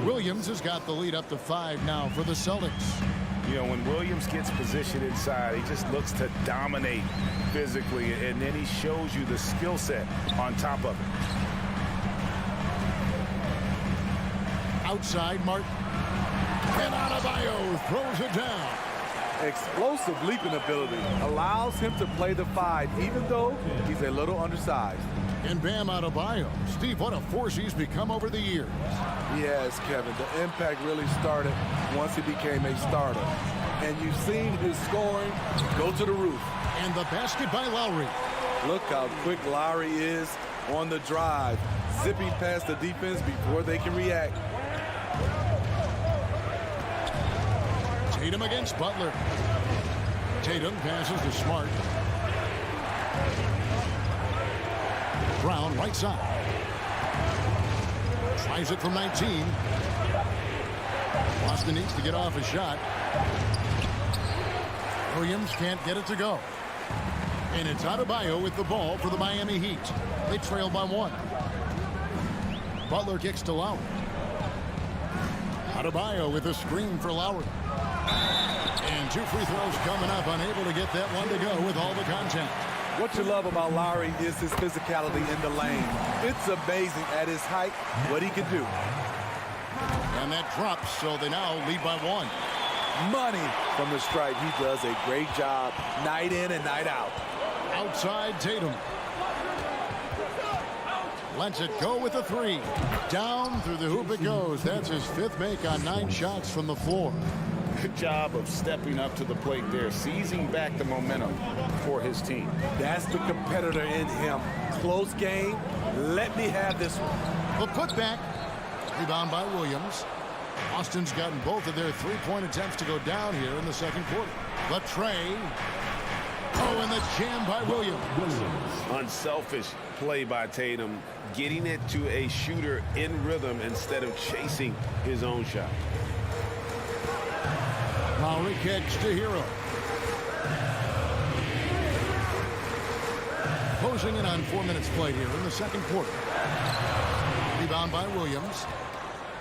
Speaker 1: Williams has got the lead up to 5 now for the Celtics.
Speaker 3: You know, when Williams gets positioned inside, he just looks to dominate physically, and then he shows you the skill set on top of it.
Speaker 1: Outside, Martin. And Adebayo throws it down.
Speaker 13: Explosive leaping ability allows him to play the 5, even though he's a little undersized.
Speaker 1: And Bam Adebayo. Steve, what a force he's become over the years.
Speaker 13: Yes, Kevin. The impact really started once he became a starter. And you've seen his scoring go to the roof.
Speaker 1: And the basket by Lowry.
Speaker 13: Look how quick Lowry is on the drive, zipping past the defense before they can react.
Speaker 1: Tatum against Butler. Tatum passes to Smart. Brown right side. Tries it from 19. Boston needs to get off a shot. Williams can't get it to go. And it's Adebayo with the ball for the Miami Heat. They trail by 1. Butler kicks to Lowry. Adebayo with a screen for Lowry. And 2 free throws coming up, unable to get that one to go with all the contact.
Speaker 13: What you love about Lowry is his physicality in the lane. It's amazing at his height what he can do.
Speaker 1: And that drops, so they now lead by 1.
Speaker 13: Money from the stripe. He does a great job night in and night out.
Speaker 1: Outside Tatum. Lets it go with a 3. Down through the hoop it goes. That's his 5th make on 9 shots from the floor.
Speaker 3: Good job of stepping up to the plate there, seizing back the momentum for his team.
Speaker 13: That's the competitor in him. Close game. Let me have this one.
Speaker 1: The putback. Rebound by Williams. Austin's gotten both of their 3-point attempts to go down here in the second quarter. The tray. Oh, and the jam by Williams.
Speaker 3: Unselfish play by Tatum, getting it to a shooter in rhythm instead of chasing his own shot.
Speaker 1: Lowry kicks to Hero. Closing in on 4 minutes played here in the second quarter. Rebound by Williams.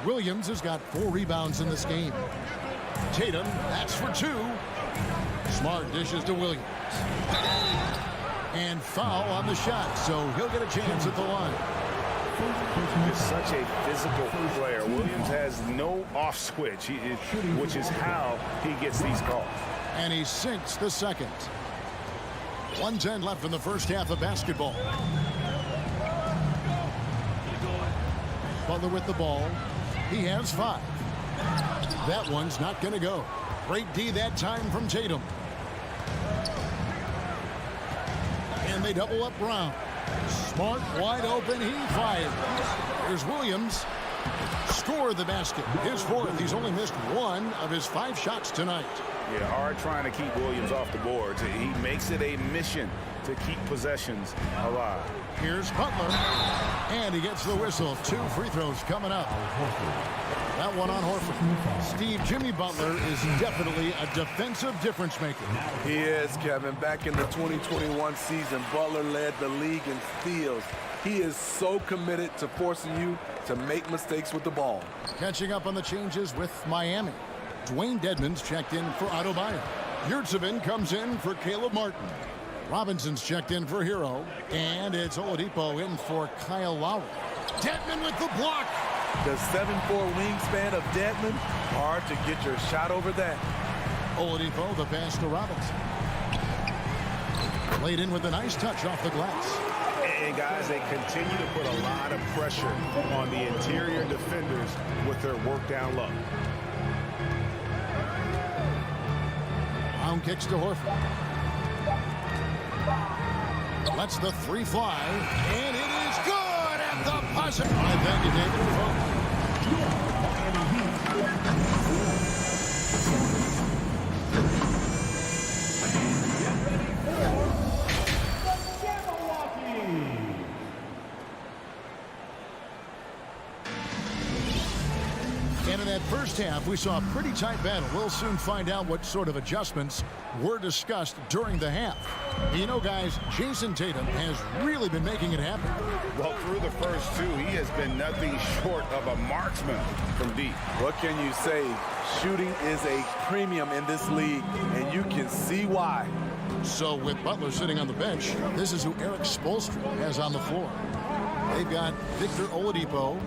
Speaker 1: Williams has got 4 rebounds in this game. Tatum, that's for 2. Smart dishes to Williams. And foul on the shot, so he'll get a chance at the line.
Speaker 3: He's such a physical player. Williams has no off switch, which is how he gets these calls.
Speaker 1: And he sinks the second. 1:10 left in the first half of basketball. Butler with the ball. He has 5. That one's not going to go. Great D that time from Tatum. And they double up Brown. Smart wide open. He fires. Here's Williams. Score the basket. His 4th. He's only missed 1 of his 5 shots tonight.
Speaker 3: Yeah, hard trying to keep Williams off the boards. He makes it a mission to keep possessions alive.
Speaker 1: Here's Butler. And he gets the whistle. 2 free throws coming up. That one on Horford. Steve, Jimmy Butler is definitely a defensive difference maker.
Speaker 13: He is, Kevin. Back in the 2021 season, Butler led the league in steals. He is so committed to forcing you to make mistakes with the ball.
Speaker 1: Catching up on the changes with Miami. Dwayne Dedmon's checked in for Adebayo. Yurtsevin comes in for Caleb Martin. Robinson's checked in for Hero. And it's Oladipo in for Kyle Lowry. Dedmon with the block.
Speaker 13: The 7'4" wingspan of Dedmon, hard to get your shot over that.
Speaker 1: Oladipo, the pass to Robinson. Laid in with a nice touch off the glass.
Speaker 3: And guys, they continue to put a lot of pressure on the interior defenders with their work down low.
Speaker 1: Brown kicks to Horford. Lets the 3 fly, and it is good at the buzzer. Thank you, David. And in that first half, we saw a pretty tight battle. We'll soon find out what sort of adjustments were discussed during the half. You know, guys, Jason Tatum has really been making it happen.
Speaker 3: Well, through the first 2, he has been nothing short of a marksman from deep.
Speaker 13: What can you say? Shooting is a premium in this league, and you can see why.
Speaker 1: So with Butler sitting on the bench, this is who Eric Spoelstra has on the floor. They've got Victor Oladipo.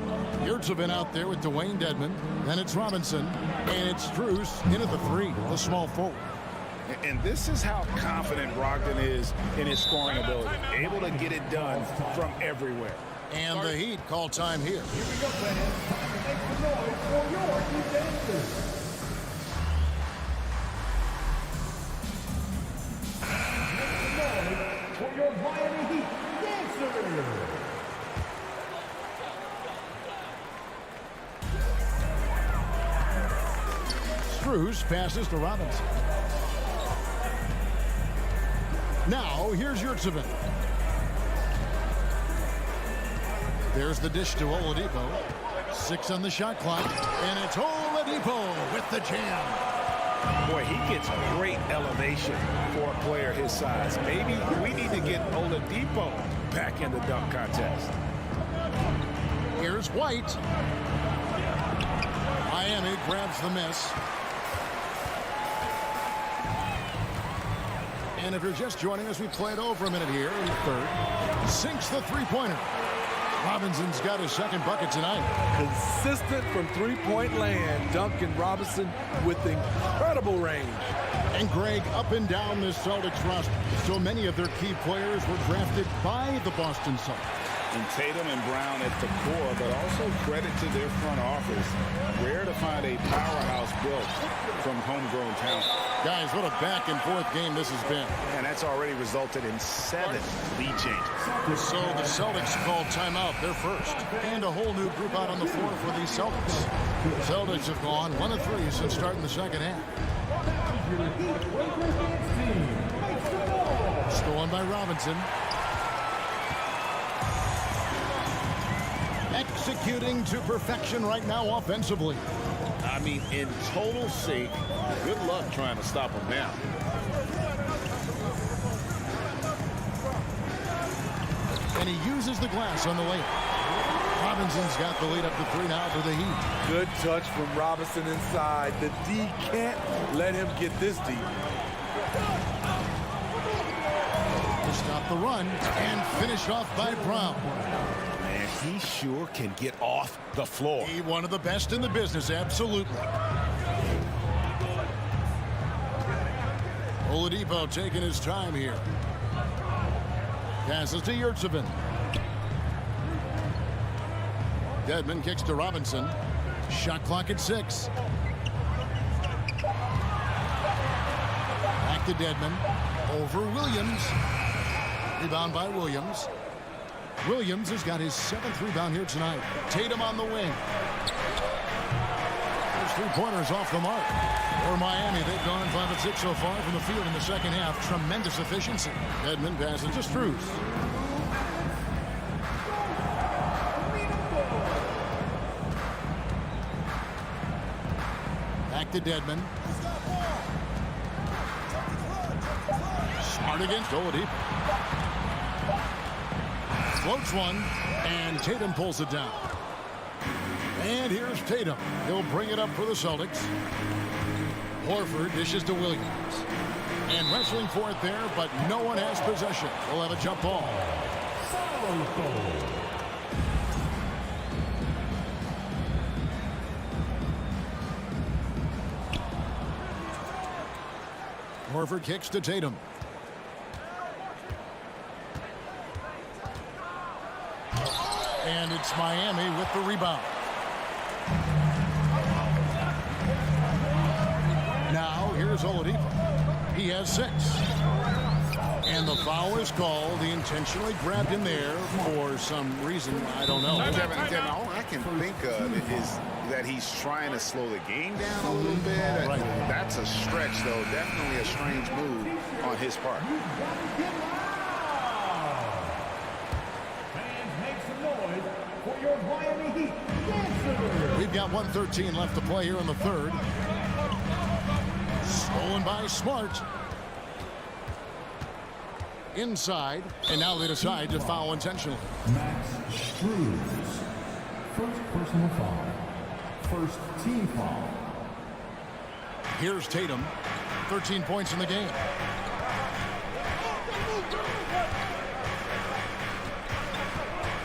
Speaker 1: Yurtsevin out there with Dwayne Dedmon. Then it's Robinson. And it's Strus in at the 3, the small forward.
Speaker 3: And this is how confident Brogdon is in his scoring ability. Able to get it done from everywhere.
Speaker 1: And the Heat call time here.
Speaker 4: Here we go, fans. Make some noise for your defenses. Make some noise for your Miami Heat.
Speaker 1: Struz passes to Robinson. Now, here's Yurtsevin. There's the dish to Oladipo. 6 on the shot clock, and it's Oladipo with the jam.
Speaker 3: Boy, he gets great elevation for a player his size. Maybe we need to get Oladipo back in the dunk contest.
Speaker 1: Here's White. Miami grabs the miss. And if you're just joining us, we played over a minute here in the third. Sinks the three-pointer. Robinson's got his second bucket tonight.
Speaker 13: Consistent from three-point land. Duncan Robinson with incredible range.
Speaker 1: And Greg, up and down this Celtics roster, so many of their key players were drafted by the Boston Celtics.
Speaker 3: And Tatum and Brown at the core, but also credit to their front office. Rare to find a powerhouse built from homegrown talent.
Speaker 1: Guys, what a back-and-forth game this has been.
Speaker 3: And that's already resulted in 7 lead changes.
Speaker 1: So the Celtics called timeout, their first. And a whole new group out on the floor for the Celtics. The Celtics have gone 1 of 3 since starting the second half. Stolen by Robinson. Executing to perfection right now offensively.
Speaker 3: I mean, in total sync. Good luck trying to stop him now.
Speaker 1: And he uses the glass on the layup. Robinson's got the lead up to 3 now for the Heat.
Speaker 13: Good touch from Robinson inside. The D can't let him get this deep.
Speaker 1: To stop the run and finish off by Brown.
Speaker 3: Man, he sure can get off the floor.
Speaker 1: He one of the best in the business, absolutely. Oladipo taking his time here. Passes to Yurtsevin. Dedmon kicks to Robinson. Shot clock at 6. Back to Dedmon. Over Williams. Rebound by Williams. Williams has got his 7th rebound here tonight. Tatum on the wing. Those 3-pointers off the mark. For Miami, they've gone 5 of 6 so far from the field in the second half. Tremendous efficiency. Dedmon passes to Struz. Back to Dedmon. Smart against Oladipo. Floats one, and Tatum pulls it down. And here's Tatum. He'll bring it up for the Celtics. Horford dishes to Williams. And wrestling for it there, but no one has possession. We'll have a jump ball. Horford kicks to Tatum. And it's Miami with the rebound. Now here's Oladipo. He has 6. And the foul is called. He intentionally grabbed him there for some reason. I don't know.
Speaker 3: Devin, all I can think of is that he's trying to slow the game down a little bit.
Speaker 1: Right.
Speaker 3: That's a stretch, though. Definitely a strange move on his part.
Speaker 1: We've got 1:13 left to play here in the third. Stolen by Smart. Inside, and now they decide to foul intentionally.
Speaker 4: Max Struz. First personal foul. First team foul.
Speaker 1: Here's Tatum. 13 points in the game.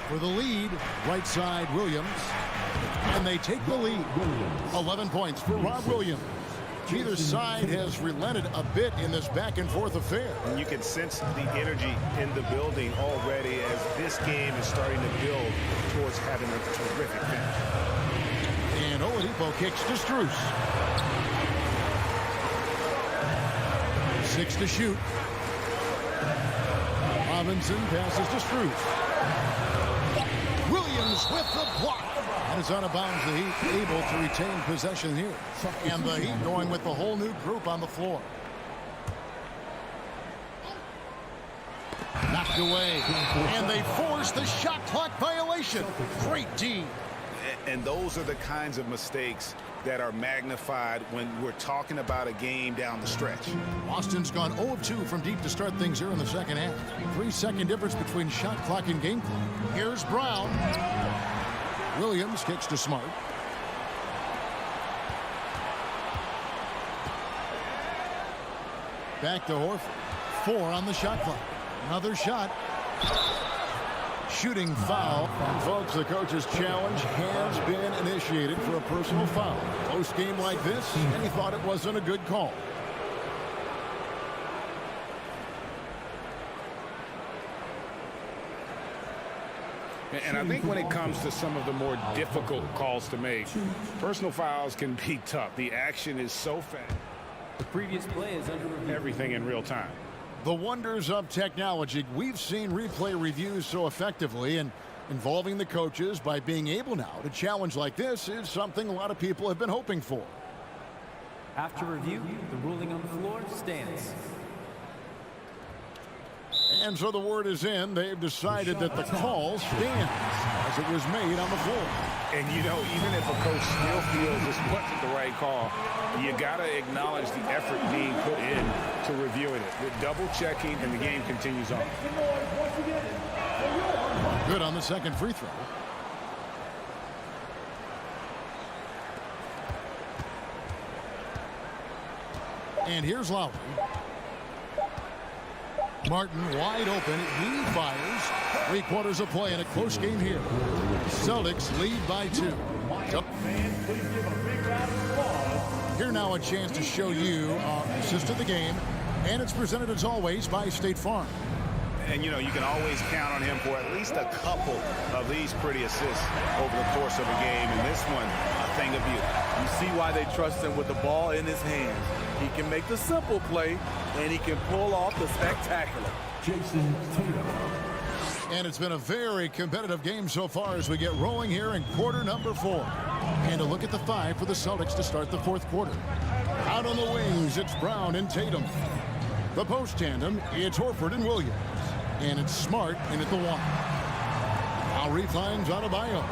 Speaker 1: For the lead, right side Williams. And they take the lead. 11 points for Rob Williams. Neither side has relented a bit in this back-and-forth affair.
Speaker 3: And you can sense the energy in the building already as this game is starting to build towards having a terrific finish.
Speaker 1: And Oladipo kicks to Struz. 6 to shoot. Robinson passes to Struz. Williams with the block. And it's out of bounds. The Heat able to retain possession here. And the Heat going with the whole new group on the floor. Knocked away. And they force the shot clock violation. Great D.
Speaker 3: And those are the kinds of mistakes that are magnified when we're talking about a game down the stretch.
Speaker 1: Boston's gone 0 of 2 from deep to start things here in the second half. 3-second difference between shot clock and game clock. Here's Brown. Williams kicks to Smart. Back to Horford. 4 on the shot clock. Another shot. Shooting foul. And folks, the coach's challenge has been initiated for a personal foul. Close game like this, and he thought it wasn't a good call.
Speaker 3: And I think when it comes to some of the more difficult calls to make, personal fouls can be tough. The action is so fast.
Speaker 10: The previous play is under review.
Speaker 3: Everything in real time.
Speaker 1: The wonders of technology. We've seen replay reviews so effectively, and involving the coaches by being able now to challenge like this is something a lot of people have been hoping for.
Speaker 10: After review, the ruling on the floor stands.
Speaker 1: And so the word is in. They've decided that the call stands as it was made on the floor.
Speaker 3: And, you know, even if a coach still feels this wasn't the right call, you got to acknowledge the effort being put in to reviewing it. The double checking, and the game continues on.
Speaker 1: Good on the second free throw. And here's Lowry. Martin wide open. He fires. 3/4 of play in a close game here. Celtics lead by 2. Here now a chance to show you our assist of the game. And it's presented as always by State Farm.
Speaker 3: And, you know, you can always count on him for at least a couple of these pretty assists over the course of a game. And this one, a thing of beauty.
Speaker 13: You see why they trust him with the ball in his hands. He can make the simple play, and he can pull off the spectacular.
Speaker 1: Jason Tatum. And it's been a very competitive game so far as we get rolling here in quarter number 4. And a look at the 5 for the Celtics to start the 4th quarter. Out on the wings, it's Brown and Tatum. The post tandem, it's Horford and Williams. And it's Smart in at the 1. Lowry finds Adebayo.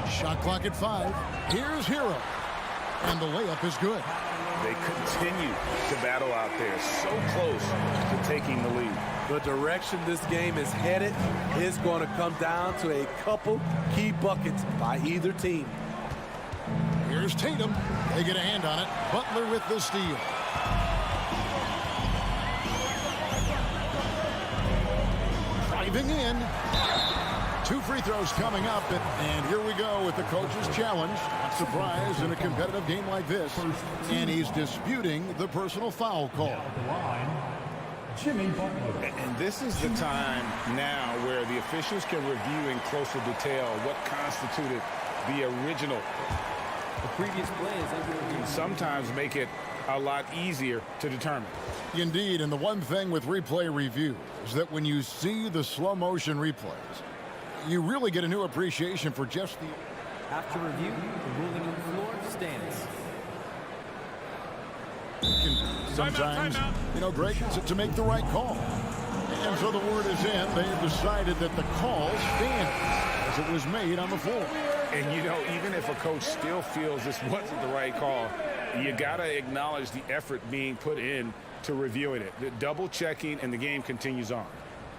Speaker 1: Shot clock at 5. Here's Hero. And the layup is good.
Speaker 3: They continue to battle out there, so close to taking the lead.
Speaker 13: The direction this game is headed is going to come down to a couple key buckets by either team.
Speaker 1: Here's Tatum. They get a hand on it. Butler with the steal. Driving in. 2 free throws coming up, and here we go with the coach's challenge. Not surprised in a competitive game like this. And he's disputing the personal foul call.
Speaker 3: Jimmy Butler. And this is the time now where the officials can review in closer detail what constituted the original.
Speaker 10: The previous play is under review.
Speaker 3: And sometimes make it a lot easier to determine.
Speaker 1: Indeed, and the one thing with replay review is that when you see the slow motion replays, you really get a new appreciation for just the...
Speaker 10: After review, the ruling on the floor stands.
Speaker 1: Sometimes, you know, Greg, to make the right call. And so the word is in. They've decided that the call stands as it was made on the floor.
Speaker 3: And, you know, even if a coach still feels this wasn't the right call, you got to acknowledge the effort being put in to reviewing it. The double checking, and the game continues on.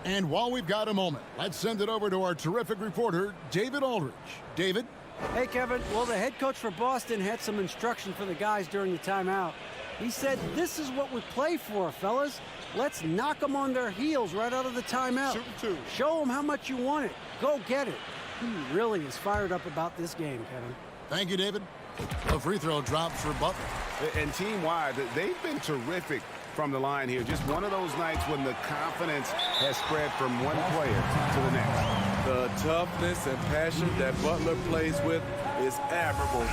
Speaker 1: And while we've got a moment, let's send it over to our terrific reporter, David Aldridge. David?
Speaker 6: Hey, Kevin. Well, the head coach for Boston had some instruction for the guys during the timeout. He said, this is what we play for, fellas. Let's knock them on their heels right out of the timeout. Show them how much you want it. Go get it. He really is fired up about this game, Kevin.
Speaker 1: Thank you, David. A free throw drops for Butler.
Speaker 3: And team-wide, they've been terrific from the line here. Just one of those nights when the confidence has spread from one player to the next.
Speaker 13: The toughness and passion that Butler plays with is admirable.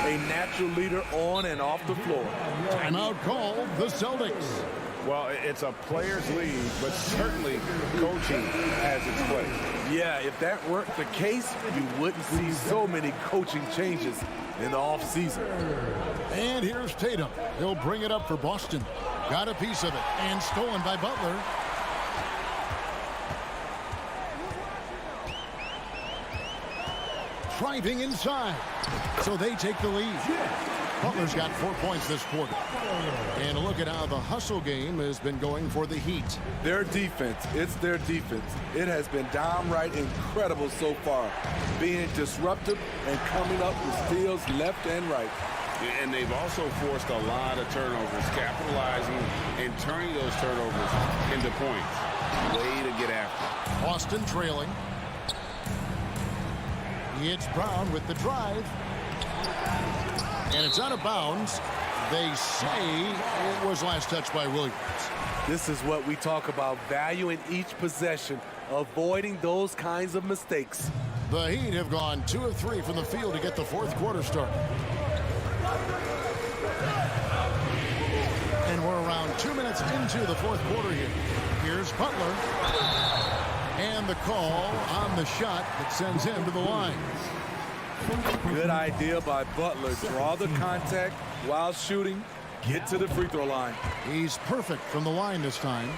Speaker 13: A natural leader on and off the floor.
Speaker 1: Timeout called the Celtics.
Speaker 3: Well, it's a players' league, but certainly coaching has its place.
Speaker 13: Yeah, if that weren't the case, you wouldn't see so many coaching changes in the offseason.
Speaker 1: And here's Tatum. He'll bring it up for Boston. Got a piece of it, and stolen by Butler. Driving inside. So they take the lead. Butler's got 4 points this quarter. And look at how the hustle game has been going for the Heat.
Speaker 13: Their defense, it's their defense. It has been downright incredible so far, being disruptive and coming up with steals left and right.
Speaker 3: And they've also forced a lot of turnovers, capitalizing and turning those turnovers into points. Way to get after.
Speaker 1: Boston trailing. It's Brown with the drive. And it's out of bounds. They say it was last touched by Williams.
Speaker 13: This is what we talk about, valuing each possession, avoiding those kinds of mistakes.
Speaker 1: The Heat have gone 2 of 3 from the field to get the fourth quarter started. And we're around 2 minutes into the fourth quarter here. Here's Butler. And the call on the shot that sends him to the line.
Speaker 13: Good idea by Butler. Draw the contact while shooting. Get to the free throw line.
Speaker 1: He's perfect from the line this time.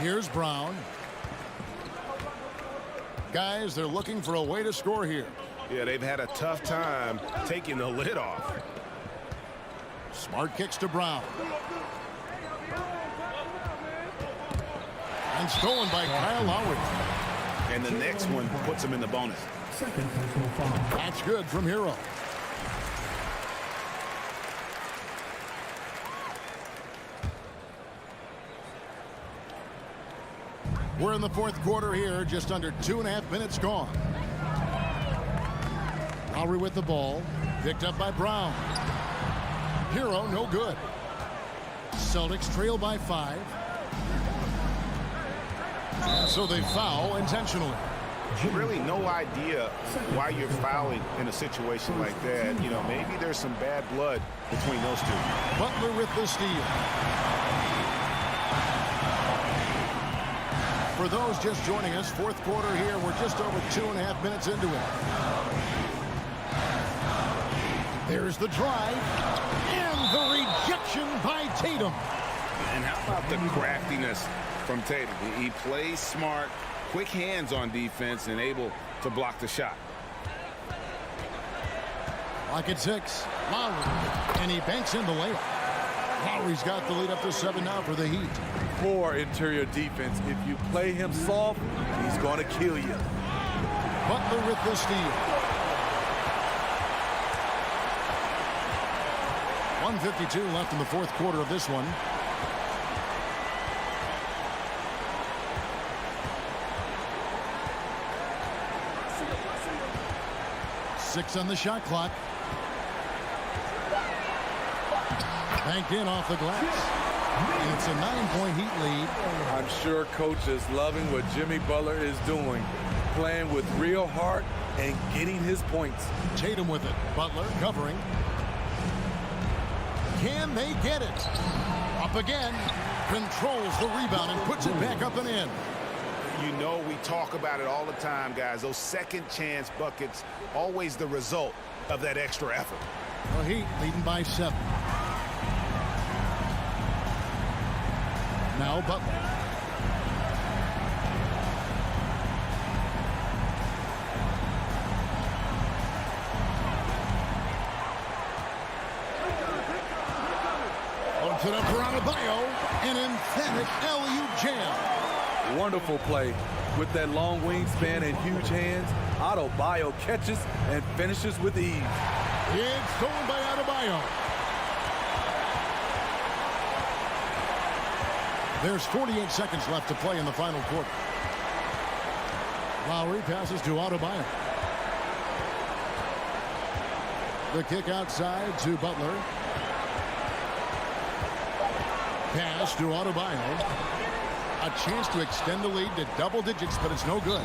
Speaker 1: Here's Brown. Guys, they're looking for a way to score here.
Speaker 3: Yeah, they've had a tough time taking the lid off.
Speaker 1: Smart kicks to Brown. And stolen by Kyle Lowry.
Speaker 3: And the next one puts him in the bonus.
Speaker 1: That's good from Hero. We're in the fourth quarter here, just under 2.5 minutes gone. Lowry with the ball, picked up by Brown. Hero, no good. Celtics trail by 5. So they foul intentionally.
Speaker 3: Really no idea why you're fouling in a situation like that. You know, maybe there's some bad blood between those two.
Speaker 1: Butler with the steal. For those just joining us, fourth quarter here, we're just over 2.5 minutes into it. There's the drive and the rejection by Tatum.
Speaker 3: And how about the craftiness from Tatum? He plays smart, quick hands on defense, and able to block the shot.
Speaker 1: Lock at 6. Lowry, and he banks in the layup. Lowry's got the lead up to 7 now for the Heat.
Speaker 13: Poor interior defense. If you play him soft, he's going to kill you.
Speaker 1: Butler with the steal. 1:52 left in the fourth quarter of this one. Six on the shot clock. Banked in off the glass. And it's a 9-point Heat lead.
Speaker 13: I'm sure coach is loving what Jimmy Butler is doing. Playing with real heart and getting his points.
Speaker 1: Tatum with it. Butler covering. Can they get it? Up again. Controls the rebound and puts it back up and in.
Speaker 3: You know, we talk about it all the time, guys. Those second chance buckets, always the result of that extra effort.
Speaker 1: The Heat leading by 7. Now Butler. Holds it up for Adebayo. An emphatic alley-oop jam.
Speaker 13: Wonderful play. With that long wingspan and huge hands, Adebayo catches and finishes with ease.
Speaker 1: It's stolen by Adebayo. There's 48 seconds left to play in the final quarter. Lowry passes to Adebayo. The kick outside to Butler. Pass to Adebayo. A chance to extend the lead to double digits, but it's no good.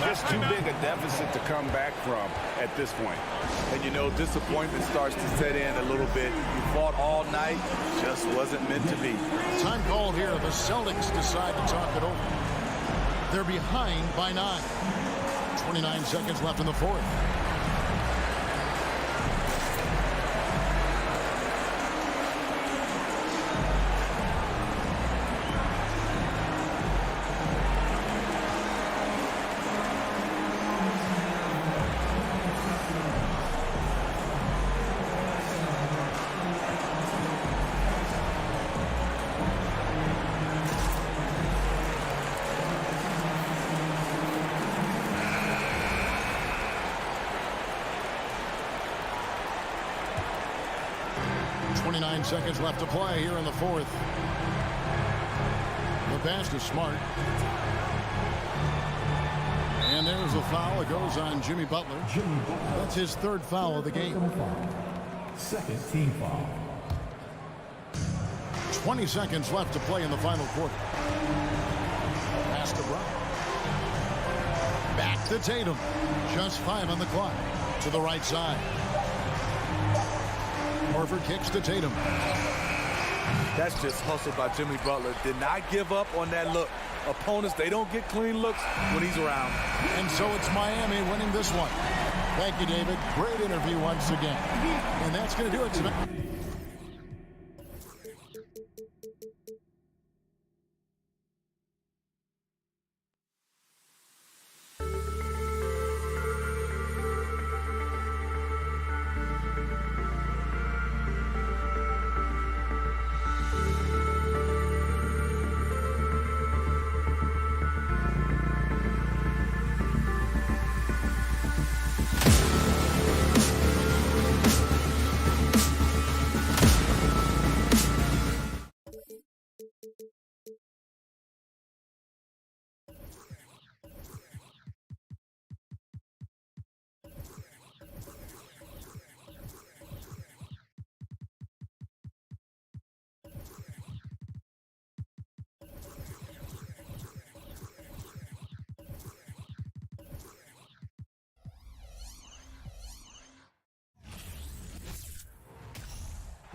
Speaker 3: Just too big a deficit to come back from at this point.
Speaker 13: And you know, disappointment starts to set in a little bit. You fought all night, just wasn't meant to be.
Speaker 1: Time called here. The Celtics decide to talk it over. They're behind by 9. 29 seconds left in the fourth. Seconds left to play here in the fourth. The pass to Smart. And there's a foul. It goes on Jimmy Butler. That's his third foul of the game.
Speaker 4: Second team foul.
Speaker 1: 20 seconds left to play in the final quarter. Pass to Brown. Back to Tatum. Just 5 on the clock. To the right side. Horford kicks to Tatum.
Speaker 13: That's just hustle by Jimmy Butler. Did not give up on that look. Opponents, they don't get clean looks when he's around.
Speaker 1: And so it's Miami winning this one. Thank you, David. Great interview once again. And that's going to do it tonight.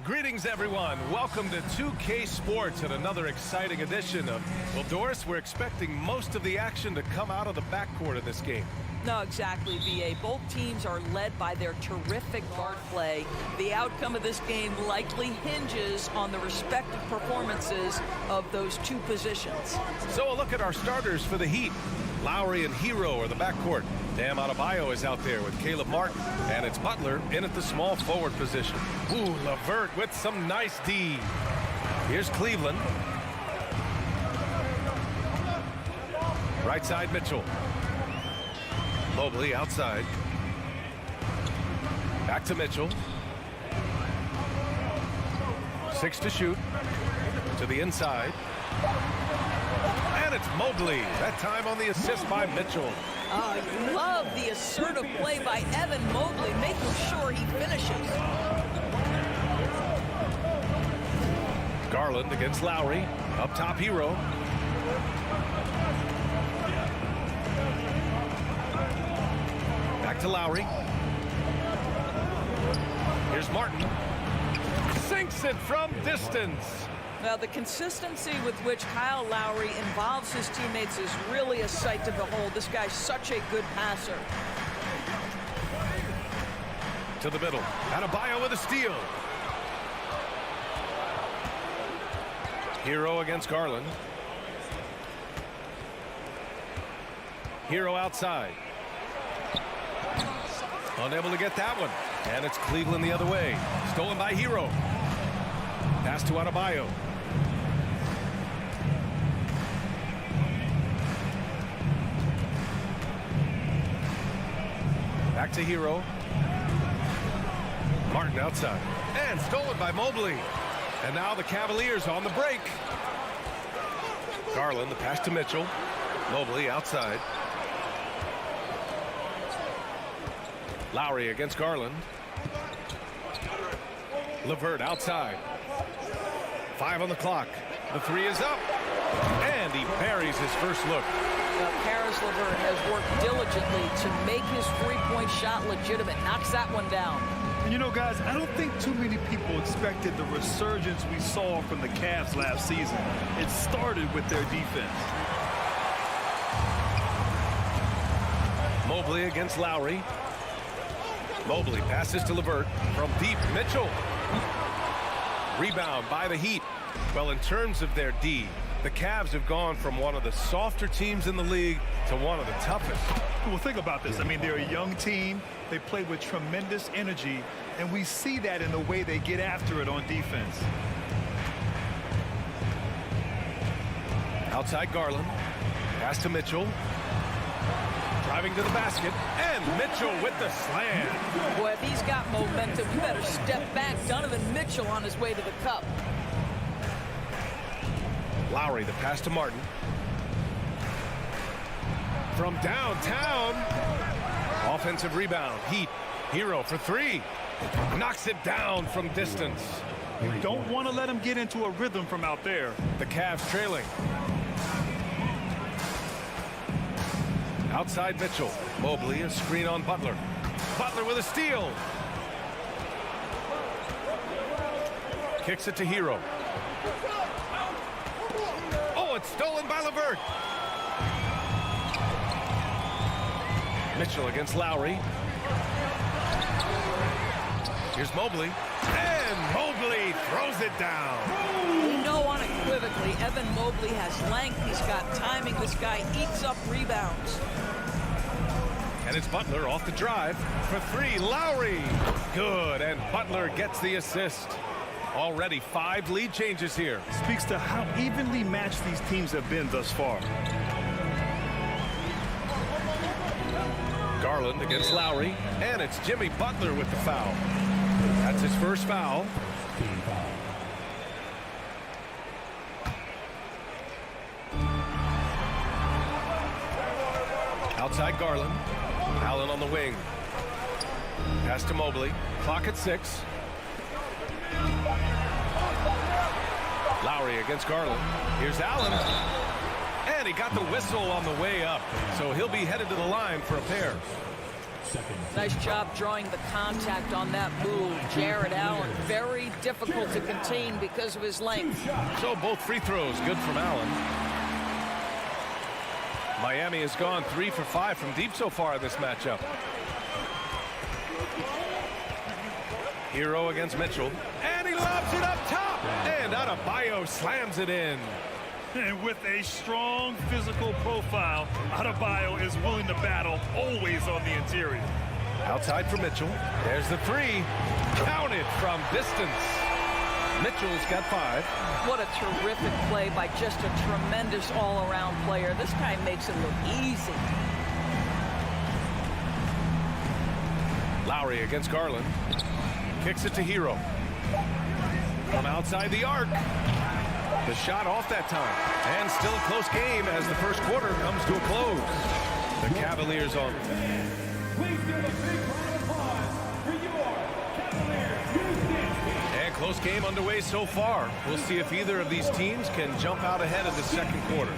Speaker 7: Greetings, everyone. Welcome to 2K Sports and another exciting edition of, well, Doris, we're expecting most of the action to come out of the backcourt in this game.
Speaker 9: No, exactly, VA. Both teams are led by their terrific guard play. The outcome of this game likely hinges on the respective performances of those two positions.
Speaker 7: So a look at our starters for the Heat. Lowry and Hero are the backcourt. Bam Adebayo is out there with Caleb Martin, and it's Butler in at the small forward position. Ooh, LeVert with some nice D. Here's Cleveland. Right side, Mitchell. Mobley outside. Back to Mitchell. 6 to shoot. To the inside. And it's Mobley. That time on the assist by Mitchell.
Speaker 9: You love the assertive play by Evan Mobley, making sure he finishes.
Speaker 7: Garland against Lowry. Up top, Hero. Back to Lowry. Here's Martin. Sinks it from distance.
Speaker 9: Now, the consistency with which Kyle Lowry involves his teammates is really a sight to behold. This guy's such a good passer.
Speaker 7: To the middle. Adebayo with a steal. Hero against Garland. Hero outside. Unable to get that one. And it's Cleveland the other way. Stolen by Hero. Pass to Adebayo. Back to Hero. Martin outside. And stolen by Mobley. And now the Cavaliers on the break. Garland, the pass to Mitchell. Mobley outside. Lowry against Garland. LeVert outside. 5 on the clock. The 3 is up. And he buries his first look.
Speaker 9: Karis LeVert has worked diligently to make his three-point shot legitimate. Knocks that one down.
Speaker 8: And you know, guys, I don't think too many people expected the resurgence we saw from the Cavs last season. It started with their defense.
Speaker 7: Mobley against Lowry. Mobley passes to LeVert from deep. Mitchell. Rebound by the Heat. Well, in terms of their D, the Cavs have gone from one of the softer teams in the league to one of the toughest.
Speaker 8: Well, think about this. I mean, they're a young team. They play with tremendous energy, and we see that in the way they get after it on defense.
Speaker 7: Outside Garland. Pass to Mitchell. Driving to the basket, and Mitchell with the slam.
Speaker 9: Boy, if he's got momentum, you better step back. Donovan Mitchell on his way to the cup.
Speaker 7: Lowry, the pass to Martin. From downtown. Offensive rebound. Heat. Hero for three. Knocks it down from distance.
Speaker 8: You don't want to let him get into a rhythm from out there.
Speaker 7: The Cavs trailing. Outside Mitchell. Mobley, a screen on Butler. Butler with a steal. Kicks it to Hero. Oh, it's stolen by LeVert. Mitchell against Lowry. Here's Mobley. And Mobley throws it down.
Speaker 9: You know unequivocally, Evan Mobley has length. He's got timing. This guy eats up rebounds.
Speaker 7: And it's Butler off the drive for three. Lowry. Good. And Butler gets the assist. Already 5 lead changes here.
Speaker 8: Speaks to how evenly matched these teams have been thus far.
Speaker 7: Garland against Lowry. And it's Jimmy Butler with the foul. That's his first foul. Outside Garland. Allen on the wing. Pass to Mobley. Clock at 6. Lowry against Garland. Here's Allen. And he got the whistle on the way up. So he'll be headed to the line for a pair.
Speaker 9: Nice job drawing the contact on that move. Jared Allen, very difficult to contain because of his length.
Speaker 7: So both free throws good from Allen. Miami has gone 3 for 5 from deep so far in this matchup. Hero against Mitchell. And he lobs it up top. And Adebayo slams it in.
Speaker 8: And with a strong physical profile, Adebayo is willing to battle, always on the interior.
Speaker 7: Outside for Mitchell. There's the three. Counted from distance. Mitchell's got 5.
Speaker 9: What a terrific play by just a tremendous all-around player. This guy makes it look easy.
Speaker 7: Lowry against Garland. Kicks it to Hero. From outside the arc. The shot off that time. And still a close game as the first quarter comes to a close. The Cavaliers on.
Speaker 4: Please give a big round of applause for your Cavaliers.
Speaker 7: And close game underway so far. We'll see if either of these teams can jump out ahead of the second quarter.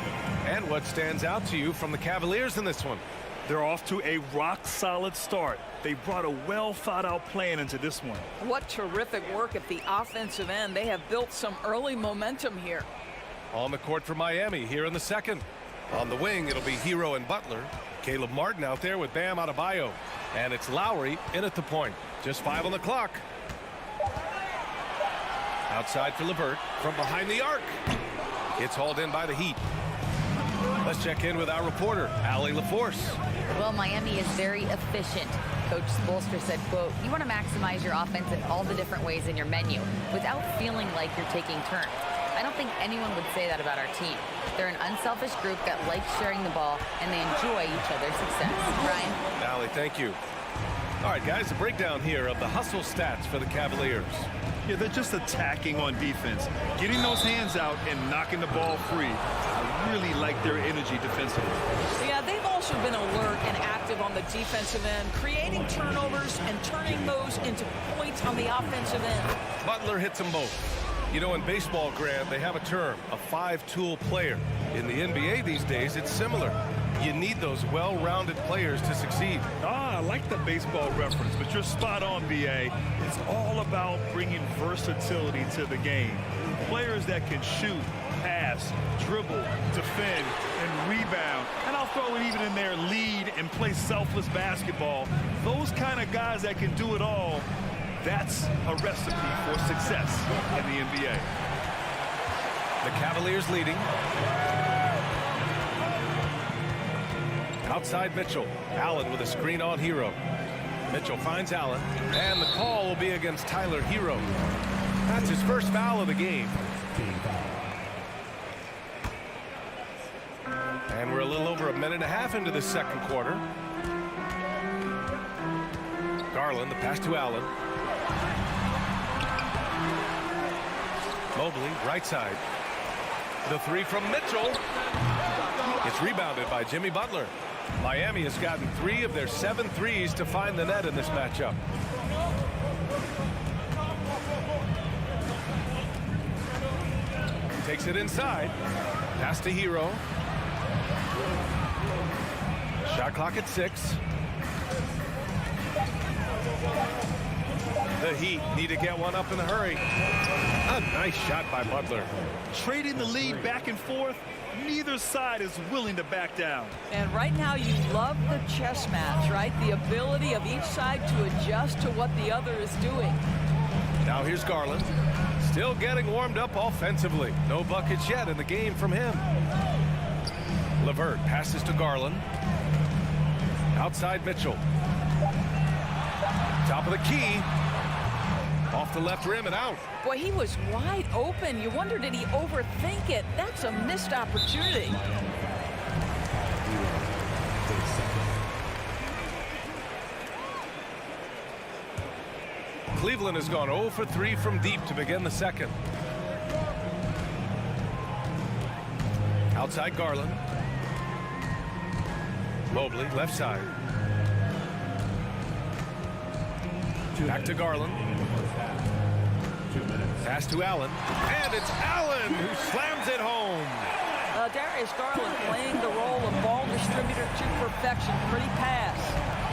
Speaker 7: And what stands out to you from the Cavaliers in this one?
Speaker 8: They're off to a rock-solid start. They brought a well-thought-out plan into this one.
Speaker 9: What terrific work at the offensive end. They have built some early momentum here.
Speaker 7: On the court for Miami here in the second. On the wing, it'll be Hero and Butler. Caleb Martin out there with Bam Adebayo. And it's Lowry in at the point. Just 5 on the clock. Outside for LeVert from behind the arc. It's hauled in by the Heat. Let's check in with our reporter, Allie LaForce.
Speaker 14: Well, Miami is very efficient. Coach Spoelstra said, quote, "You want to maximize your offense in all the different ways in your menu without feeling like you're taking turns." I don't think anyone would say that about our team. They're an unselfish group that likes sharing the ball, and they enjoy each other's success. Brian?
Speaker 7: Allie, thank you. All right, guys, a breakdown here of the hustle stats for the Cavaliers.
Speaker 8: Yeah, they're just attacking on defense, getting those hands out and knocking the ball free. I really like their energy defensively.
Speaker 9: Yeah, they've also been alert and active on the defensive end, creating turnovers and turning those into points on the offensive end.
Speaker 7: Butler hits them both. You know, in baseball, Grant, they have a term, a 5-tool player. In the NBA these days, it's similar. You need those well-rounded players to succeed.
Speaker 8: I like the baseball reference, but you're spot on, B.A. It's all about bringing versatility to the game. Players that can shoot, pass, dribble, defend, and rebound. And I'll throw it even in there, lead and play selfless basketball. Those kind of guys that can do it all, that's a recipe for success in the NBA.
Speaker 7: The Cavaliers leading. Outside Mitchell. Allen with a screen on Hero. Mitchell finds Allen, and the call will be against Tyler Hero. That's his first foul of the game. And we're a little over a minute and a half into the second quarter. Garland, the pass to Allen. Mobley, right side. The three from Mitchell. It's rebounded by Jimmy Butler. Miami has gotten 3 of their 7 threes to find the net in this matchup. Takes it inside. Pass to Hero. Shot clock at 6. The Heat need to get one up in a hurry. A nice shot by Butler.
Speaker 8: Trading the lead back and forth, neither side is willing to back down.
Speaker 9: And right now you love the chess match, right? The ability of each side to adjust to what the other is doing.
Speaker 7: Now here's Garland. Still getting warmed up offensively. No buckets yet in the game from him. LeVert passes to Garland. Outside Mitchell. Top of the key. Off the left rim and out.
Speaker 9: Boy, he was wide open. You wonder, did he overthink it? That's a missed opportunity.
Speaker 7: Cleveland has gone 0 for 3 from deep to begin the second. Outside Garland. Mobley, left side. Back to Garland. Pass to Allen. And it's Allen who slams it home.
Speaker 9: Darius Garland playing the role of ball distributor to perfection. Pretty pass.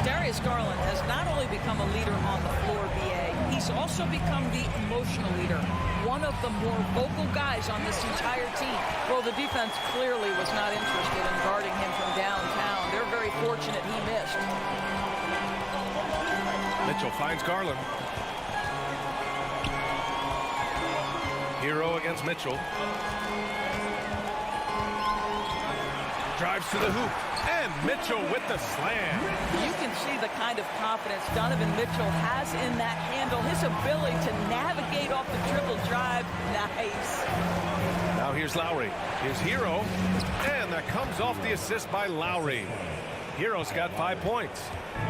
Speaker 9: Darius Garland has not only become a leader on the floor, BA, he's also become the emotional leader. One of the more vocal guys on this entire team. Well, the defense clearly was not interested in guarding him from downtown. They're very fortunate he missed.
Speaker 7: Mitchell finds Garland. Hero against Mitchell. Drives to the hoop. And Mitchell with the slam.
Speaker 9: You can see the kind of confidence Donovan Mitchell has in that handle. His ability to navigate off the dribble drive. Nice.
Speaker 7: Now here's Lowry. Here's Hero. And that comes off the assist by Lowry. Hero's got 5 points.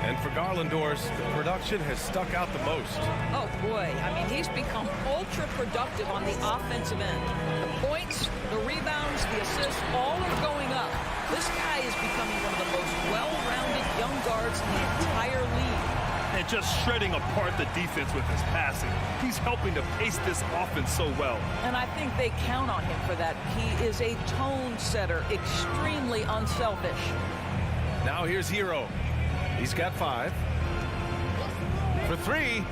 Speaker 7: And for Garlandors, the production has stuck out the most.
Speaker 9: Oh, boy. I mean, he's become ultra productive on the offensive end. The points, the rebounds, the assists, all are going up. This guy is becoming one of the most well-rounded young guards in the entire league.
Speaker 8: And just shredding apart the defense with his passing. He's helping to pace this offense so well.
Speaker 9: And I think they count on him for that. He is a tone setter, extremely unselfish.
Speaker 7: Now here's Hero. He's got 5. For 3.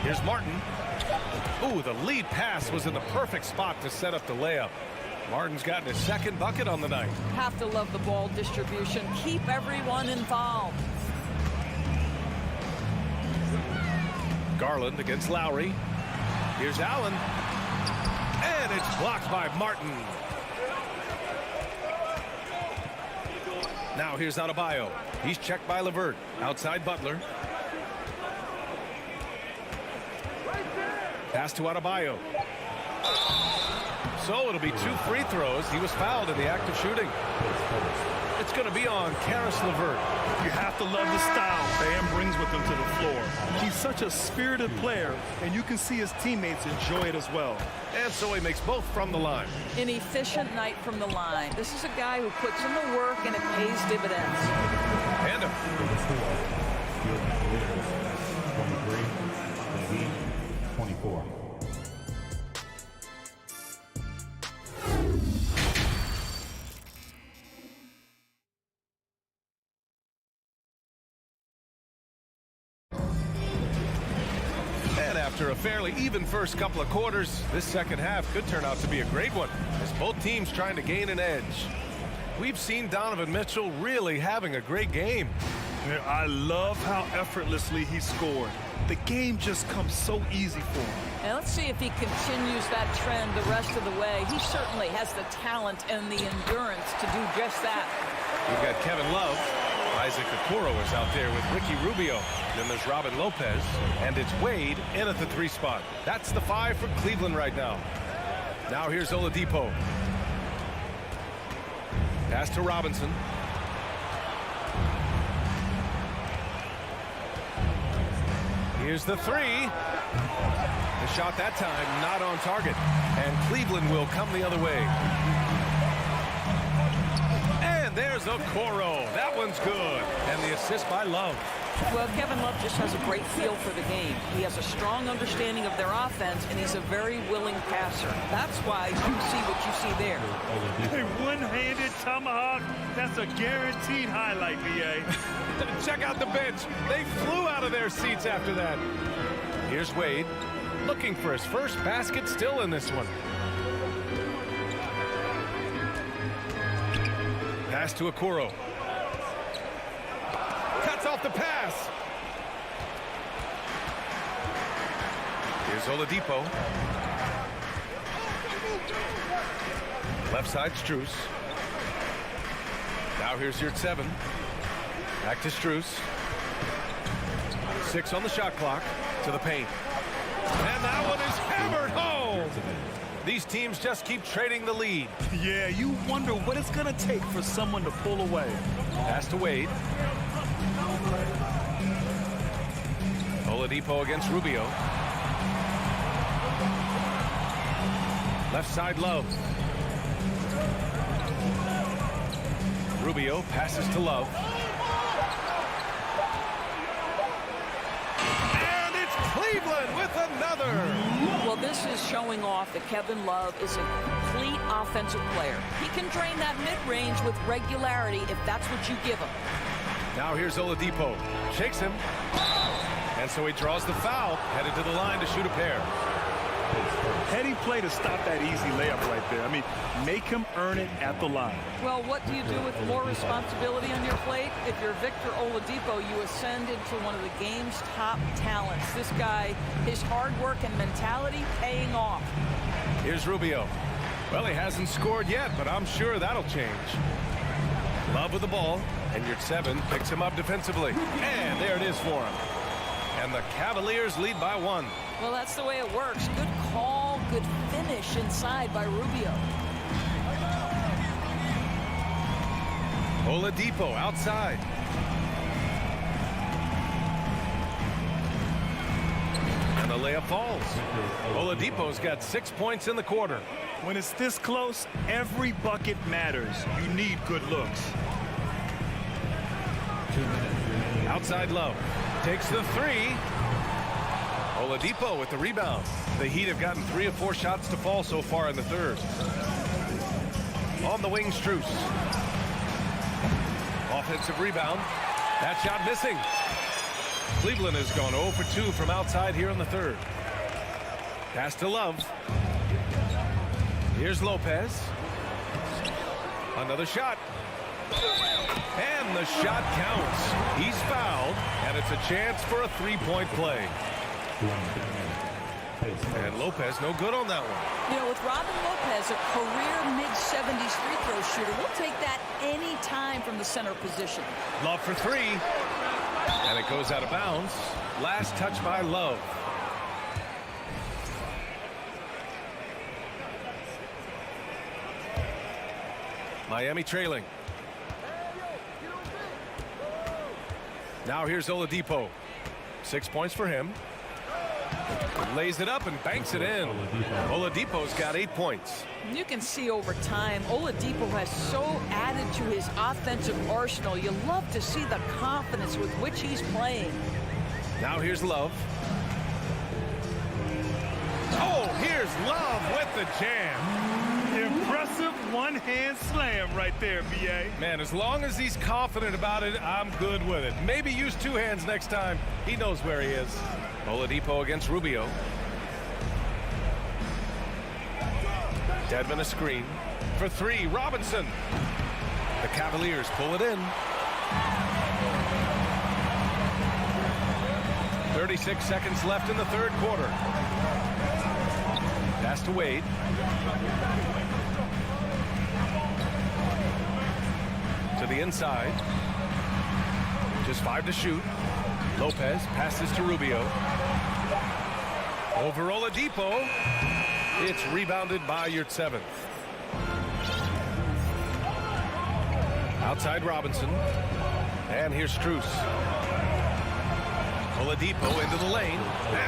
Speaker 7: Here's Martin. Ooh, the lead pass was in the perfect spot to set up the layup. Martin's gotten his second bucket on the night.
Speaker 9: Have to love the ball distribution. Keep everyone involved.
Speaker 7: Garland against Lowry. Here's Allen. And it's blocked by Martin. Now here's Adebayo. He's checked by LeVert. Outside Butler. Pass to Adebayo. So it'll be 2 free throws. He was fouled in the act of shooting. It's going to be on Karis LeVert.
Speaker 8: You have to love the style Bam brings with him to the floor. He's such a spirited player, and you can see his teammates enjoy it as well.
Speaker 7: And so he makes both from the line.
Speaker 9: An efficient night from the line. This is a guy who puts in the work, and it pays dividends.
Speaker 7: And
Speaker 10: 23, 24.
Speaker 7: And after a fairly even first couple of quarters, this second half could turn out to be a great one as both teams trying to gain an edge. We've seen Donovan Mitchell really having a great game.
Speaker 8: Yeah, I love how effortlessly he scored. The game just comes so easy for him.
Speaker 9: And let's see if he continues that trend the rest of the way. He certainly has the talent and the endurance to do just that.
Speaker 7: We've got Kevin Love. Isaac Okoro is out there with Ricky Rubio. Then there's Robin Lopez. And it's Wade in at the 3 spot. That's the 5 for Cleveland right now. Now here's Oladipo. Pass to Robinson. Here's the 3. The shot that time not on target. And Cleveland will come the other way. And there's Okoro. That one's good. And the assist by Love.
Speaker 9: Well, Kevin Love just has a great feel for the game. He has a strong understanding of their offense, and he's a very willing passer. That's why you see what you see there.
Speaker 8: A one-handed tomahawk, that's a guaranteed highlight, BA.
Speaker 7: Check out the bench. They flew out of their seats after that. Here's Wade, looking for his first basket still in this one. Pass to Okoro. Cuts off the pass. Here's Oladipo. Left side, Strus. Now here's your 7. Back to Strus. 6 on the shot clock. To the paint. And that one is hammered home. These teams just keep trading the lead.
Speaker 8: Yeah, you wonder what it's going to take for someone to pull away.
Speaker 7: Pass to Wade. Oladipo against Rubio. Left side, Love. Rubio passes to Love. And it's Cleveland with another.
Speaker 9: Well, this is showing off that Kevin Love is a complete offensive player. He can drain that mid-range with regularity if that's what you give him.
Speaker 7: Now here's Oladipo. Shakes him. And so he draws the foul, headed to the line to shoot a pair.
Speaker 8: Heady play to stop that easy layup right there. I mean, make him earn it at the line.
Speaker 9: Well, what do you do with more responsibility on your plate? If you're Victor Oladipo, you ascend into one of the game's top talents. This guy, his hard work and mentality paying off.
Speaker 7: Here's Rubio. Well, he hasn't scored yet, but I'm sure that'll change. Love with the ball, and your 7 picks him up defensively. And there it is for him. And the Cavaliers lead by 1.
Speaker 9: Well, that's the way it works. Good call, good finish inside by Rubio.
Speaker 7: Oladipo outside. And the layup falls. Oladipo's got 6 points in the quarter.
Speaker 8: When it's this close, every bucket matters. You need good looks.
Speaker 7: Outside Love. Takes the 3. Oladipo with the rebound. The Heat have gotten 3 of 4 shots to fall so far in the third. On the wing, Strus. Offensive rebound. That shot missing. Cleveland has gone 0 for 2 from outside here in the third. Pass to Love. Here's Lopez. Another shot. And the shot counts. He's fouled, and it's a chance for a 3-point play. And Lopez no good on that one.
Speaker 9: You know, with Robin Lopez, a career mid-70s free throw shooter, we'll take that any time from the center position.
Speaker 7: Love for 3. And it goes out of bounds. Last touch by Love. Miami trailing. Now here's Oladipo. 6 points for him. Lays it up and banks it in. Oladipo's got 8 points.
Speaker 9: You can see over time, Oladipo has so added to his offensive arsenal. You love to see the confidence with which he's playing.
Speaker 7: Now here's Love. Oh, here's Love with the jam.
Speaker 8: Impressive one-hand slam right there, B.A.
Speaker 7: Man, as long as he's confident about it, I'm good with it. Maybe use two hands next time. He knows where he is. Oladipo against Rubio. Dedmon a screen. For three, Robinson. The Cavaliers pull it in. 36 seconds left in the third quarter. Pass to Wade. To the inside. Just 5 to shoot. Lopez passes to Rubio. Over Oladipo. It's rebounded by Yurtseven. Outside Robinson. And here's Strus. Oladipo into the lane.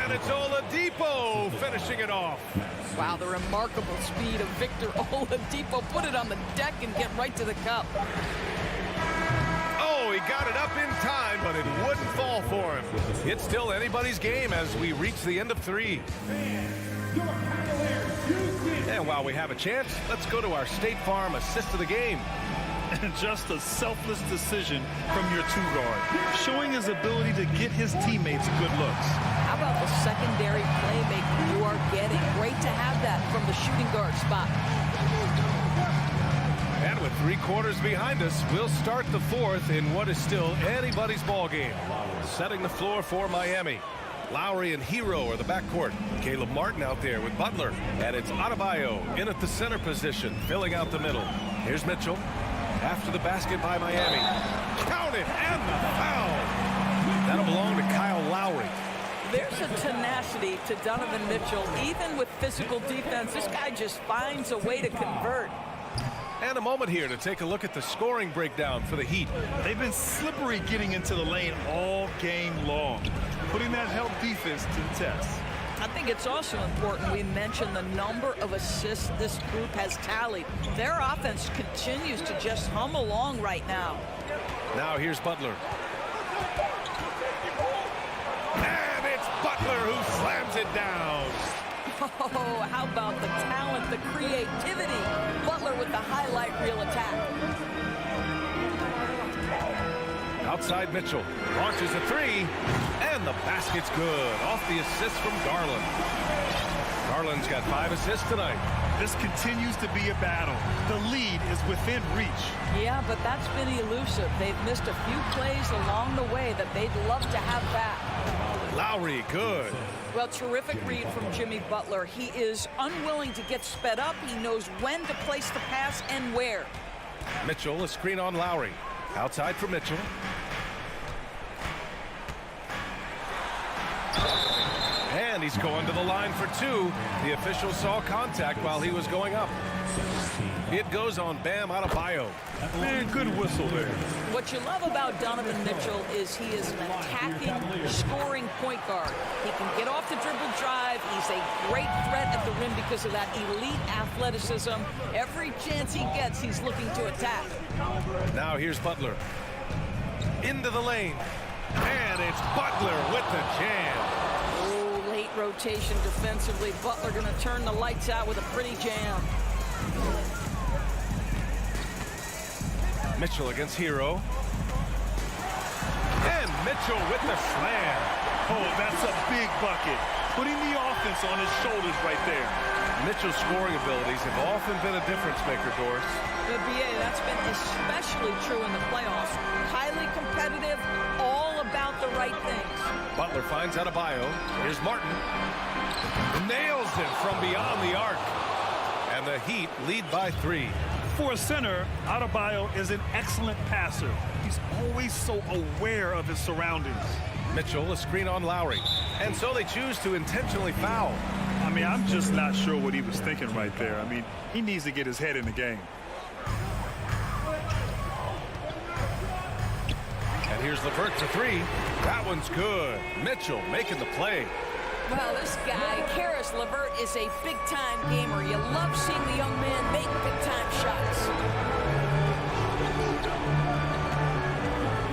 Speaker 7: And it's Oladipo finishing it off.
Speaker 9: Wow, the remarkable speed of Victor Oladipo. Put it on the deck and get right to the cup.
Speaker 7: Oh, he got it up in time, but it wouldn't fall for him. It's still anybody's game as we reach the end of 3. And while we have a chance, let's go to our State Farm assist of the game.
Speaker 8: Just a selfless decision from your two-guard, showing his ability to get his teammates good looks.
Speaker 9: How about the secondary playmaking you are getting? Great to have that from the shooting guard spot.
Speaker 7: And with 3 quarters behind us, we'll start the 4th in what is still anybody's ball game. Setting the floor for Miami. Lowry and Hero are the backcourt. Caleb Martin out there with Butler. And it's Adebayo in at the center position, filling out the middle. Here's Mitchell. After the basket by Miami. Count it, and the foul. That'll belong to Kyle Lowry.
Speaker 9: There's a tenacity to Donovan Mitchell. Even with physical defense, this guy just finds a way to convert.
Speaker 7: And a moment here to take a look at the scoring breakdown for the Heat.
Speaker 8: They've been slippery getting into the lane all game long, putting that help defense to the test.
Speaker 9: I think it's also important we mention the number of assists this group has tallied. Their offense continues to just hum along right now.
Speaker 7: Now here's Butler. And it's Butler who slams it down.
Speaker 9: Oh, how about the talent, the creativity? Butler with the highlight reel attack.
Speaker 7: Outside Mitchell. Launches a 3. And the basket's good. Off the assist from Garland. Garland's got 5 assists tonight.
Speaker 8: This continues to be a battle. The lead is within reach.
Speaker 9: Yeah, but that's been elusive. They've missed a few plays along the way that they'd love to have back.
Speaker 7: Lowry, good.
Speaker 9: Well, terrific read from Jimmy Butler. He is unwilling to get sped up. He knows when to place the pass and where.
Speaker 7: Mitchell, a screen on Lowry. Outside for Mitchell. And he's going to the line for 2. The official saw contact while he was going up. It goes on Bam Adebayo.
Speaker 8: Man, good whistle there.
Speaker 9: What you love about Donovan Mitchell is he is an attacking, scoring point guard. He can get off the dribble drive. He's a great threat at the rim because of that elite athleticism. Every chance he gets, he's looking to attack.
Speaker 7: Now here's Butler. Into the lane. And it's Butler with the jam.
Speaker 9: Oh, late rotation defensively. Butler going to turn the lights out with a pretty jam.
Speaker 7: Mitchell against Hero. And Mitchell with the slam.
Speaker 8: Oh, that's a big bucket. Putting the offense on his shoulders right there.
Speaker 7: Mitchell's scoring abilities have often been a difference maker, Doris.
Speaker 9: The BA, that's been especially true in the playoffs. Highly competitive, all about the right things.
Speaker 7: Butler finds Adebayo. Here's Martin. Nails it from beyond the arc. And the Heat lead by 3.
Speaker 8: For a center, Adebayo is an excellent passer. He's always so aware of his surroundings.
Speaker 7: Mitchell, a screen on Lowry. And so they choose to intentionally foul.
Speaker 8: I mean, I'm just not sure what he was thinking right there. I mean, he needs to get his head in the game.
Speaker 7: And here's LeVert to 3. That one's good. Mitchell making the play.
Speaker 9: Well, this guy, Karis LeVert, is a big-time gamer. You love seeing the young man make big-time shots.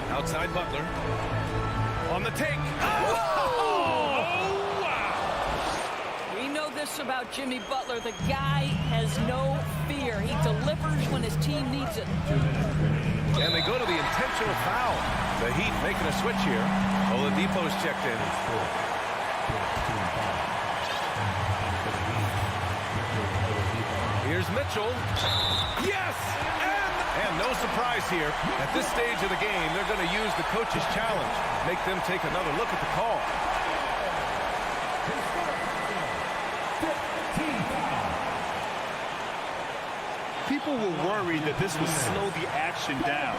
Speaker 7: Outside Butler. On the take.
Speaker 9: Oh, wow. We know this about Jimmy Butler, the guy has no fear. He delivers when his team needs it.
Speaker 7: And they go to the intentional foul. The Heat making a switch here. Oladipo's checked in. Here's Mitchell. Yes! And no surprise here. At this stage of the game, they're going to use the coach's challenge. Make them take another look at the call.
Speaker 8: People were worried that this would slow the action down.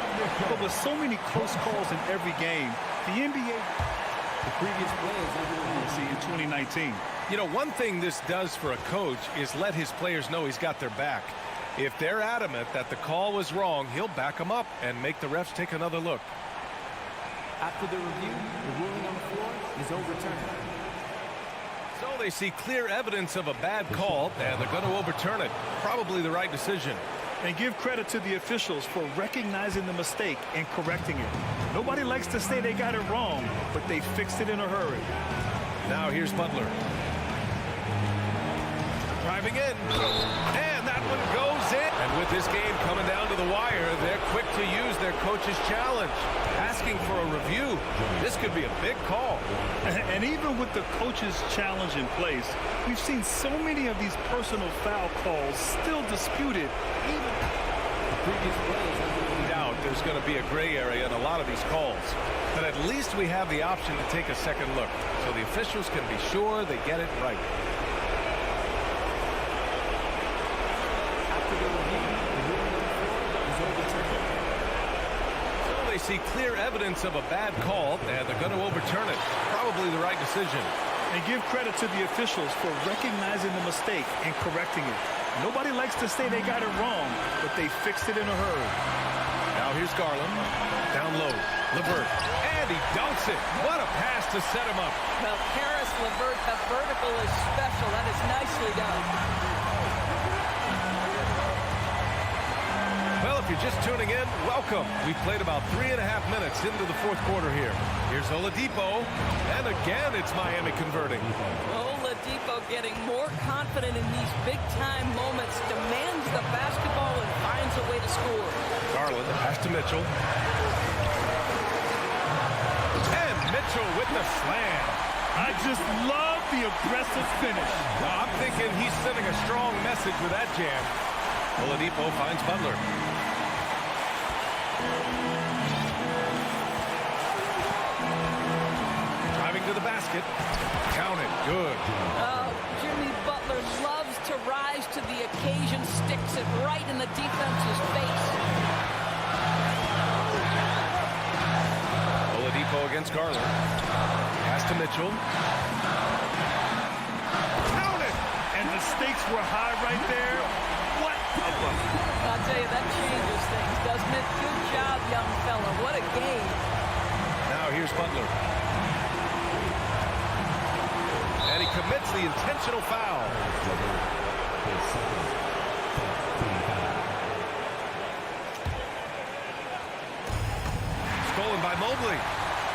Speaker 8: But with so many close calls in every game, the NBA...
Speaker 10: The previous play is
Speaker 8: we'll see in 2019.
Speaker 7: You know, one thing this does for a coach is let his players know he's got their back. If they're adamant that the call was wrong, he'll back them up and make the refs take another look.
Speaker 10: After the review, the ruling on the floor is overturned.
Speaker 7: So they see clear evidence of a bad call, and they're going to overturn it. Probably the right decision.
Speaker 8: And give credit to the officials for recognizing the mistake and correcting it. Nobody likes to say they got it wrong, but they fixed it in a hurry.
Speaker 7: Now here's Butler. Driving in. And that one goes in. And with this game coming down to the wire, they're quick to use their coach's challenge. Asking for a review. This could be a big call.
Speaker 8: And even with the coach's challenge in place, we've seen so many of these personal foul calls still disputed. Even
Speaker 10: the previous play is
Speaker 7: doubt there's going to be a gray area in a lot of these calls. But at least we have the option to take a second look. So the officials can be sure they get it right. They see clear evidence of a bad call, and they're going to overturn it. Probably the right decision.
Speaker 8: And give credit to the officials for recognizing the mistake and correcting it. Nobody likes to say they got it wrong, but they fixed it in a hurry.
Speaker 7: Now here's Garland. Down low. LeVert. And he dunks it. What a pass to set him up.
Speaker 9: Well, Harris LeVert, the vertical is special. That is nicely done.
Speaker 7: Well, if you're just tuning in, welcome. We've played about 3.5 minutes into the fourth quarter here. Here's Oladipo, and again, it's Miami converting.
Speaker 9: Oladipo getting more confident in these big-time moments, demands the basketball and finds a way to score.
Speaker 7: Garland, pass to Mitchell. And Mitchell with the slam.
Speaker 8: I just love the aggressive finish.
Speaker 7: Now, I'm thinking he's sending a strong message with that jam. Oladipo finds Butler. Driving to the basket. Count it. Good.
Speaker 9: Jimmy Butler loves to rise to the occasion, sticks it right in the defense's face.
Speaker 7: Oladipo against Garland. Pass to Mitchell. Count it!
Speaker 8: And the stakes were high right there. What a bucket.
Speaker 9: I'll tell you, that changes things, doesn't it? Good job, young fella. What a game.
Speaker 7: Now here's Butler. And he commits the intentional foul. Stolen by Mobley.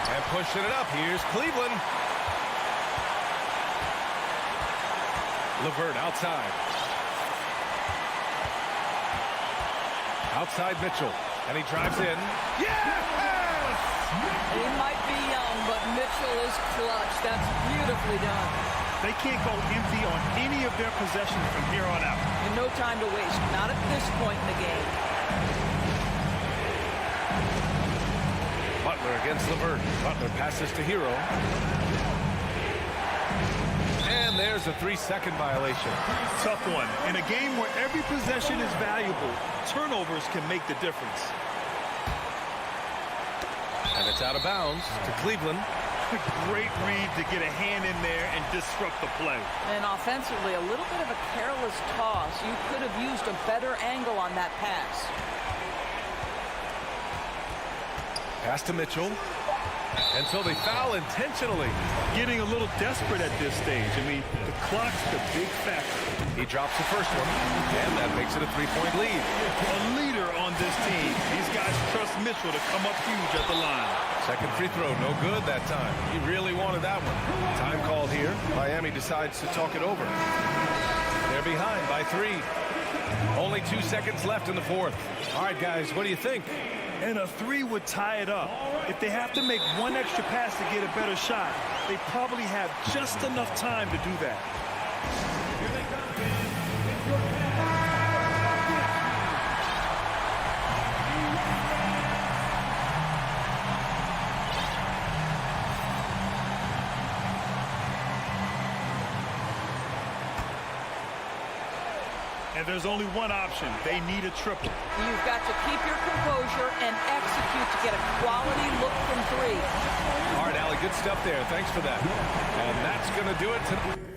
Speaker 7: And pushing it up. Here's Cleveland. LeVert outside. Outside Mitchell. And he drives in. Yes!
Speaker 9: He might be young, but Mitchell is clutch. That's beautifully done.
Speaker 8: They can't go empty on any of their possessions from here on out.
Speaker 9: And no time to waste. Not at this point in the game.
Speaker 7: Butler against LeVert. Butler passes to Hero. And there's a 3-second violation.
Speaker 8: Tough one. In a game where every possession is valuable, turnovers can make the difference.
Speaker 7: And it's out of bounds to Cleveland.
Speaker 8: Great read to get a hand in there and disrupt the play.
Speaker 9: And offensively, a little bit of a careless toss. You could have used a better angle on that pass.
Speaker 7: Pass to Mitchell. And so they foul intentionally.
Speaker 8: Getting a little desperate at this stage. I mean, the clock's the big factor.
Speaker 7: He drops the first one, and that makes it a 3-point lead.
Speaker 8: A leader on this team. These guys trust Mitchell to come up huge at the line.
Speaker 7: Second free throw, no good that time. He really wanted that one. Time called here. Miami decides to talk it over. They're behind by 3. Only 2 seconds left in the fourth. All right, guys, what do you think?
Speaker 8: And a 3 would tie it up. If they have to make one extra pass to get a better shot, they probably have just enough time to do that. And there's only one option. They need a triple.
Speaker 9: You've got to keep your composure and execute to get a quality look from 3.
Speaker 7: All right, Allie, good stuff there. Thanks for that. And that's going to do it tonight.